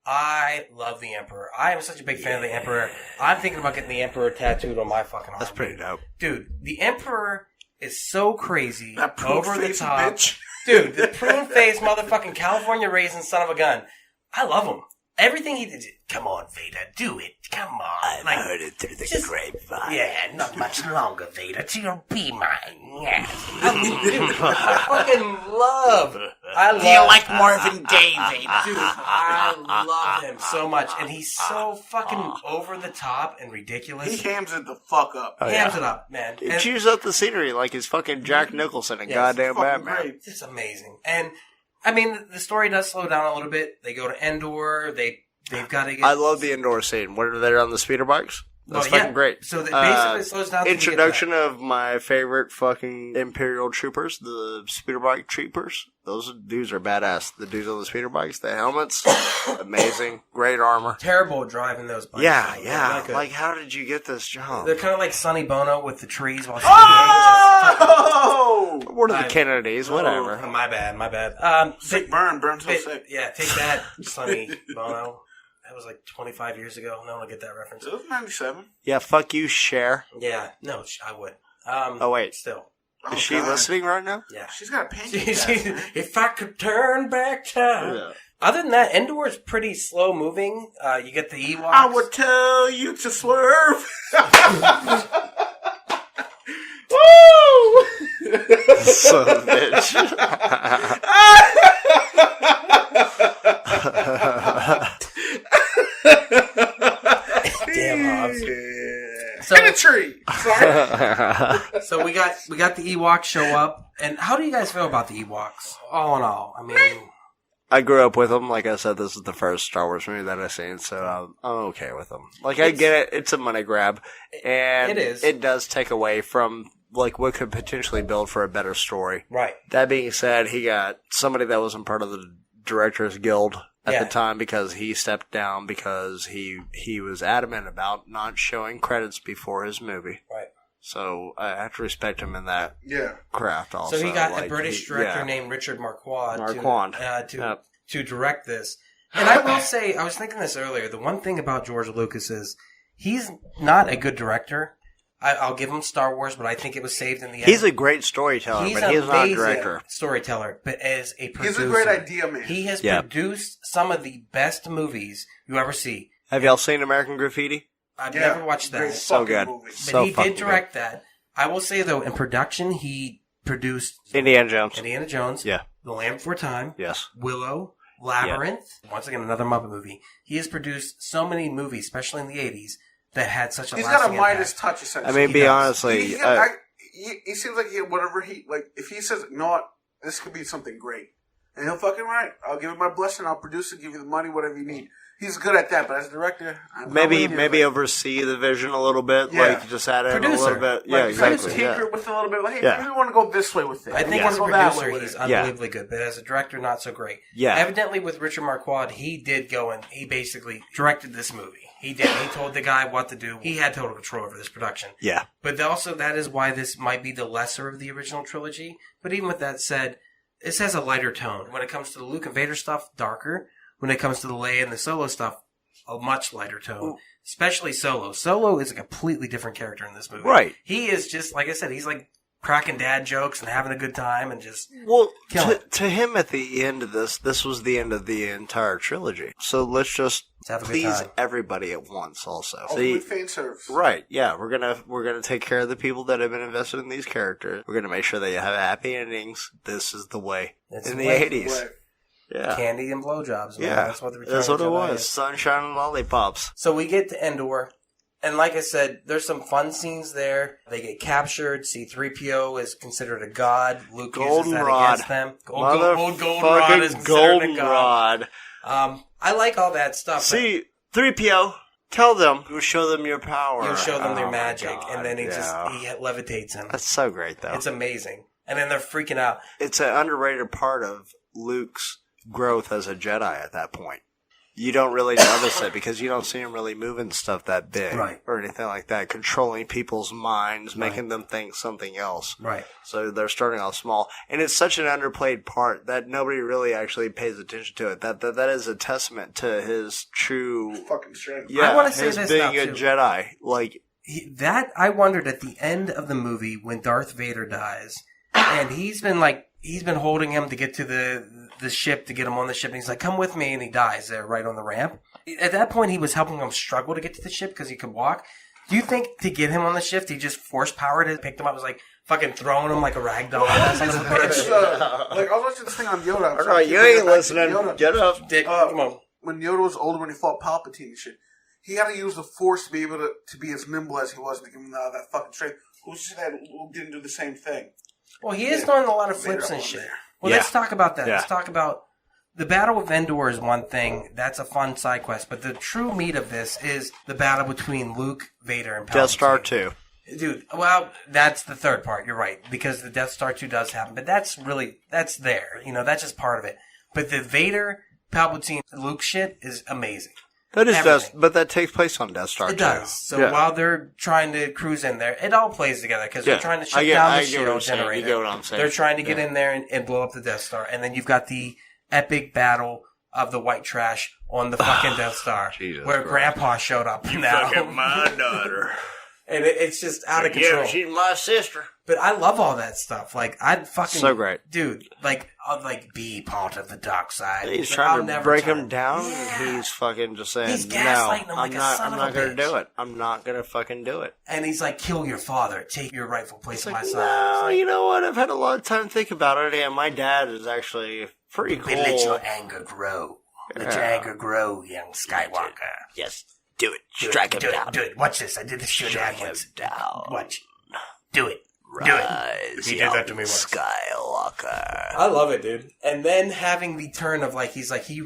I love the Emperor. I am such a big fan of the Emperor. I'm thinking about getting the Emperor tattooed on my fucking arm. That's pretty dope. Dude, the Emperor is so crazy, that over the top. Bitch. Dude, the prune-faced motherfucking California raisin son of a gun. I love him. Everything he did. Come on, Vader, do it. Come on. I've heard it through the grapevine. Yeah, not much longer, Vader, till you'll be mine. Yeah. I fucking love. Do you like Marvin Gaye, Vader? Dude, I love him so much. And he's so fucking over the top and ridiculous. He hams it the fuck up. Hams it up, man. He chews up the scenery like he's fucking Jack Nicholson and goddamn Batman. Great. It's amazing. And I mean, the story does slow down a little bit. They go to Endor. They've got to get... I love the Endor scene. Where they're on the speeder bikes. That's fucking great. So basically it slows down. Introduction of my favorite fucking Imperial troopers, the speeder bike troopers. Those dudes are badass. The dudes on the speeder bikes, the helmets, amazing, great armor. Terrible at driving those bikes. Yeah. Like, how did you get this job? They're kind of like Sonny Bono with the trees while What are the Kennedys? Whatever. My bad. Sick burn so sick. Yeah, take that, Sonny Bono. That was like 25 years ago. No one will get that reference. It was 97. Yeah, fuck you, Cher. Yeah, no, I would. Oh, wait. Still. Is she listening right now? Yeah. She's got a pancake. If I could turn back time. Yeah. Other than that, Endor is pretty slow moving. You get the Ewoks. I would tell you to swerve. Son of a bitch. Damn, Hobbs. So, in a tree. Sorry. So we got the Ewoks show up, and how do you guys feel about the Ewoks? All in all, I mean, I grew up with them. Like I said, this is the first Star Wars movie that I've seen, so I'm okay with them. Like, I get it. It's a money grab. And it is. It does take away from, like, what could potentially build for a better story. right? That being said, he got somebody that wasn't part of the Directors Guild at the time because he stepped down because he was adamant about not showing credits before his movie. Right. So I have to respect him in that craft also. So he got a British director named Richard Marquand to direct this. And I will say, I was thinking this earlier, the one thing about George Lucas is he's not a good director. I'll give him Star Wars, but I think it was saved in the end. He's a great storyteller, but he's not a director. Storyteller, but as a producer. He's a great idea man. He has produced some of the best movies you ever see. Have y'all seen American Graffiti? I've never watched that. So good. But he did direct that. I will say, though, in production, he produced Indiana Jones. Yeah. The Land Before Time. Yes. Willow. Labyrinth. Yeah. Once again, another Muppet movie. He has produced so many movies, especially in the 80s, that had such a lasting impact. He's got a Midas touch, essentially. I mean, honestly. He seems like whatever if he says, you know what, this could be something great. And he'll fucking write. I'll give it my blessing. I'll produce it, give you the money, whatever you need. He's good at that, but as a director, maybe oversee the vision a little bit, like just add in a little bit. Yeah, exactly. Tinker with a little bit. Like, hey, maybe we want to go this way with it. I think as a producer, he's unbelievably good, but as a director, not so great. Yeah. Evidently, with Richard Marquand, he did go and he basically directed this movie. He did. He told the guy what to do. He had total control over this production. Yeah. But also, that is why this might be the lesser of the original trilogy. But even with that said, this has a lighter tone. When it comes to the Luke and Vader stuff, darker. When it comes to the Leia and the Solo stuff, a much lighter tone. Especially Solo. Solo is a completely different character in this movie. Right. He is just, like I said, he's like cracking dad jokes and having a good time and just to him at the end of this was the end of the entire trilogy. So let's just please everybody at once also. Fan service. Right, yeah. We're gonna take care of the people that have been invested in these characters. We're gonna make sure they have happy endings. This is the way. In the 80s. Yeah. Candy and blowjobs. Yeah. That's what it was. Sunshine and lollipops. So we get to Endor. And like I said, there's some fun scenes there. They get captured. C-3PO is considered a god. Luke uses that against them. Goldenrod is considered a god. I like all that stuff. C-3PO, tell them. You show them your power. You show them their magic. And then he levitates him. That's so great, though. It's amazing. And then they're freaking out. It's an underrated part of Luke's growth as a Jedi at that point. You don't really notice it because you don't see him really moving stuff that big or anything like that, controlling people's minds, making them think something else. Right. So they're starting off small. And it's such an underplayed part that nobody really actually pays attention to it. That is a testament to his true fucking strength. Yeah, I want to say his this being now, a Jedi. Like I wondered at the end of the movie when Darth Vader dies, and he's been holding him to get to the ship, to get him on the ship, and he's like, come with me, and he dies there right on the ramp. At that point, he was helping him struggle to get to the ship because he could walk. Do you think to get him on the ship, he just force-powered it, picked him up, was like fucking throwing him like a rag doll? Like, I was watching this thing on Yoda. No, you ain't listening. Get up. Dick, come on. When Yoda was older, when he fought Palpatine and shit, he had to use the Force to be able to be as nimble as he was, to give him that fucking strength. Who didn't do the same thing? Well, he is doing a lot of flips and shit. Well, let's talk about that. Let's talk about the Battle of Endor is one thing. That's a fun side quest. But the true meat of this is the battle between Luke, Vader, and Palpatine. Death Star 2. Dude, well, that's the third part. You're right. Because the Death Star 2 does happen. But that's there. You know, that's just part of it. But the Vader, Palpatine, Luke shit is amazing. That is but that takes place on Death Star 2. It does. So while they're trying to cruise in there, it all plays together because they're trying to shut down the shield generator. You get what I'm saying. They're trying to get in there and blow up the Death Star. And then you've got the epic battle of the white trash on the fucking Death Star. Where Grandpa showed up now. Fucking my daughter. And it's just out of control. Yeah, she's my sister. But I love all that stuff. Like, I'd fucking... So great. Dude, like, I'd like be part of the dark side. He's But trying I'll to never break turn. him down. Yeah. He's fucking just saying, He's no, gaslighting him like I'm a not, son I'm of not a going to bitch. do it. I'm not going to fucking do it. And he's like, kill your father. Take your rightful place It's on like, my side. no, you know what? I've had a lot of time to think about it, and my dad is actually pretty cool. But let your anger grow. Let your anger grow, young Skywalker. Yes, do it. Do Strike it, him do down. it, do it. Watch this. I did this shit Strike him once. down. Watch. Do it. Rise, He did that to me once. Skywalker. I love it, dude. And then having the turn of like, he's like, the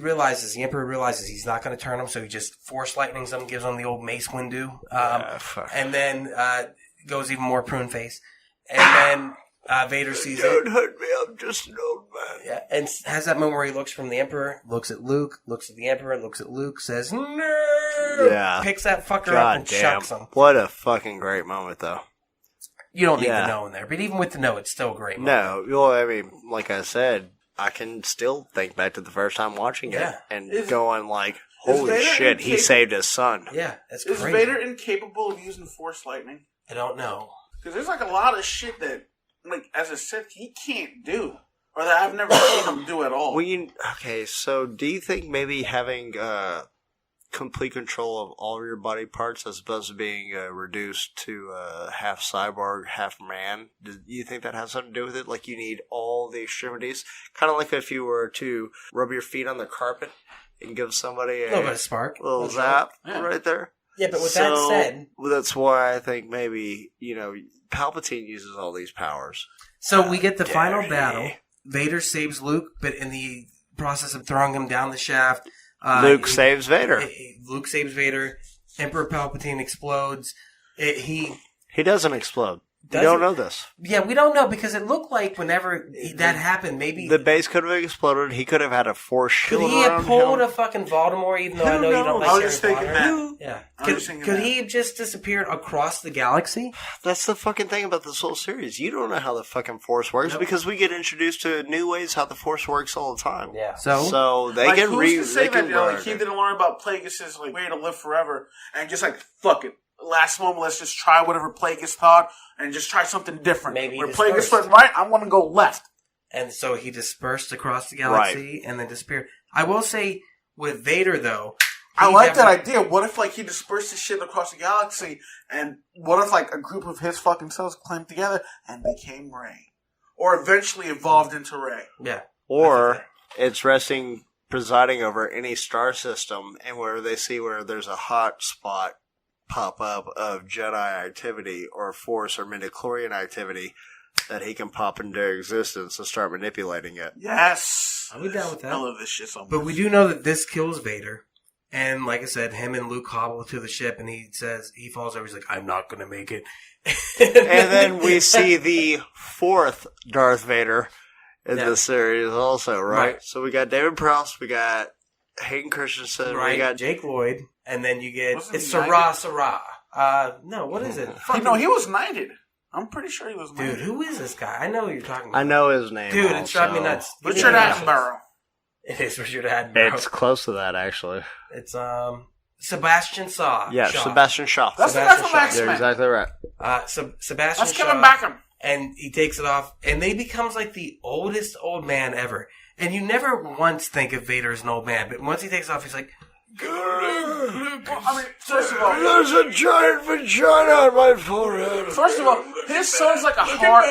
Emperor realizes he's not going to turn him, so he just force lightnings him, gives him the old Mace Windu. And then goes even more prune face. And then Vader sees it. Don't hurt me, I'm just an old man. Yeah, and has that moment where he looks from the Emperor, looks at Luke, looks at the Emperor, looks at Luke, says, no! Yeah. Picks that fucker up God and damn. chucks him. What a fucking great moment, though. You don't need Yeah. the no in there, but even with the no, it's still a great moment. No, well, I mean, like I said, I can still think back to the first time watching it Yeah. and Is- going like, is holy Vader shit, he incapable- saved his son. Yeah, it's Is crazy. Vader incapable of using Force lightning? I don't know. Because there's like a lot of shit that, like, as a Sith, he can't do. Or that I've never seen him do at all. Okay, so do you think maybe having complete control of all of your body parts as opposed to being reduced to half cyborg, half man, do you think that has something to do with it? Like you need all the extremities? Kind of like if you were to rub your feet on the carpet and give somebody A little bit of spark. little That's zap right. Yeah. right there. Yeah, but with that said... Well, that's why I think maybe, Palpatine uses all these powers. So we get the Dare final he? battle. Vader saves Luke, but in the process of throwing him down the shaft... Luke saves Vader. Luke saves Vader. Emperor Palpatine explodes. He doesn't explode. We Doesn't- don't know this. Yeah, we don't know because it looked like whenever that happened, maybe... The base could have exploded. He could have had a force Could shield he have around pulled him. a fucking Voldemort, even though I know you don't I like was just Harry thinking Potter? that. Yeah. I was Could, just thinking could that. he have just disappeared across the galaxy? That's the fucking thing about this whole series. You don't know how the fucking force works because we get introduced to new ways how the force works all the time. Yeah. So they Like, can who's to say they can that, like, learn he it. didn't learn about Plagueis' like way to live forever, and just like fuck it, last moment, let's just try whatever Plagueis thought, and just try something different. Maybe he where dispersed. Plagueis went right, I'm gonna go left. And so he dispersed across the galaxy and then disappeared. I will say, with Vader, though... I he like that definitely- idea. What if like he dispersed his shit across the galaxy, and what if like a group of his fucking cells clamped together and became Rey, or eventually evolved into Rey? Yeah. Or it's resting, presiding over any star system, and where they see where there's a hot spot pop up of Jedi activity or Force or midichlorian activity, that he can pop into existence and start manipulating it. Yes, I'll be down with that. I love this shit so much. But we do know that this kills Vader. And like I said, him and Luke hobble to the ship, and he falls over. He's like, "I'm not going to make it." And then we see the fourth Darth Vader in Yeah. the series also, right? Right. So we got David Prowse, we got Hayden Christensen, right, we got Jake Lloyd, and then you get Wasn't it's he Sarah. No, what is it? No, he was knighted. I'm pretty sure he was knighted. Dude, who is this guy? I know who you're talking about. I know his name. Dude, it's driving me also. nuts. Richard Attenborough. It is Richard Attenborough. It's close to that, actually. It's Sebastian Shaw. Yeah, Shaw. Sebastian Shaw. That's the guy Sebastian from Shaw. X-Men. You're exactly right. Sebastian That's Shaw. Kevin Backham. And he takes it off, and then he becomes like the oldest old man ever. And you never once think of Vader as an old man, but once he takes off, he's like, Well, I mean, first of all, There's a giant vagina on my forehead. his son's like a hard.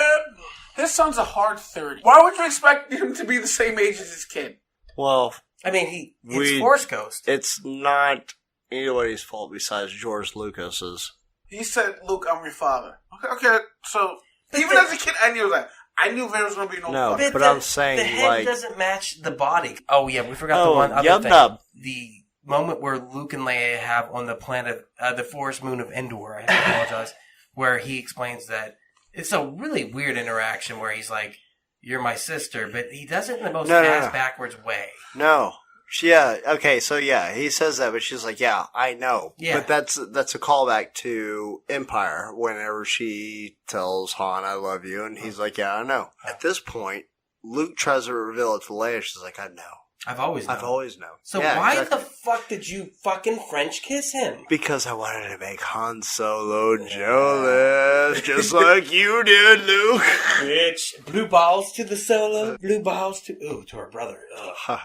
His son's a hard 30. Why would you expect him to be the same age as his kid? Well, I mean, it's We- Force Ghost. it's not anybody's fault besides George Lucas's. He said, "Luke, I'm your father." Okay. So even as a kid, I knew that. I knew Vader was going to be an old No, fuck. but I'm saying, the head like- doesn't match the body. Oh yeah, we forgot the Oh, one other yub thing. nub. The moment where Luke and Leia have on the planet, the forest moon of Endor. I have to apologize. Where he explains that it's a really weird interaction where he's like, "You're my sister," but he does it in the most No. ass backwards way. No. Yeah, okay, so yeah, he says that, but she's like, yeah, I know. Yeah. But that's a callback to Empire, whenever she tells Han, I love you, and he's like, yeah, I know. At this point, Luke tries to reveal it to Leia, she's like, I know. I've always known. So Yeah, why exactly. the fuck did you fucking French kiss him? Because I wanted to make Han Solo jealous, just like you did, Luke. Bitch. Blue balls to the Solo. Blue balls to her brother. Ugh.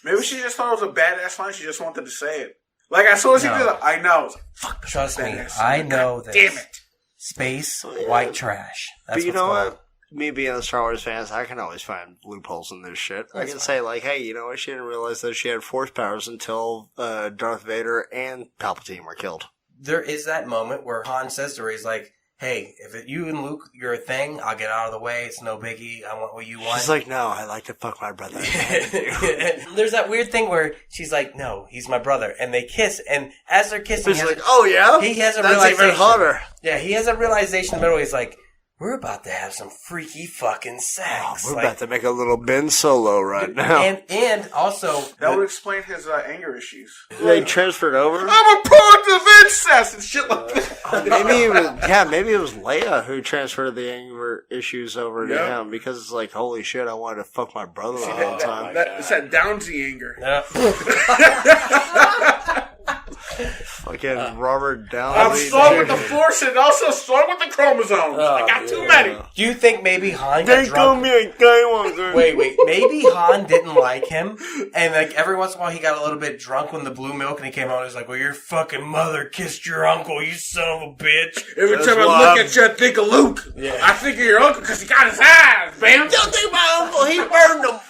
Maybe she just thought it was a badass line. She just wanted to say it. Like, as soon as he did it, I know. Fuck, Trust me, badass. I know God this. Damn it. Space, white trash. That's But you what's know going what? Me being a Star Wars fan, I can always find loopholes in this shit. I can say, like, hey, you know what? She didn't realize that she had force powers until Darth Vader and Palpatine were killed. There is that moment where Han says to her, he's like, hey, if you and Luke, you're a thing, I'll get out of the way. It's no biggie. I want what you want. She's like, no, I like to fuck my brother. There's that weird thing where she's like, no, he's my brother. And they kiss. And as they're kissing, He's like, oh, yeah? he has a That's realization. even hotter. Yeah, he has a realization in the middle. He's like, we're about to have some freaky fucking sex. We're about to make a little Ben Solo right now. And also... That would explain his anger issues. They transferred over? I'm a product of incest and shit like that. Maybe it was Leia who transferred the anger issues over to him because it's like, holy shit, I wanted to fuck my brother all the time. It's that Downsy anger. Fucking Robert Downey. I'm strong with the Force and also strong with the chromosomes. I got too many. Do you think maybe Han got drunk? Wait. Maybe Han didn't like him, and like every once in a while he got a little bit drunk when the blue milk, and he came out and was like, "Well, your fucking mother kissed your uncle, you son of a bitch." Every time I look at you, I think of Luke. Yeah. I think of your uncle because he got his eyes, man. Don't think my uncle, he burned him.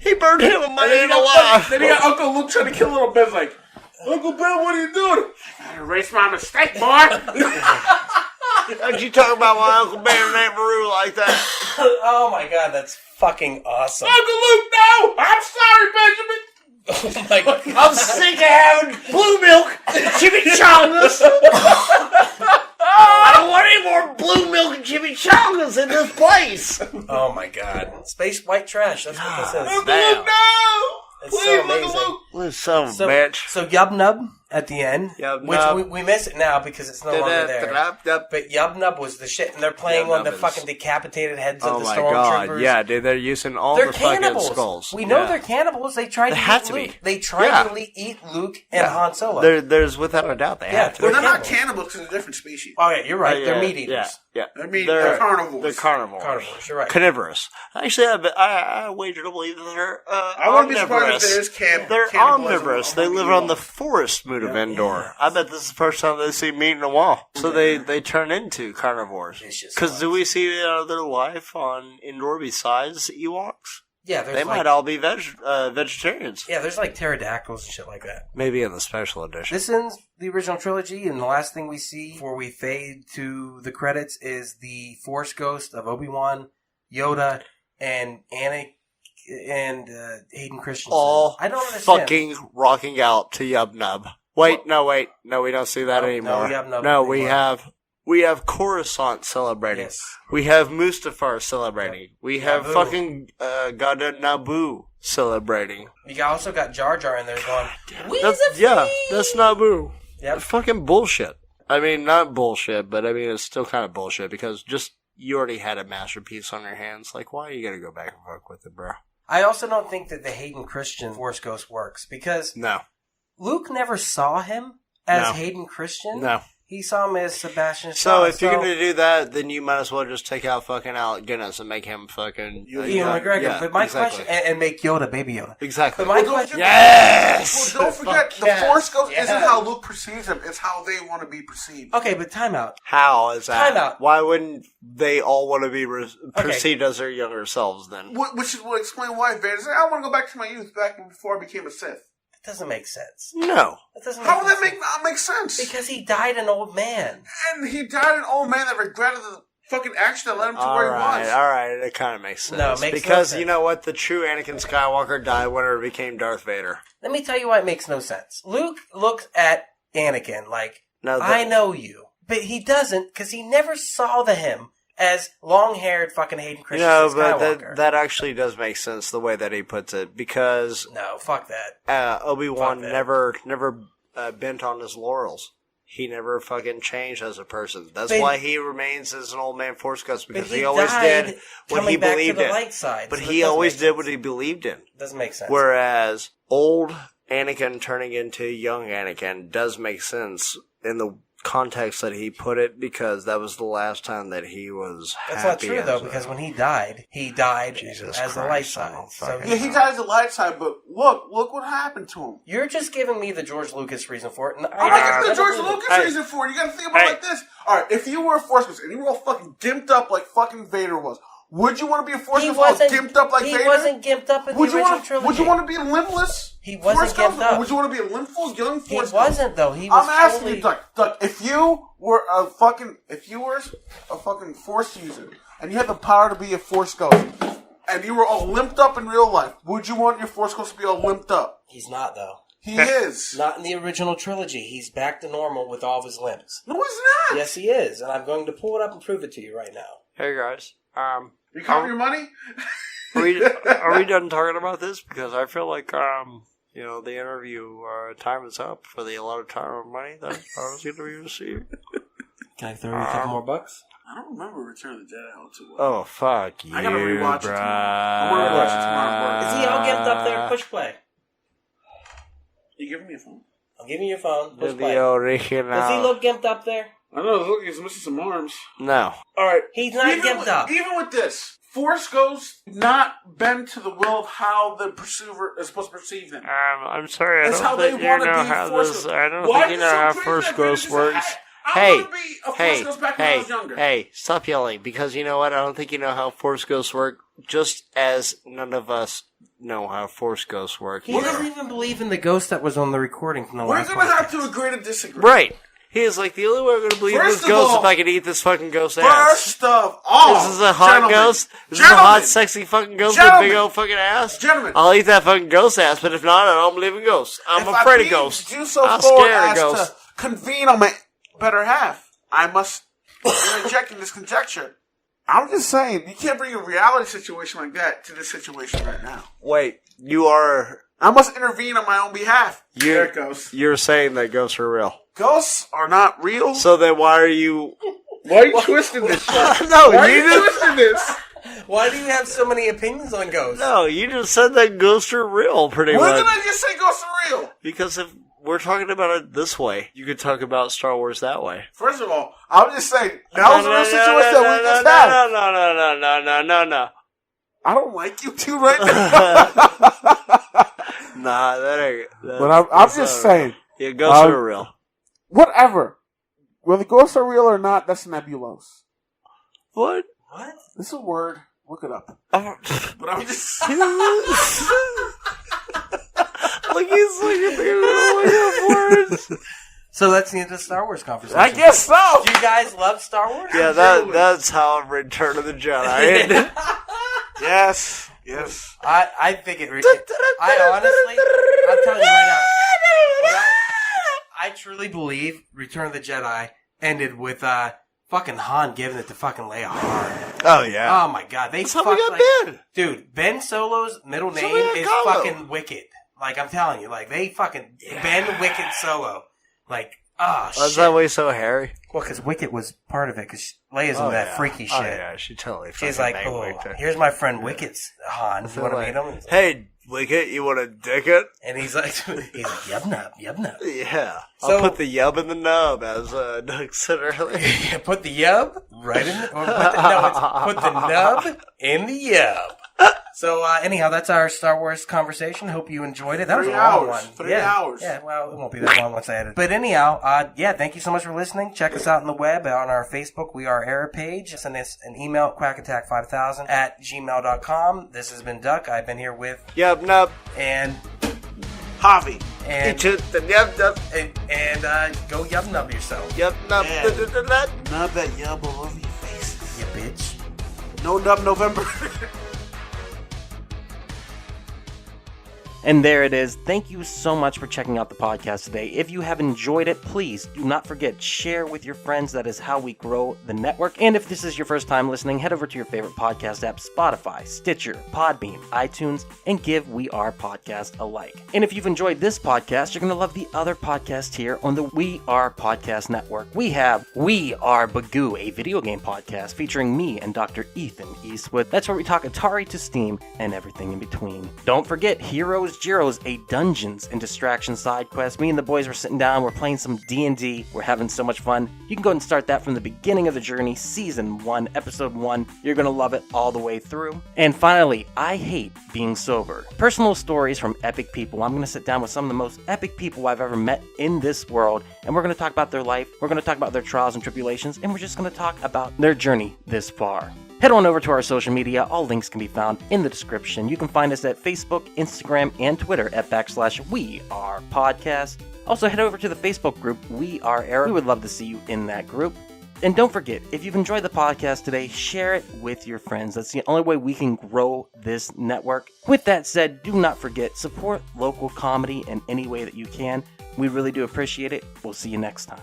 He burned him and my aunt alive. Then he got Uncle Luke trying to kill little Ben like, Uncle Ben, what are you doing? I gotta erase my mistake, boy. How'd you talk about my Uncle Ben and Aunt Maru like that? Oh my god, that's fucking awesome. Uncle Luke, no! I'm sorry, Benjamin. Oh my god. I'm sick of having blue milk and chimichangas. I don't want any more blue milk and chimichangas in this place. Oh my god. Space white trash, that's what this is. Uncle Luke, no! It's Please, so Uncle amazing. Luke. Son of a bitch. So Yub Nub at the end, Yub which Nub. we miss it now because it's no longer there. But Yub Nub was the shit, and they're playing Yub on the Nub fucking decapitated heads Oh of the my stormtroopers. god, yeah, dude, they're using all They're the cannibals. fucking skulls. We know Yeah. they're cannibals. They tried They to had eat to Luke. be. They tried Yeah. to eat Luke and Han Solo. There's without a doubt they Yeah, have to. Well, they're not cannibals. cannibals because they're different species. Oh yeah, you're right. Yeah, They're meat eaters. Yeah. They're carnivores. They're carnivores. Carnivores. You're right. Carnivorous. Actually, I wager to believe that they're I wouldn't be surprised if there is They're cannibalism omnivorous. among They live the on the Ewoks. forest moon of Endor. I bet this is the first time they see meat in a while. So they turn into carnivores. Vicious Because do we see their life on Endor besides Ewoks? Yeah, there's They like, might all be vegetarians. yeah, there's like pterodactyls and shit like that. Maybe in the special edition. This ends the original trilogy, and the last thing we see before we fade to the credits is the Force Ghost of Obi-Wan, Yoda, and Anakin and Hayden Christensen. All I don't understand. fucking rocking out to Yub Nub. Wait, no, we don't see that No, anymore. no, Yub Nub No, anymore. we have Coruscant celebrating. Yes. We have Mustafar celebrating. We have Naboo. fucking God of Naboo celebrating. You also got Jar Jar in there going, That's Naboo. Yep. Fucking bullshit. I mean, not bullshit, but I mean, it's still kind of bullshit because you already had a masterpiece on your hands. Like, why are you gonna go back and fuck with it, bro? I also don't think that the Hayden Christian Force Ghost works because No. Luke never saw him as No. Hayden Christian. No. He saw him as Sebastian So Shaw. if you're gonna do that, then you might as well just take out fucking Alec Guinness and make him fucking Ian McGregor. Yeah, but my exactly. question, and make Yoda Baby Yoda. Exactly. But my question, Yes. Well, don't forget, Fuck the yes. Force Ghost Yes. isn't how Luke perceives him. It's how they want to be perceived. okay, but time out. How is that? Time out. Why wouldn't they all want to be perceived as their younger selves then? Which will explain why Vader's like, I want to go back to my youth, back before I became a Sith. That doesn't make sense. No. That doesn't. How would that sense. not make sense? Because he died an old man. And he died an old man that regretted the fucking action that led him to where he was. All right, it kind of makes sense. No, it makes no because sense. you know what? The true Anakin Skywalker died when he became Darth Vader. Let me tell you why it makes no sense. Luke looks at Anakin like, No, I know you. But he doesn't because he never saw him as long-haired fucking Hayden Christensen No, but Skywalker. that actually does make sense the way that he puts it because No, fuck that. Obi-Wan Fuck that. never bent on his laurels. he never fucking changed as a person. That's But- why he remains as an old man Force Ghost, because But he always died did what coming he back believed to the in. light side. But so he that doesn't always make did sense. what he believed in. Doesn't make sense. Whereas old Anakin turning into young Anakin does make sense in the context that he put it, because that was the last time that he was That's happy. not true, though, as a- because when he died Jesus as the Christ, light I side. don't So fucking- Yeah, he died as the light side, but look what happened to him. you're just giving me the George Lucas reason for it. And I'm not giving the never George believe it. Lucas reason for it. You gotta think about it like this. Alright, if you were a Force Ghost and you were all fucking gimped up like fucking Vader was, would you want to be a Force He Ghost all wasn't gimped up like he Vader? wasn't gimped up in the Would you original want to? trilogy. Would you want to be a limbless? He wasn't Force Ghost, gimped up. Or would you want to be a limbless young He Force Ghost? wasn't, though. He was I'm asking fully... you, Duck. If you were a fucking Force user and you had the power to be a Force Ghost, and you were all limped up in real life, would you want your Force Ghost to be all limped up? He's not, though. He is. Not in the original trilogy. He's back to normal with all of his limbs. No, he's not. Yes, he is, and I'm going to pull it up and prove it to you right now. Hey guys, You count your money? are we done talking about this? Because I feel like the interview time is up for the allotted time of money that I was going to receive. Can I throw you a couple more bucks? I don't remember Return of the Jedi all too well. Oh fuck you! I gotta rewatch it bruh. tomorrow. I'm gonna rewatch it tomorrow, bro. Is he all gimped up there? Push play. You giving me a phone? I'll give you your phone. Push The play. original. Does he look gimped up there? I know. Look, he's missing some arms. No. All right. He's not gimped up. Even with this, Force Ghost not bend to the will of how the pursuer is supposed to perceive him. I'm sorry, I That's how don't they think you wanna know be how Force this. Ghost. I don't Why think you are know so how crazy Force that Ghost Vader's works. I want to be a Force Ghost back when I was younger. Hey, stop yelling, because you know what? I don't think you know how Force Ghosts work, just as none of us know how Force Ghosts work. He doesn't even believe in the ghost that was on the recording from the We're last going to have podcast. to agree to disagree. Right. He is like, the only way I'm going to believe First this of ghost all- if I can eat this fucking ghost ass. First of all, This is a hot gentlemen, ghost? This is a hot, gentlemen, sexy fucking ghost with a gentlemen, big old fucking ass? Gentlemen, I'll eat that fucking ghost ass, but if not, I don't believe in ghosts. I'm if afraid I of ghosts. You so I'm forward scared of as ghosts. to convene on my better half, I must interject in this conjecture. I'm just saying, you can't bring a reality situation like that to this situation right now. Wait, you are... I must intervene on my own behalf. There it goes. You're saying that ghosts are real. Ghosts are not real. So then why are you... Why are you twisting this shit? No, Why are you you just... twisting this? Why do you have so many opinions on ghosts? No, you just said that ghosts are real, pretty When much. did I just say ghosts are real? Because if we're talking about it this way, you could talk about Star Wars that way. First of all, I'm just saying, that was a real situation that we just had. No. I don't like you two right now. Nah, that ain't... But I'm just saying, Yeah, ghosts are real. whatever. Whether ghosts are real or not, that's nebulous. What? What? This is a word. Look it up. Oh. But I'm just Like he's looking at words. So that's the end of the Star Wars conversation. I guess so. Do you guys love Star Wars? Yeah, that's how Return of the Jedi ended. Yes. I think it. I honestly, I'm telling you right now, I truly believe Return of the Jedi ended with fucking Han giving it to fucking Leia hard. Oh, yeah. Oh my god, they That's how we fucked got like, Ben. dude. Ben Solo's middle That's how name we got is Kylo. fucking Wicked. Like I'm telling you, like they fucking Ben Wicked Solo. Like oh Why's shit. that way so hairy? Well, because Wicked was part of it. Because Leia's into that freaky shit. Oh, yeah, she totally She's fucking like, banged oh, Wicket. here's my friend Wicked's Han. You want to Like, meet him? hey, Wicket, you want to dick it? And he's like, yub nub. Yeah. So- I'll put the yub in the nub, as Doug said earlier. Put the yub right in the, or put the nub in the yub. So anyhow, that's our Star Wars conversation. Hope you enjoyed it. That was a 3 long hours. one. 3 yeah. hours. Yeah, well, it won't be that long once I edit. But anyhow, yeah, thank you so much for listening. Check us out on the web on our Facebook We Are Error page. Send us an email at quackattack5000@gmail.com. This has been Duck. I've been here with Yub nub. and Javi. and Eat it, the yub nub. and go yub nub yourself, Yub nub. Yeah. Nub that yub all over your faces. you bitch. No nub November. And there it is. Thank you so much for checking out the podcast today. If you have enjoyed it, please do not forget, share with your friends. That is how we grow the network. And if this is your first time listening, head over to your favorite podcast app, Spotify, Stitcher, Podbean, iTunes, and give We Are Podcast a like. And if you've enjoyed this podcast, you're going to love the other podcast here on the We Are Podcast Network. We have We Are Bagu, a video game podcast featuring me and Dr. Ethan Eastwood. That's where we talk Atari to Steam and everything in between. Don't forget Heroes Gyros, a Dungeons and Distractions side quest. Me and the boys were sitting down, we're playing some D&D, we're having so much fun. You can go and start that from the beginning of the journey, Season 1, Episode 1. You're going to love it all the way through. And finally, I Hate Being Sober. Personal stories from epic people. I'm going to sit down with some of the most epic people I've ever met in this world, and we're going to talk about their life, we're going to talk about their trials and tribulations, and we're just going to talk about their journey this far. Head on over to our social media. All links can be found in the description. You can find us at Facebook, Instagram, and Twitter at /WeArePodcast. Also, head over to the Facebook group, We Are Era. We would love to see you in that group. And don't forget, if you've enjoyed the podcast today, share it with your friends. That's the only way we can grow this network. With that said, do not forget, support local comedy in any way that you can. We really do appreciate it. We'll see you next time.